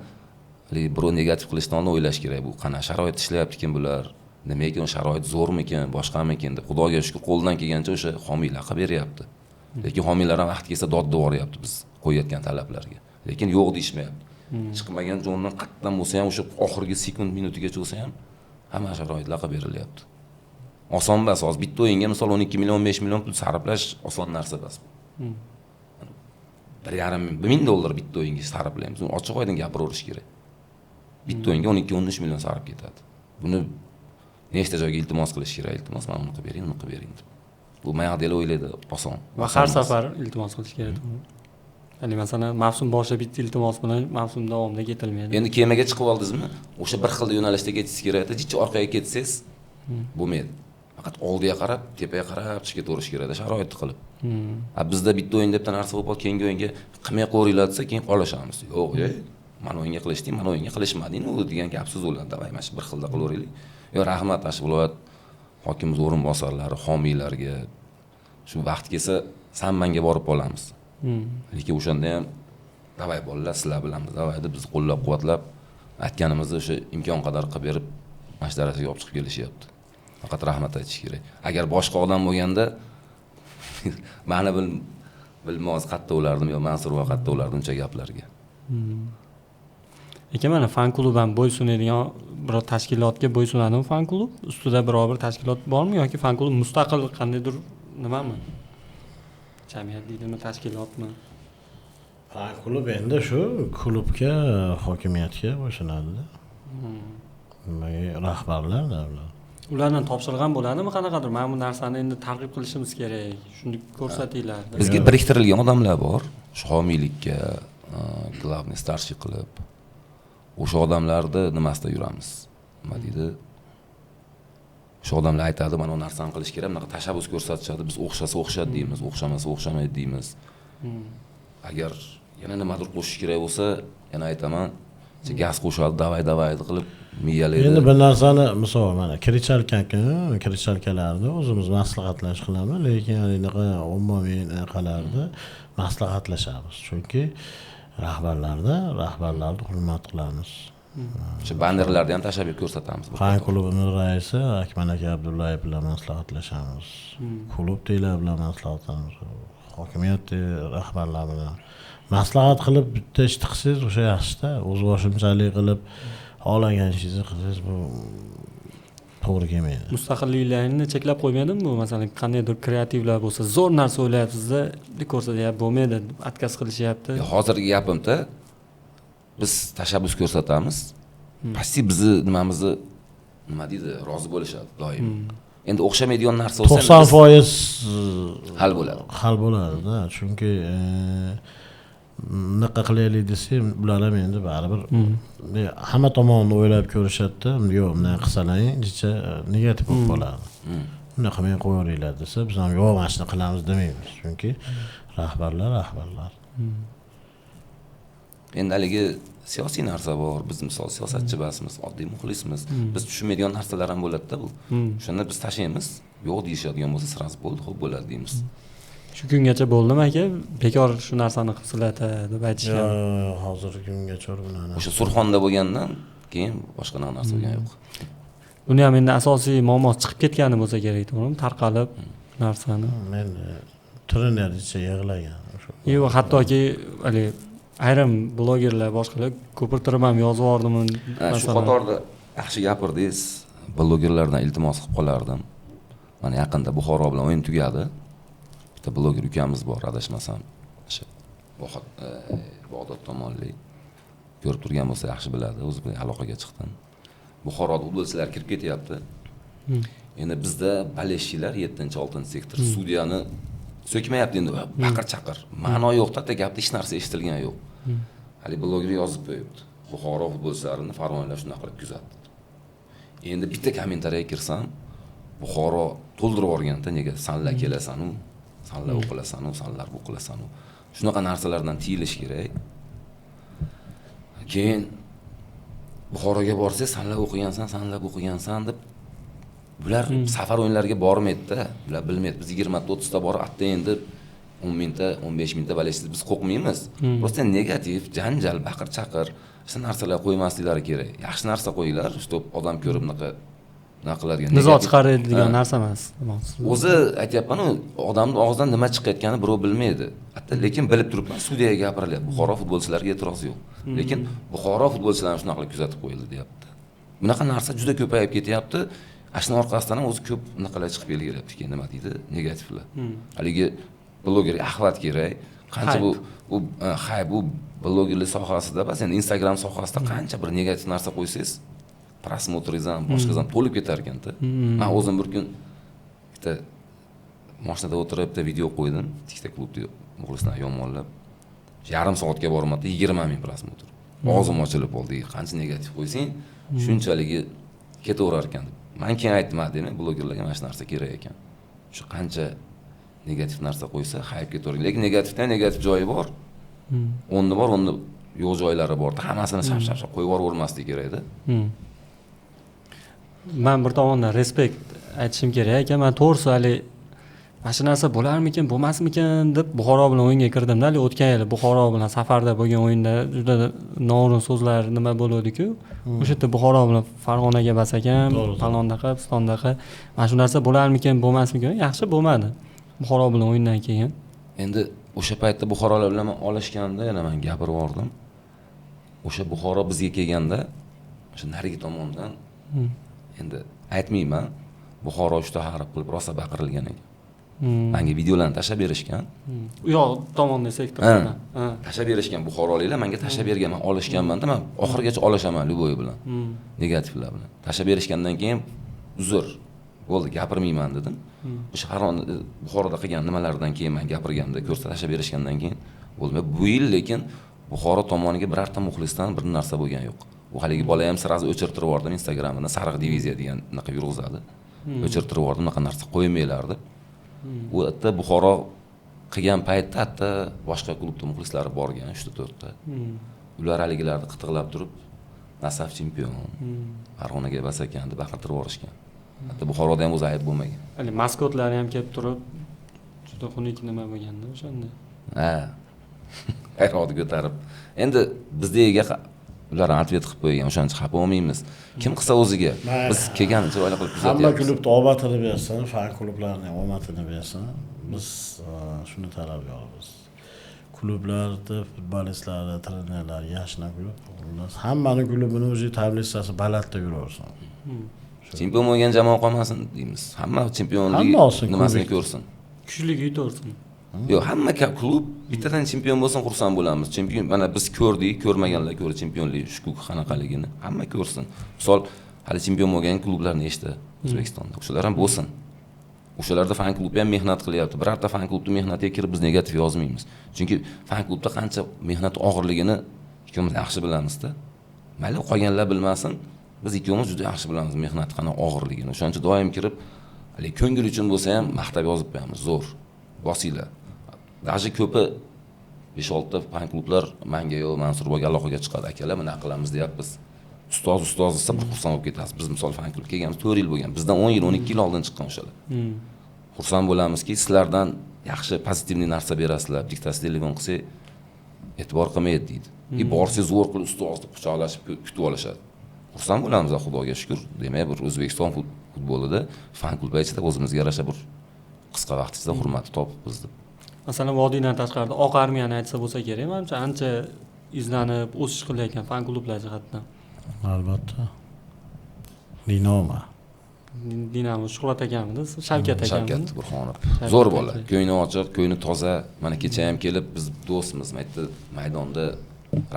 haligi birov negativ qilishdan oldin o'ylash kerak. Bu qana sharoit ishlayapti ekan bular? Nima ekan, sharoit zo'rmikan, boshqamikan deb. Xudoga shukr, qo'ldan kelgancha o'sha homiylar qilib beryapti. Lekin homiylar ham vaqt kelsa dod devoryapti biz qo'yayotgan talablarga. Lekin yo'q deyishmayapti. Chiqmagan jo'ndan qatdan bo'lsa ham o'sha oxirgi sekund minutigacha bo'lsa ham hamma sharoitlar qilib berilyapti. Oson emas, hozir bitta o'yinga misol 12 million, 5 million pul sarflash oson narsa emas. 1,5 ming dollar bitta o'yinga sarflaymiz. Uni ochiq oydin gapiraverish kerak. Bitta o'yinga 12-13 million sarf ketadi. Buni nechta joyga iltimos qilish kerak? Iltimos, mana uni qilib bering, uni qilib bering deb. Bu mayaqdeli o'ylaydi, oson. Va har safar iltimos qilish kerak. Ya'ni masalan, mavsum boshida bitta iltimos bilan mavsum davomida ketilmaydi. Endi kemaga chiqib oldingizmi? O'sha bir xil yo'nalishda ketishingiz kerak. Jichi orqaga ketsangiz bo'lmaydi. Faqat oldiga qarab, tepaga qarab chiqib ketaverishga kerak, sharoitni qilib. Bizda bitta o'yin deb narsa bo'lib, keyingi o'yinga qilmay qo'yinglar desa, keyin qolishamiz. Yo'q, mana o'yinga qilishding, mana o'yinga qilishmading, u degan gap so'z bo'ladi. Davay, mana shu bir xilda qilaveraylik. Yo, rahmat mana shu viloyat hokimimiz o'rinbosarlari, homiylarga shu vaqt kelsa Sammanga borib qolamiz. Lekin o'shanda ham davay bolalar sizlar bilamiz, davay deb bizni qo'llab-quvvatlab aytganimizni o'sha imkon qadar qilib berib mana shu darajaga olib chiqib kelishyapti. Faqat rahmat aytish kerak. Agar boshqa odam bo'lganda meni bilmoz qatta o'lardim yo Mansurova qatta o'lardim uncha gaplarga. Lekin mana fan klub ham bo'ysunadigan biror tashkilotga bo'ysunadimi fan klub? Ustida biror bir tashkilot bormi yoki fan klub mustaqil qandaydir nimami? Jamiyat deydimi, tashkilotmi? Fan klub endi shu klubga, hokimiyatga bo'ysunadi-da. Rahbarlar-da ular. Ulardan topshirgan bo'ladimi qanaqadir? Mana bu narsani endi targ'ib qilishimiz kerak. Shuni ko'rsatinglar. Bizga biriktirilgan odamlar bor. Shu homiylikka, glavniy starshi qilib o'sha odamlarni nimasida yuramiz. Nima deydi? Shu odamlar aytadi, mana bu narsani qilish kerak, bunaqa tashabbus ko'rsatishadi, biz o'xshasa o'xshadi deymiz, o'xshamasa o'xshamaydi deymiz. Agar yana nimadir qo'shish kerak bo'lsa, yana aytaman, gaz qo'shadi, davay qilib miyalaydi. Endi bir narsani misol mana kirichalkalarda o'zimiz maslahatlash qilamiz, lekin anaqa ommaviy anaqalarda maslahatlashamiz. Chunki rahbarlarni hurmat qilamiz. Shu bannerlarda ham tashabbus ko'rsatamiz. Fan klubining raisi Akmal aka Abdullayev bilan maslahatlashamiz. Klub deylar bilan maslahatlashamiz. Hokimiyat rahbarlari bilan maslahat qilib bitta ishni qilsangiz o'sha yaxshi-da. O'zboshimchalik qilib xohlagan ishingizni qilsangiz bu to'g'ri kelmaydi. Mustaqilliklarini cheklab qo'ymaydimi bu? Masalan, qandaydir kreativlar bo'lsa, zo'r narsa o'ylayapsiz-da, ko'rsatyapti, bo'lmaydi, отказ qilishyapti. Hozirgi gapimda biz tashabbus ko'rsatamiz. Pasti bizni nimamizni nima deydi, rozi bo'lishadi doim. Endi o'xshamaydigan narsa bo'lsa 90% hal bo'ladi. Hal bo'ladi-da, chunki naqa qilaylik desam, bular ham endi baribir hamma tomonni o'ylab ko'rishadi-da, yo'q, bunday qilsalaring, jicha negativ bo'lib qoladi. Bunaqa men qo'yaveringlar desa, biz ham yo'q, mana shuni qilamiz demaymiz, chunki rahbarlar. Endi haligi siyosiy narsa bor. Biz misol siyosatchi emasmiz, oddiy muxlismiz. Biz tushunmaydigan narsalar ham bo'ladi-da bu. Shunda biz tashlaymiz. Yo'q deyishadigan bo'lsa, sirasi bo'ldi, xo'p bo'ladi deymiz. Shu kungacha bo'ldimi aka? Bekor shu narsani qilsizlar-da deb aytishgan. Yo'q, hozirgi kungacha bunaqa. O'sha Surxonda bo'lgandan keyin boshqa narsa bo'lgan yo'q. Buni ham endi asosiy muammo chiqib ketgani bo'lsa kerak, to'g'rimi? Tarqalib narsani. Men trenercha yig'lagan. Yo'q, hattoki hali ayrim blogerlar boshqalar ko'pirtirib ham yozib yubordim. Shu qatorda yaxshi gapirdingiz. Blogerlardan iltimos qilib qolardim. Mana yaqinda Buxoro bilan o'yin tugadi. Bitta bloger ukamiz bor, adashmasam. O'sha Bog'dod tomonlik. Ko'rib turgan bo'lsa yaxshi biladi. O'zi bilan aloqaga chiqdim. Buxoroda futbolchilar kirib ketyapti. Endi bizda baleshchilar 7-6-sektor sudiyani so'kmayapti endi, baqir-chaqir. Ma'no yo'q-da, gapda hech narsa eshitilgan yo'q. Hali bloger yozib qo'yibdi. Buxoro futbolchilarini Farg'onalar shunaqa qilib kuzatdi. Endi bitta kommentariyaga kirsam, Buxoro to'ldirib yuborganda, nega sanlar kelasan-u, sanlar o'qilasan-u, sanlar bu qilasan-u. Shunaqa narsalardan tiyilish kerak. Keyin Buxoroga borsangiz, sanlar o'qigansan deb bular safar o'yinlariga bormaydi-da, bular bilmaydi. Biz 20-30 ta borib, atda endi 10 mingta, 15 mingta balashsiz biz qo'qmaymiz. Prosta negativ, janjal, baqir-chaqir, shu narsalar qo'ymasliklari kerak. Yaxshi narsa qo'yinglar, shu odam ko'rib nima qiladigan. Nizo chiqaradigan narsa emas. O'zi aytayapman-ku, odamning og'zidan nima chiqayotganini birov bilmaydi. Hatto lekin bilib turibman, studiyaga gapirilyapti. Buxoro futbolchilariga e'tiroz yo'q. Lekin Buxoro futbolchilarini shunaqa qilib kuzatib qo'yildi, deyapti. Bunaqa narsa juda ko'payib ketyapti. Ashna orqasidan ham o'zi ko'p naqalar chiqib kelyapti. Keyin nima deydi? Negativlar. Haligi blogerga axlat kerak. Qancha bu bu blogerlik sohasida, bas endi Instagram sohasida qancha bir negativ narsa qo'ysangiz, prosmotringiz ham boshqadan to'lib ketar ekan-da. Men o'zim bir kun bitta mashinada o'tirib bitta video qo'ydim, TikTok klubda muxlislar yomonlab. Yarim soatga bormadi, 20 ming prosmotr. Og'zim ochilib qoldi. Qancha negativ qo'ysang, shunchaligi ketaverar ekan. Men keyin aytdim, demak, blogerlarga mana shu narsa kerak ekan. Shu qancha negativ narsa qo'ysa, hayb ketaveradi. Lekin negativdan negativ joyi bor. O'nni bor, o'nni yo'q joylari bor. Hammasini shap-shap qo'yib yubormaslik kerak-da. Men bir tomondan respekt aytishim kerak ekan. Men to'g'risi hali mana shu narsa bo'larmikin, bo'lmasmikin deb Buxoro bilan o'yinga kirdimda. O'tgan yili Buxoro bilan safarda bo'lgan o'yinda juda noo'rin so'zlar nima bo'ldi-ku. O'sha yerda Buxoro bilan Farg'onaga bas ekan, palondaqa, pistondaqa. Mana shu narsa bo'larmikin, bo'lmasmikin? Yaxshi bo'lmadi. Buxoro bilan o'yindan keyin. Endi o'sha paytda Buxorolar bilan olishganda yana men gapirib yordim. O'sha Buxoro bizga kelganda o'sha narigi tomondan endi aytmayman, Buxoro uchta harf qilib rosa baqirilgan ekan. Menga videolarni tashlab berishgan. U yoq tomonda sektorda. Tashlab berishgan Buxoroliklar menga tashlab bergan, men olishganman-da, men oxirigacha olashaman Luboy bilan. Negativlar bilan. Tashlab berishgandan keyin uzr, bo'ldi, gapirmayman dedim. O'sha Buxoroda qilgan nimalardan keyin men gapirganda, ko'rsatib tashlab berishgandan keyin bo'ldi. Bu yil lekin Buxoro tomoniga birorta muxlisdan bir narsa bo'lgan yo'q. Bu haligi bola ham sirazi o'chirtirib yubordim Instagramida, Sariq diviziya degan unaqa yurg'izadi. O'chirtirib yubordim, unaqa narsa qo'ymaylardi. U yerda Buxoro qilgan paytda hatto boshqa klubda muxlislari borgan 3-4 ta. Ular haligilarni qitiqlab turib, Nasaf chempion, Farg'onaga bas ekan deb baqirtirib yuborishgan. Hatto Buxoroda ham o'zi ayb bo'lmagan. Hali maskotlari ham kelib turib, juda xunuk nima bo'lganda o'shanda. Ha. Ayrodni ko'tarib. Endi bizdagiga ularni atvet qilib qo'ygan, o'shancha xafa bo'lmaymiz. Kim qilsa o'ziga. Biz kelgan chiroyli qilib kuzatyapmiz. Hamma klubda omadini bersin, fan klublarning omadini bersin. Biz shuni talab qilamiz. Klublarda futbolistlar, trenerlar yaxshina klub. Hammaning klubini o'zi tablitsasi balandda yuraversin. Chempion bo'lgan jamoa qolmasin deymiz. Hamma chempionlik nimasini ko'rsin. Kuchli yutaversin. Yo'q, hamma klub bittadan chempion bo'lsin, xursand bo'lamiz. Chempion, mana biz ko'rdik, ko'rmaganlar ko'rdi chempionlik shukuki qanaqaligini. Hamma ko'rsin. Misol, hali chempion bo'lgan klublar nechta O'zbekistonda? O'shalar ham bo'lsin. O'shalarda fan klubi ham mehnat qilyapti. Birorta fan klubning mehnatiga kirib biz negativ yozmaymiz. Chunki fan klubda qancha mehnat og'irligini ikkimiz yaxshi bilamiz-da. Mayli qolganlar bilmasin, biz ikkimiz juda yaxshi bilamiz mehnat qanday og'irligini. O'shaning uchun doim kirib, hali ko'ngil uchun bo'lsa ham maqtab yozib qo'yamiz. Zo'r. Bosinglar. Даже ko'pi 5-6 ta fan klublar menga yo Mansurboga aloqaga chiqadi, akalar buni qilamiz deyapmiz. Ustoz desa bir xursand bo'lib ketasiz. Biz misol fan klubga kelganmiz 4 yil bo'lgan. Bizdan 10 yil, 12 yil oldin chiqqan o'shalar. Xursand bo'lamizki, sizlardan yaxshi pozitivniy narsa berasizlar. Bittasi telefon qilsa e'tibor qilmaydi deydi. Borsiz zo'r qilib ustozni quchoqlashib kutib olishadi. Xursand bo'lamiz, Xudoga shukr. Demak, bir O'zbekiston futbolida fan klubi ichida o'zimizga yarasha bir qisqa vaqt ichida hurmatni topib bizdi. Masalan, Vodiydan tashqarida oq armiyani aytsa bo'lsa kerak, menimcha ancha izlanib o'sish qilayotgan fan klublar jihatdan. Albatta. Dinamo Shuhrat akamida, Shavkat akamida. Shavkat Burxonov. Zo'r bola, ko'ngli ochiq, ko'ngli toza. Mana kecha ham kelib biz do'stmiz, maytda maydonda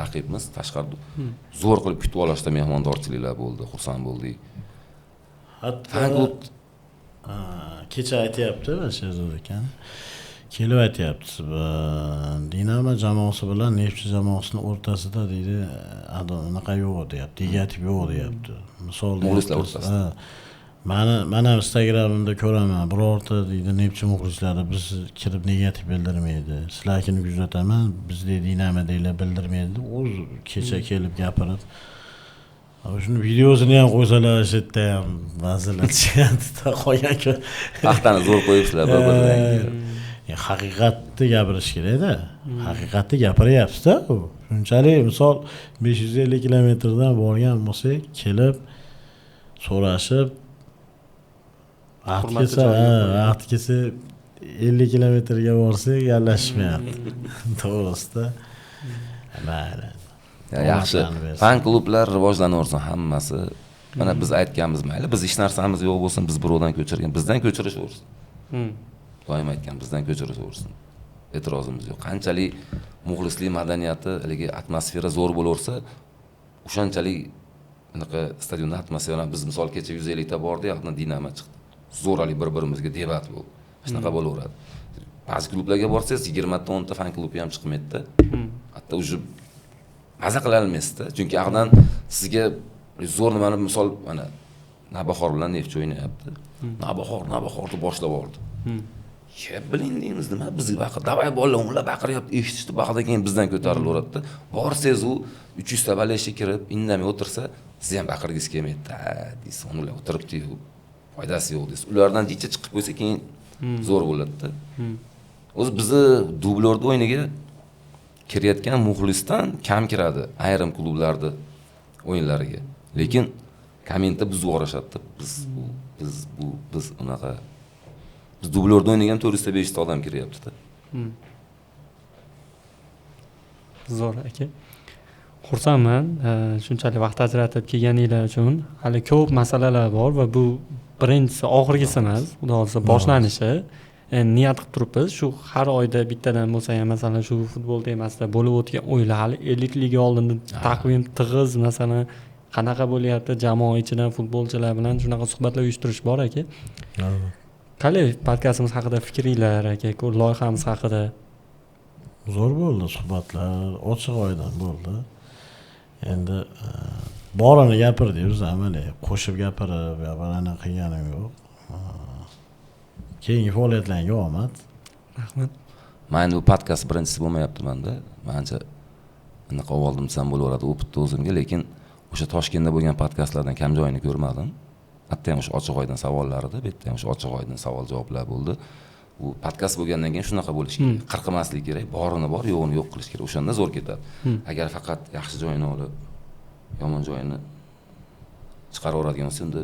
raqibimiz, tashqarida zo'r qilib kutib olishda mehmondorchiliklar bo'ldi, xursand bo'ldik. Hatto kecha aytayapti Sherzod ekan. Kelib aytayapti, Dinamo jamoasi bilan Neftchi jamoasining o'rtasida deydi, anaqa yo'q deyapti, negativ yo'q deyapti. Misol muxlislar o'rtasida. Mana Instagramimda ko'raman, birorta deydi Neftchi muxlislari biz kirib negativ bildirmaydi. Sizlarni kuzataman, bizda Dinamo deylar bildirmaydi. O'z kecha kelib gapirib shuni videosini ham qo'ysalar, shu yerda ham vazirlar chiqadi, qo'ygan-ku. Vaqtni zo'r qo'yibsizlar bir-birlariga. Haqiqatni gapirish kerak-da. Haqiqatni gapiryapsiz-da u. Shunchalik misol 550 kilometrdan borgan bo'lsak, kelib so'rashib vaqt kelsa 50 kilometrga borsak, yallashmayapti. To'g'risida. Mayli. Yaxshi. Fan klublar rivojlanaversin hammasi. Mana biz aytganmiz, mayli biz hech narsamiz yo'q bo'lsin, biz birovdan ko'chirgan, bizdan ko'chirishaversin. Doim aytgan, bizdan ko'chirishaversin. E'tirozimiz yo'q. Qanchalik muxlislik madaniyati, haligi atmosfera zo'r bo'laversa, o'shanchalik anaqa stadionda atmosfera, biz misol kecha 150 ta bordik, yoqdan Dinamo chiqdi. Zo'ralik bir-birimizga debat bo'ldi. Shunaqa bo'laveradi. Ba'zi klublarga borsangiz 20 ta 10 ta fan klubi ham chiqmaydi-da. Hatto o'sha maza qila olmaysizda, chunki aqdan sizga zo'r nimani misol mana Navbahor bilan Neftchi o'ynayapti. Navbahor deb boshlab oldi. Biling deymiz nima bizga baqir, davay bolalar ular baqiryapti, eshitishdi, baqirdan keyin bizdan ko'tarilaveradi-da. Borsangiz u 300 ta balashga kirib, indamay o'tirsa, siz ham baqirgingiz kelmaydi. Ha, deysiz, ular o'tiribdi-yu, foydasi yo'q deysiz. Ulardan jicha chiqib qo'ysa keyin zo'r bo'ladi-da. O'zi bizni dublyorda o'yiniga kirayotgan muxlisdan kam kiradi ayrim klublarda o'yinlariga. Lekin kommentda bizni yuborishadi. Biz unaqa biz dublyorda o'ynagan 400 ta odam kiryapti-da. Zo'r aka. Xursandman shunchalik vaqt ajratib kelganinglar uchun. Hali ko'p masalalar bor va bu birinchisi oxirgisi emas, xudo xohlasa boshlanishi. Niyat qilib turibmiz. Shu har oyda bittadan bo'lsa ham masalan shu futbol temasida bo'lib o'tgan o'yinlar hali elit liga oldinda taqvim tig'iz masalan qanaqa bo'lyapti jamoa ichidan futbolchilar bilan shunaqa suhbatlar uyushtirish bor aka. Qanday podkastimiz haqida fikringlar aka, loyihamiz haqida? Zo'r bo'ldi suhbatlar, ochiq oydin bo'ldi. Endi borini gapirdik biz amali, qo'shib gapirib, yana qilganim yo'q. Keyingi faoliyatlarga omad. Rahmat. Men bu podkast birinchisi bo'lmayapti-manda. Menimcha anaqa oldim desam bo'laveradi o'pitdi o'zimga, lekin o'sha Toshkentda bo'lgan podkastlardan kam joyini ko'rmadim. Hatto ham o'sha ochiq oydin savollar edi, bu yerda ham o'sha ochiq oydin savol-javoblar bo'ldi. Bu podkast bo'lgandan keyin shunaqa bo'lishi kerak. Qirqimaslik kerak, borini bor, yo'g'ini yo'q qilish kerak. O'shanda zo'r ketadi. Agar faqat yaxshi joyini olib, yomon joyini chiqaraveradigan bo'lsa, endi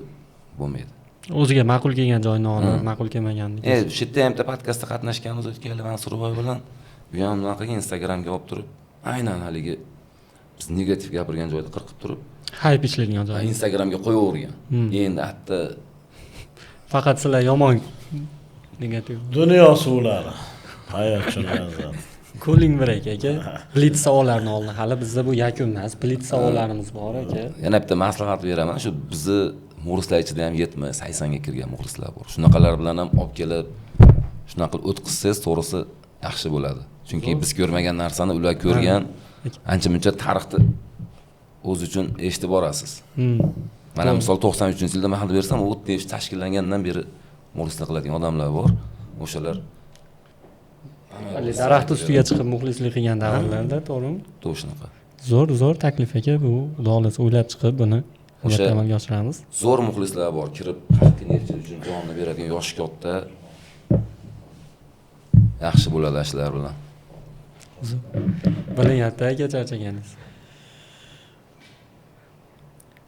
bo'lmaydi. O'ziga ma'qul kelgan joyini olib, ma'qul kelmaganini. Shu yerda ham podkastda qatnashganmiz o'tganlar Mansurboy bilan. Bu ham bunaqa Instagramga olib turib, aynan haligi biz negativ gapirgan joyda qirqib turib, hayp ishlaydigan joy. Instagramga qo'yavergan. Endi hatto faqat sizlar yomon negativ. Dunyo suvlari. Hayot cho'nazadi. Ko'ling bir aka. Blitz savollarni oldi. Hali bizda bu yakun emas. Blitz savollarimiz bor aka. Yana bitta maslahat beraman. Shu bizni muxlislar ichida ham 70-80 ga kirgan muxlislar bor. Shunaqalar bilan ham olib kelib, shunaqa o'tkazsangiz to'g'risi yaxshi bo'ladi. Chunki biz ko'rmagan narsani ular ko'rgan. Ancha-muncha tarixni o'z uchun eshitib borasiz. Mana misol 93-yilda mahal bersam, u deb tashkillangandan beri muxlislik qiladigan odamlar bor. O'shalar daraxt ustiga chiqib muxlislik qilgan davrlarda, to'g'rimi? To'g'ri shunaqa. Zo'r taklif aka, bu xudo xohlasa o'ylab chiqib buni o'sha amalga oshiramiz. Zo'r muxlislar bor, kirib haqqi nechta uchun jonni beradigan yosh katta. Yaxshi bo'ladi ashlar bilan. Bilinyapti aka, charchaganingiz.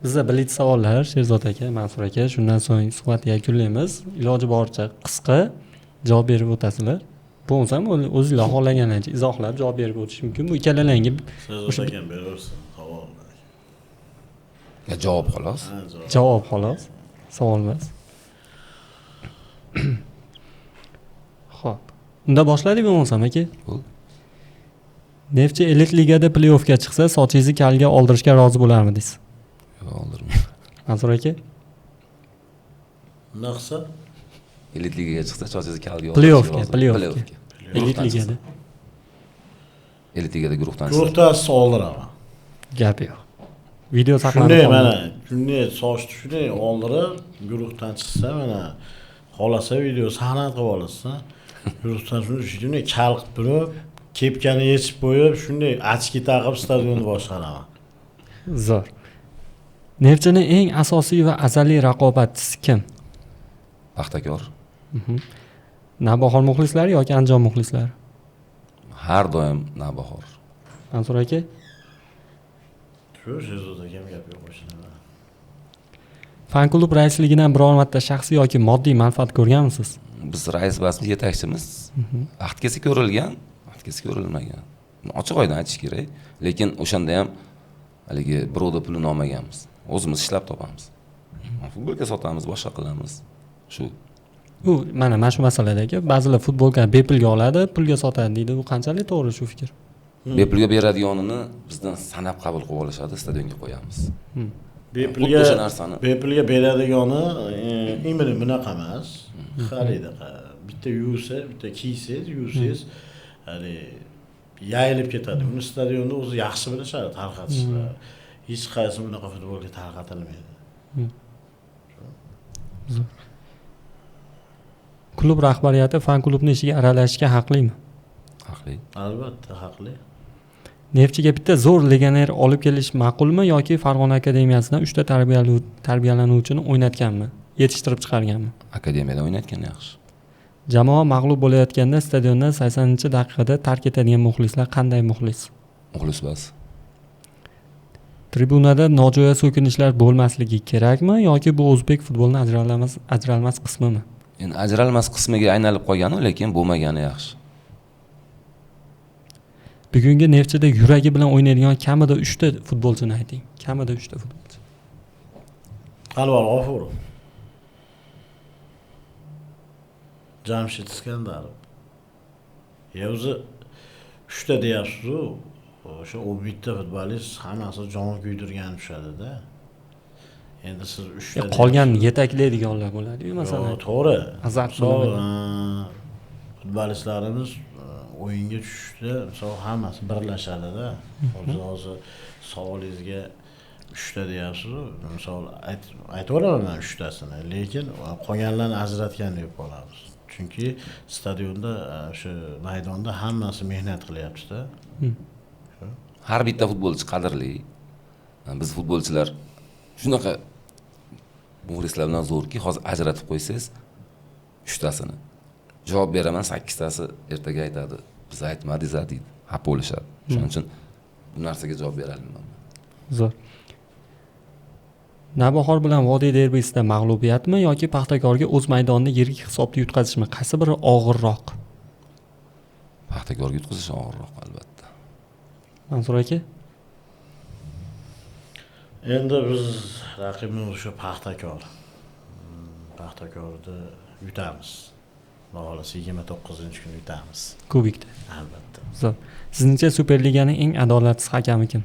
Bizda blitz savollar Sherzod aka, Mansur aka, shundan so'ng suhbatni yakunlaymiz. Iloji boricha qisqa javob berib o'tasizlar. Bo'lmasa o'zingizlar xohlaganingcha izohlab javob berib o'tish mumkin. Bu ikkalalaringga Sherzod aka beraversin savol. Javob xolos. Javob xolos. Savol emas. Xo'p. Unda boshladik bo'lmasam aka. Neftchi elit ligada play-offga chiqsa, sochingizni kalga oldirishga rozi bo'larmidingiz? Yo'q, oldirmayman. Mansur aka? Naqsa? Elit ligaga chiqsa, sochingizni kalga play-offga. Elit ligada. Elit ligada guruhdan Guruhdan oldiraman. Gap yo'q. Video saqlanib Shunday mana, shunday sochni shunday oldirib, guruhdan chiqsa mana xolasa video san'at qilib olsa, guruhdan shunday kal qilib turib, kepkani yechib qo'yib, shunday ochki taqib stadionni boshqaraman. Zo'r. Neftchining eng asosiy va azaliy raqobatchisi kim? Paxtakor. Navbahor muxlislari yoki Andijon muxlislari? Har doim Navbahor. Mansur aka? Shu Sherzod akam gap yo'q o'shanda. Fan klub raisligidan biror marta shaxsiy yoki moddiy manfaat ko'rganmisiz? Biz rais basmi yetakchimiz. Vaqt kelsa ko'rilgan, vaqt kelsa ko'rilmagan. Ochiq oydin aytish kerak, lekin o'shanda ham haligi birovda pulini olmaganmiz. O'zimiz ishlab topamiz. Futbolka sotamiz, boshqa qilamiz. Shu. U mana shu masaladagi ba'zilar futbolka bepulga oladi, pulga sotadi deydi. Bu qanchalik to'g'ri shu fikr? Bepulga beradiganini bizdan sanab qabul qilib olishadi, stadionga qo'yamiz. Bepulga beradigani imini bunaqa emas. Xarida bitta yuvsa, bitta kiysangiz, yuvsangiz, hali yayilib ketadi. Uni stadionda o'zi yaxshi bilishadi tarqatishni. Hech qaysi bunaqa futbolga tarqatilmaydi. Klub rahbariyati fan klubning ishiga aralashishga haqlimi? Haqli. Albatta, haqli. Neftchiga bitta zo'r legioner olib kelish ma'qulmi yoki Farg'ona akademiyasidan 3 ta tarbiyalanuvchini o'ynatganmi? Yetishtirib chiqarganmi? Akademiyada o'ynatgan yaxshi. Jamoa mag'lub bo'layotganda stadiondan 80-daqiqada tark etadigan muxlislar qanday muxlis? Muxlis bas. Tribunada nojo'ya so'kinishlar bo'lmasligi kerakmi yoki bu o'zbek futbolining ajralmas qismimi? Endi ajralmas qismiga aylanib qolgani, lekin bo'lmagani yaxshi. Bugungi Neftchida yuragi bilan o'ynaydigan kamida 3 ta futbolchini ayting. Kamida 3 ta futbolchi. Anvar G'ofurov. Jamshid Iskandarov. O'zi 3 ta deyapsiz-ku. O'sha u bitta futbolist hammasi jon kuydirgan tushadi-da. Endi siz 3 ta Qolgan yetaklaydiganlar bo'ladi-yu, masalan. To'g'ri. Azat futbolistlarimiz o'yinga tushishda, misol hammasi birlashadi-da. Hozir savolingizga 3 ta deyapsiz-ku. Misol aytaveraman 3 tasini, lekin qolganlarni ajratgan deb qolamiz. Chunki stadionda, o'sha maydonda hammasi mehnat qilyapti-da. Har bitta futbolchi qadrli. Biz futbolchilar shunaqa muxlislar bilan zo'rki, hozir ajratib qo'ysangiz 3 tasini. Javob beraman, 8 tasi ertaga aytadi. Biz aytmadingiz deydi. Xafa bo'lishadi. Shuning uchun bu narsaga javob bera olmayman. Zo'r. Navbahor bilan Vodiy derbisida mag'lubiyatmi yoki Paxtakorga o'z maydonida yirik hisobda yutqazishmi? Qaysi biri og'irroq? Paxtakorga yutqazish og'irroq albatta. Mansur aka? Endi biz raqibimiz o'sha Paxtakor. Paxtakorda yutamiz. Xohlasa 29-kuni yutamiz. Kubikda. Albatta. Zo'r. Sizningcha Superliganing eng adolatsiz hakami kim?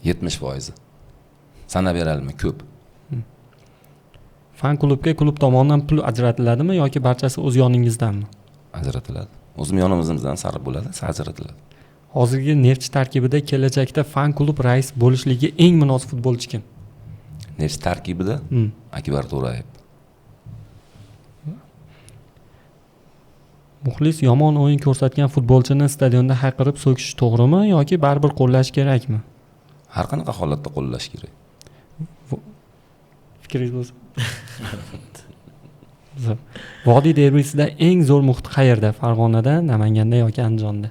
70%. Sanab beralmi? Ko'p. Fan klubga klub tomonidan pul ajratiladimi yoki barchasi o'z yoningizdanmi? Ajratiladi. O'zim yonimizdan sarf bo'ladi, ajratiladi. Hozirgi Neftchi tarkibida kelajakda fan klub rais bo'lishligiga eng munosib futbolchi kim? Neftchi tarkibida Akbar To'rayev. Muxlis yomon o'yin ko'rsatgan futbolchini stadionda hayqirib so'kish to'g'rimi yoki baribir qo'llash kerakmi? Har qanaqa holatda qo'llash kerak. Fikringiz bo'lsa. Vodiy derbisida eng zo'r muhit qayerda? Farg'onada, Namanganda yoki Andijonda?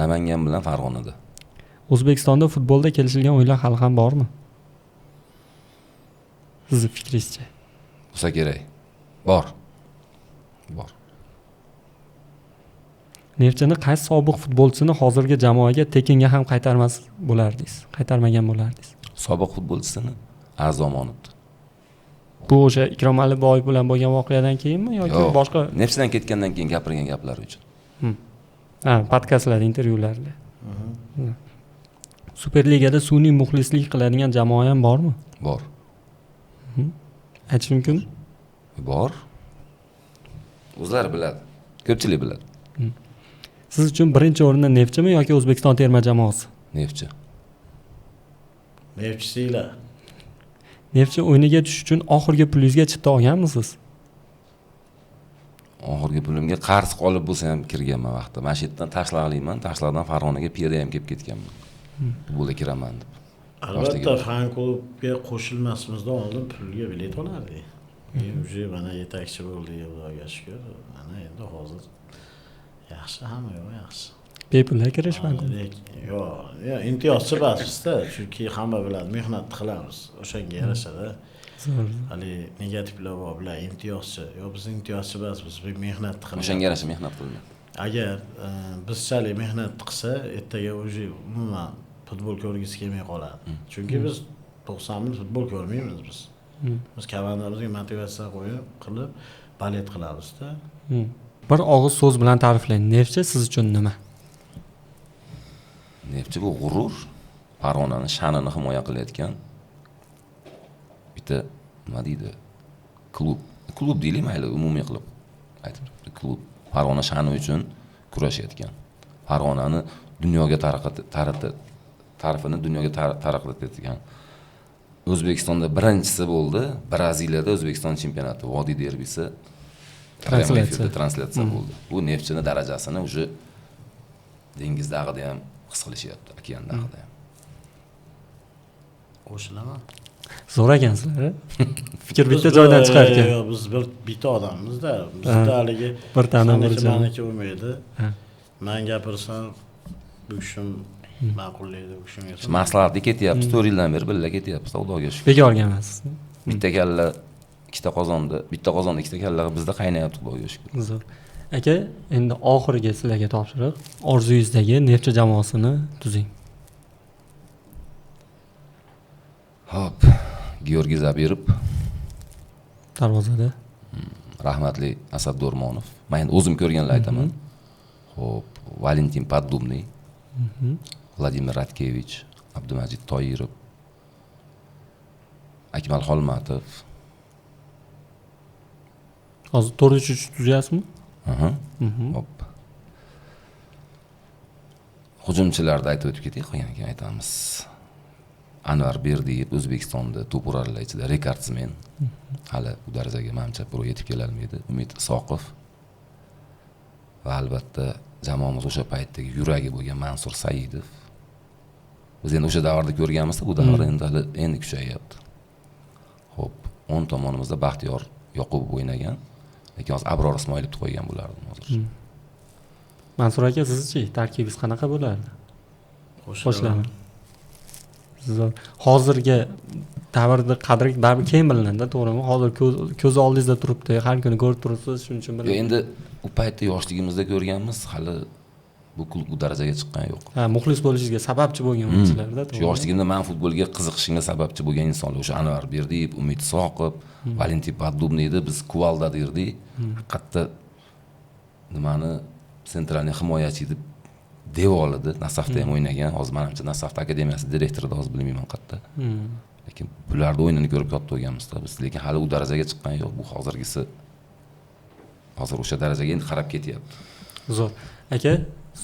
Namangan bilan Farg'onada. O'zbekistonda futbolda kelishilgan o'yinlar hali ham bormi? Sizning fikringizcha? Bo'lsa kerak. Bor. Neftchini qaysi sobiq futbolchisini hozirgi jamoaga tekinga ham qaytarmas bo'lardingiz? Qaytarmagan bo'lardingiz? Sobiq futbolchisini Arzomonovni. Bu o'sha Ikrom Aliboyev bilan bo'lgan voqeadan keyinmi yoki boshqa? Neftchidan ketgandan keyin gapirgan gaplari uchun. Podkastlarda, intervyularda. Superligada sun'iy muxlislik qiladigan jamoa ham bormi? Bor. Aytish mumkinmi? Bor. O'zlari biladi. Ko'pchilik biladi. Siz uchun birinchi o'rinda Neftchimi yoki O'zbekiston terma jamoasi? Neftchi. Neftchisilar. Neftchi o'yiniga tushish uchun oxirgi pulingizga chipta olganmisiz? Oxirgi pulimga qarz qolib bo'lsa ham kirganman vaqtda. Mana shu yerdan tashlaqlayman, tashlaqdan Farg'onaga piyoda ham kelib ketganman. Futbolga kiraman deb. Albatta fan klubga qo'shilmasimizdan oldin pulga bilet olardik. Уже mana yetakchi bo'ldi, Xudoga shukr. Mana endi hozir yaxshi, hamma yaxshi. Bepul kirish fan klub. Yo'q, imtiyozchi basda, chunki hamma biladi, mehnat qilamiz. O'shanga yarashadi. Hali negativlar bor, bular imtiyozchi. Biz imtiyozchi emas, biz mehnat qilamiz. O'shanga yarasha mehnat qilamiz. Agar bizchalik mehnat qilsa, ertaga уже umuman futbol ko'rgisi kelmay qoladi. Chunki biz 90 ming futbol ko'rmaymiz biz. Biz komandarimizga motivatsiya qo'yib, qilib, balet qilamiz-da. Bir og'iz so'z bilan ta'riflang. Neftchi siz uchun nima? Neftchi bu g'urur, Farg'onani sha'nini himoya qilayotgan bitta nima deydi? Klub deylik mayli, umumiy qilib aytib, klub Farg'ona sha'ni uchun kurashayotgan. Farg'onani dunyoga tarixini dunyoga tarqatayotgan. O'zbekistonda birinchisi bo'ldi. Braziliyada O'zbekiston chempionati, Vodiy derbisi translyatsiya bo'ldi. Bu Neftchini darajasini уже dengizdag'ida ham his qilishyapti, okeandag'ida ham. Qo'shilaman. Zo'r ekansizlar. Fikr bitta joydan chiqar ekan. Yo'q, biz bitta odammiz-da. Bizda haligi Bir tana bir joy. maniki bo'lmaydi. Ha. Men gapirsam bu kishim ma'qullaydi, bu kishim esa. Maslahatga ketyapmiz, 4 yildan beri birga ketyapmiz, Xudoga shukr. Bekorga emas. Bitta kalla ikkita qozonda ikkita kalla bizda qaynayapti, Xudoga shukr. Zo'r. Aka, endi oxiriga sizlarga topshiriq. Orzuyingizdagi Neftchi jamoasini tuzing. Hop, Georgiy Zabirov, Darvozada. rahmatli Asad Do'rmonov. Men endi o'zim ko'rganlar aytaman. Hop, Valentin Poddubniy, Vladimir Ratkevich, Abdumajid Toyirov, Akmal Xolmatov. Hozir 4-3 tuzyapsizmi? Aha. Hop. Hujumchilarda aytib o'tib ketdik, qolganidan keyin aytamiz. Anvar Berdiyev O'zbekistonda to'p urarlar ichida rekordsmen. Hali bu darajaga menimcha pro yetib kela olmaydi. Umid Isoqov va albatta jamoamiz o'sha paytdagi yuragi bo'lgan Mansur Saidov. Biz endi o'sha davrda ko'rganmiz-da, bu davr endi kuchayyapti. Xo'p, 10 tomonimizda Baxtiyor Yoqubov o'ynagan. Lekin hozir Abror Ismoilovni qo'ygan bo'lardim hozir. Mansur aka, sizchi tarkibingiz qanaqa bo'lardi? Qo'shilaman. Hozirgi davrda qadri baribir keyin bilinadi, to'g'rimi? Hozir ko'z oldingizda turibdi, har kuni ko'rib turibsiz, shuning uchun bilan. Endi u paytda yoshligimizda ko'rganmiz, hali bu klub bu darajaga chiqqan yo'q. Ha, muxlis bo'lishingizga sababchi bo'lgan o'yinchilarda, Shu yoshligimda men futbolga qiziqishimga sababchi bo'lgan insonlar o'sha Anvar Berdiyev, Umid Isoqov, Valentin Poddubniy edi, biz Kuvalda derdik. Haqiqatda nimani sentralniy himoyachi deb devolida Nasafda ham o'ynagan. Hozir menimcha Nasafda akademiyasi direktorida hozir bilmayman qayerda. Lekin bularning o'yinini ko'rib katta bo'lganmiz-da biz, lekin hali u darajaga chiqqan yo'q. Bu hozirgisi hozir o'sha darajaga endi qarab ketyapti. Zo'r. Aka,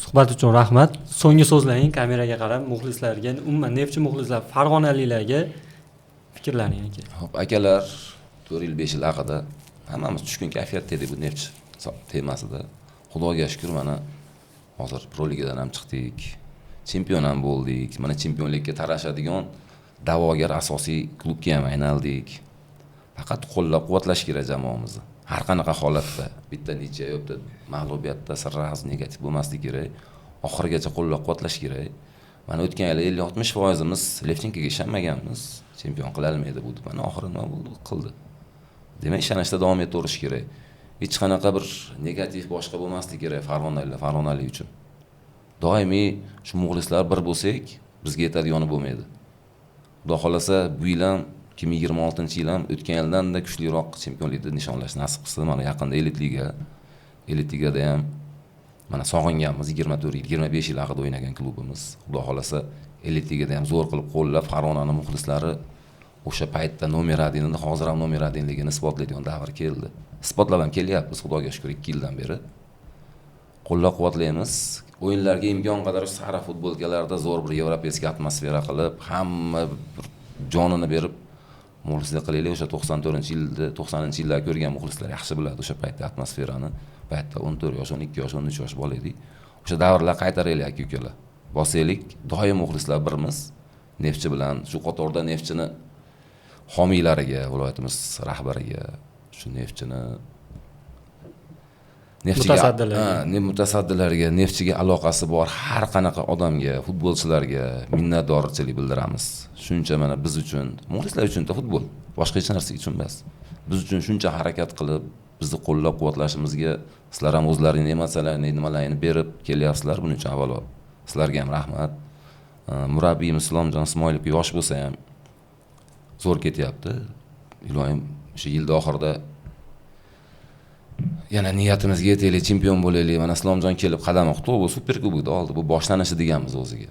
suhbat uchun rahmat. So'nggi so'zlaring kameraga qarab muxlislarga, umuman Neftchi muxlislar, farg'onaliklarga fikrlaring aka. Hop, akalar, 4 yil 5 yil haqida hammamiz tushkun kayfiyatda edik bu Neftchi temasida. Xudoga shukr, mana hozir Pro Ligadan ham chiqdik. Chempion ham bo'ldik. Mana chempionlikka tarashadigan da'vogar asosiy klubga ham aylandik. Faqat qo'llab-quvvatlash kerak jamoamizni. Har qanaqa holatda, bitta necha yo'qda mag'lubiyatda sirraz negativ bo'lmasligi kerak. Oxirigacha qo'llab-quvvatlash kerak. Mana o'tgan yil 50-60%imiz Lefchenkoga ishonmaganmiz. Chempion qila olmaydi bu deb. Mana oxiri nima bo'ldi? Qildi. Demak, ishonishda davom etaverish kerak. Hech qanaqa bir negativ boshqa bo'lmasligi kerak Farg'onalik uchun. Doimiy shu muxlislar bir bo'lsak, bizga yetadigani bo'lmaydi. Xudo xolasa bu yil ham 2026-yil ham o'tgan yildan-da kuchliroq chempionlikni nishonlash nasib qilsa, mana yaqinda Elit Ligada ham mana sog'inganmiz 24 yil, 25 yil haqida o'ynagan klubimiz. Xudo xolasa Elit Ligada ham zo'r qilib qo'llab Farg'onaning muxlislari o'sha paytda nomer 1 edi, hozir ham nomer 1ligini isbotlaydigan davr keldi. Isbotlab ham kelyapmiz, Xudoga shukr 2 yildan beri. Qo'llab-quvvatlaymiz. O'yinlarga imkon qadar sara futbolkalarda zo'r bir yevropeyskiy atmosfera qilib, hamma jonini berib muxlislik qilaylik. O'sha 94-yilda, 90-yillarda ko'rgan muxlislar yaxshi biladi o'sha paytda atmosferani. Paytda 14 yosh, 12 yosh, 13 yosh bola edik. O'sha davrlar qaytaraylik aka-ukalar. Bosaylik, doim muxlislar birmiz. Neftchi bilan shu qatorda Neftchini homiylariga, viloyatimiz rahbariga, shu Neftchini mutasaddilariga, Neftchiga aloqasi bor har qanaqa odamga, futbolchilarga minnatdorchilik bildiramiz. Shuncha mana biz uchun, muxlislar uchun-da futbol, boshqa hech narsa uchun emas. Biz uchun shuncha harakat qilib, bizni qo'llab-quvvatlashimizga sizlar ham o'zlaringiz nimalarni berib kelyapsizlar. Buning uchun avvalo sizlarga ham rahmat. Murabbiyimiz Islomjon Ismoilov yosh bo'lsa ham zo'r ketyapti. Iloyim o'sha yilda oxirida yana niyatimizga yetaylik, chempion bo'laylik. Mana Islomjon kelib qadam qo'ydi, bu super kubokda oldi. Bu boshlanishi deganmiz o'ziga.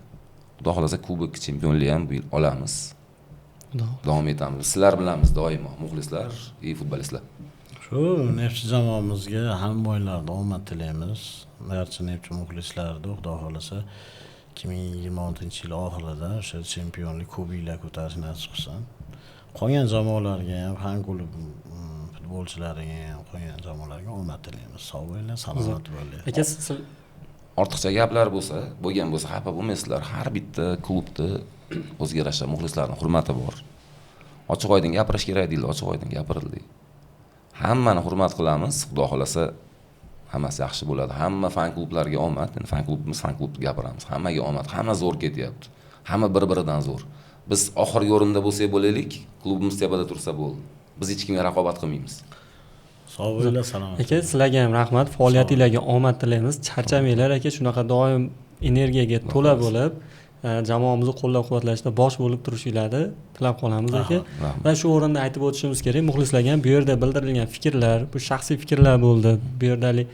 Xudo xolasa kubok chempionlik ham bu yil olamiz. Davom etamiz. Sizlar bilanmiz doimo muxlislar, futbolistlar. Shu Neftchi jamoamizga hamma o'yinlarda omad tilaymiz. Barcha Neftchi muxlislarga Xudo xolasa 2026-yil oxirida o'sha chempionlik kuboklar ko'tarish nasib qilsin. Qolgan jamoalarga ham, ham klub futbolchilariga ham, qolgan jamoalarga omad tilaymiz. Sog' bo'linglar, salomat bo'linglar. Aka, ortiqcha gaplar bo'lgan xafa bo'lmaysizlar. Har bitta klubda o'zga yarasha muxlislarning hurmati bor. ochiq oydin gapirish kerak deydi, ochiq oydin gapirildi. Hammani hurmat qilamiz, xudo xolasa hammasi yaxshi bo'ladi. Hamma fan klublarga omad. Endi fan klubimiz fan klubni gapiramiz. Hammaga omad. Hamma zo'r ketyapti. Hamma bir-biridan zo'r. Biz oxirgi o'rinda bo'lsak bo'laylik, klubimiz tepada tursa bo'ldi. Biz hech kimga raqobat qilmaymiz. Sog' bo'linglar, salomat. Aka, sizlarga ham rahmat. Faoliyatingizga omad tilaymiz. Charchamanglar aka, shunaqa doim energiyaga to'la bo'lib, jamoamizni qo'llab-quvvatlashda bosh bo'lib turishinglarni tilab qolamiz aka. Va shu o'rinda aytib o'tishimiz kerak, muxlislarga ham bu yerda bildirilgan fikrlar, bu shaxsiy fikrlar bo'ldi. Bu yerdalik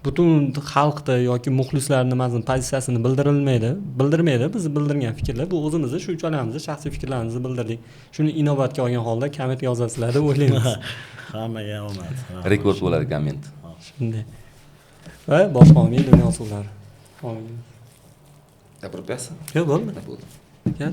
butun xalqni yoki muxlislarning nimasining pozitsiyasini bildirmaydi. Biz bildirgan fikrlar bu o'zimizni shu uchalamizni shaxsiy fikrlarimizni bildirdik. Shuni inobatga olgan holda komment yozasizlar deb o'ylaymiz. Hammaga omad. Rekord bo'ladi komment. Shunday. Va boshqa olmay dunyo suvlari. Gapirib bersin. Yo'q, bo'ldi. Bo'ldi. Aka.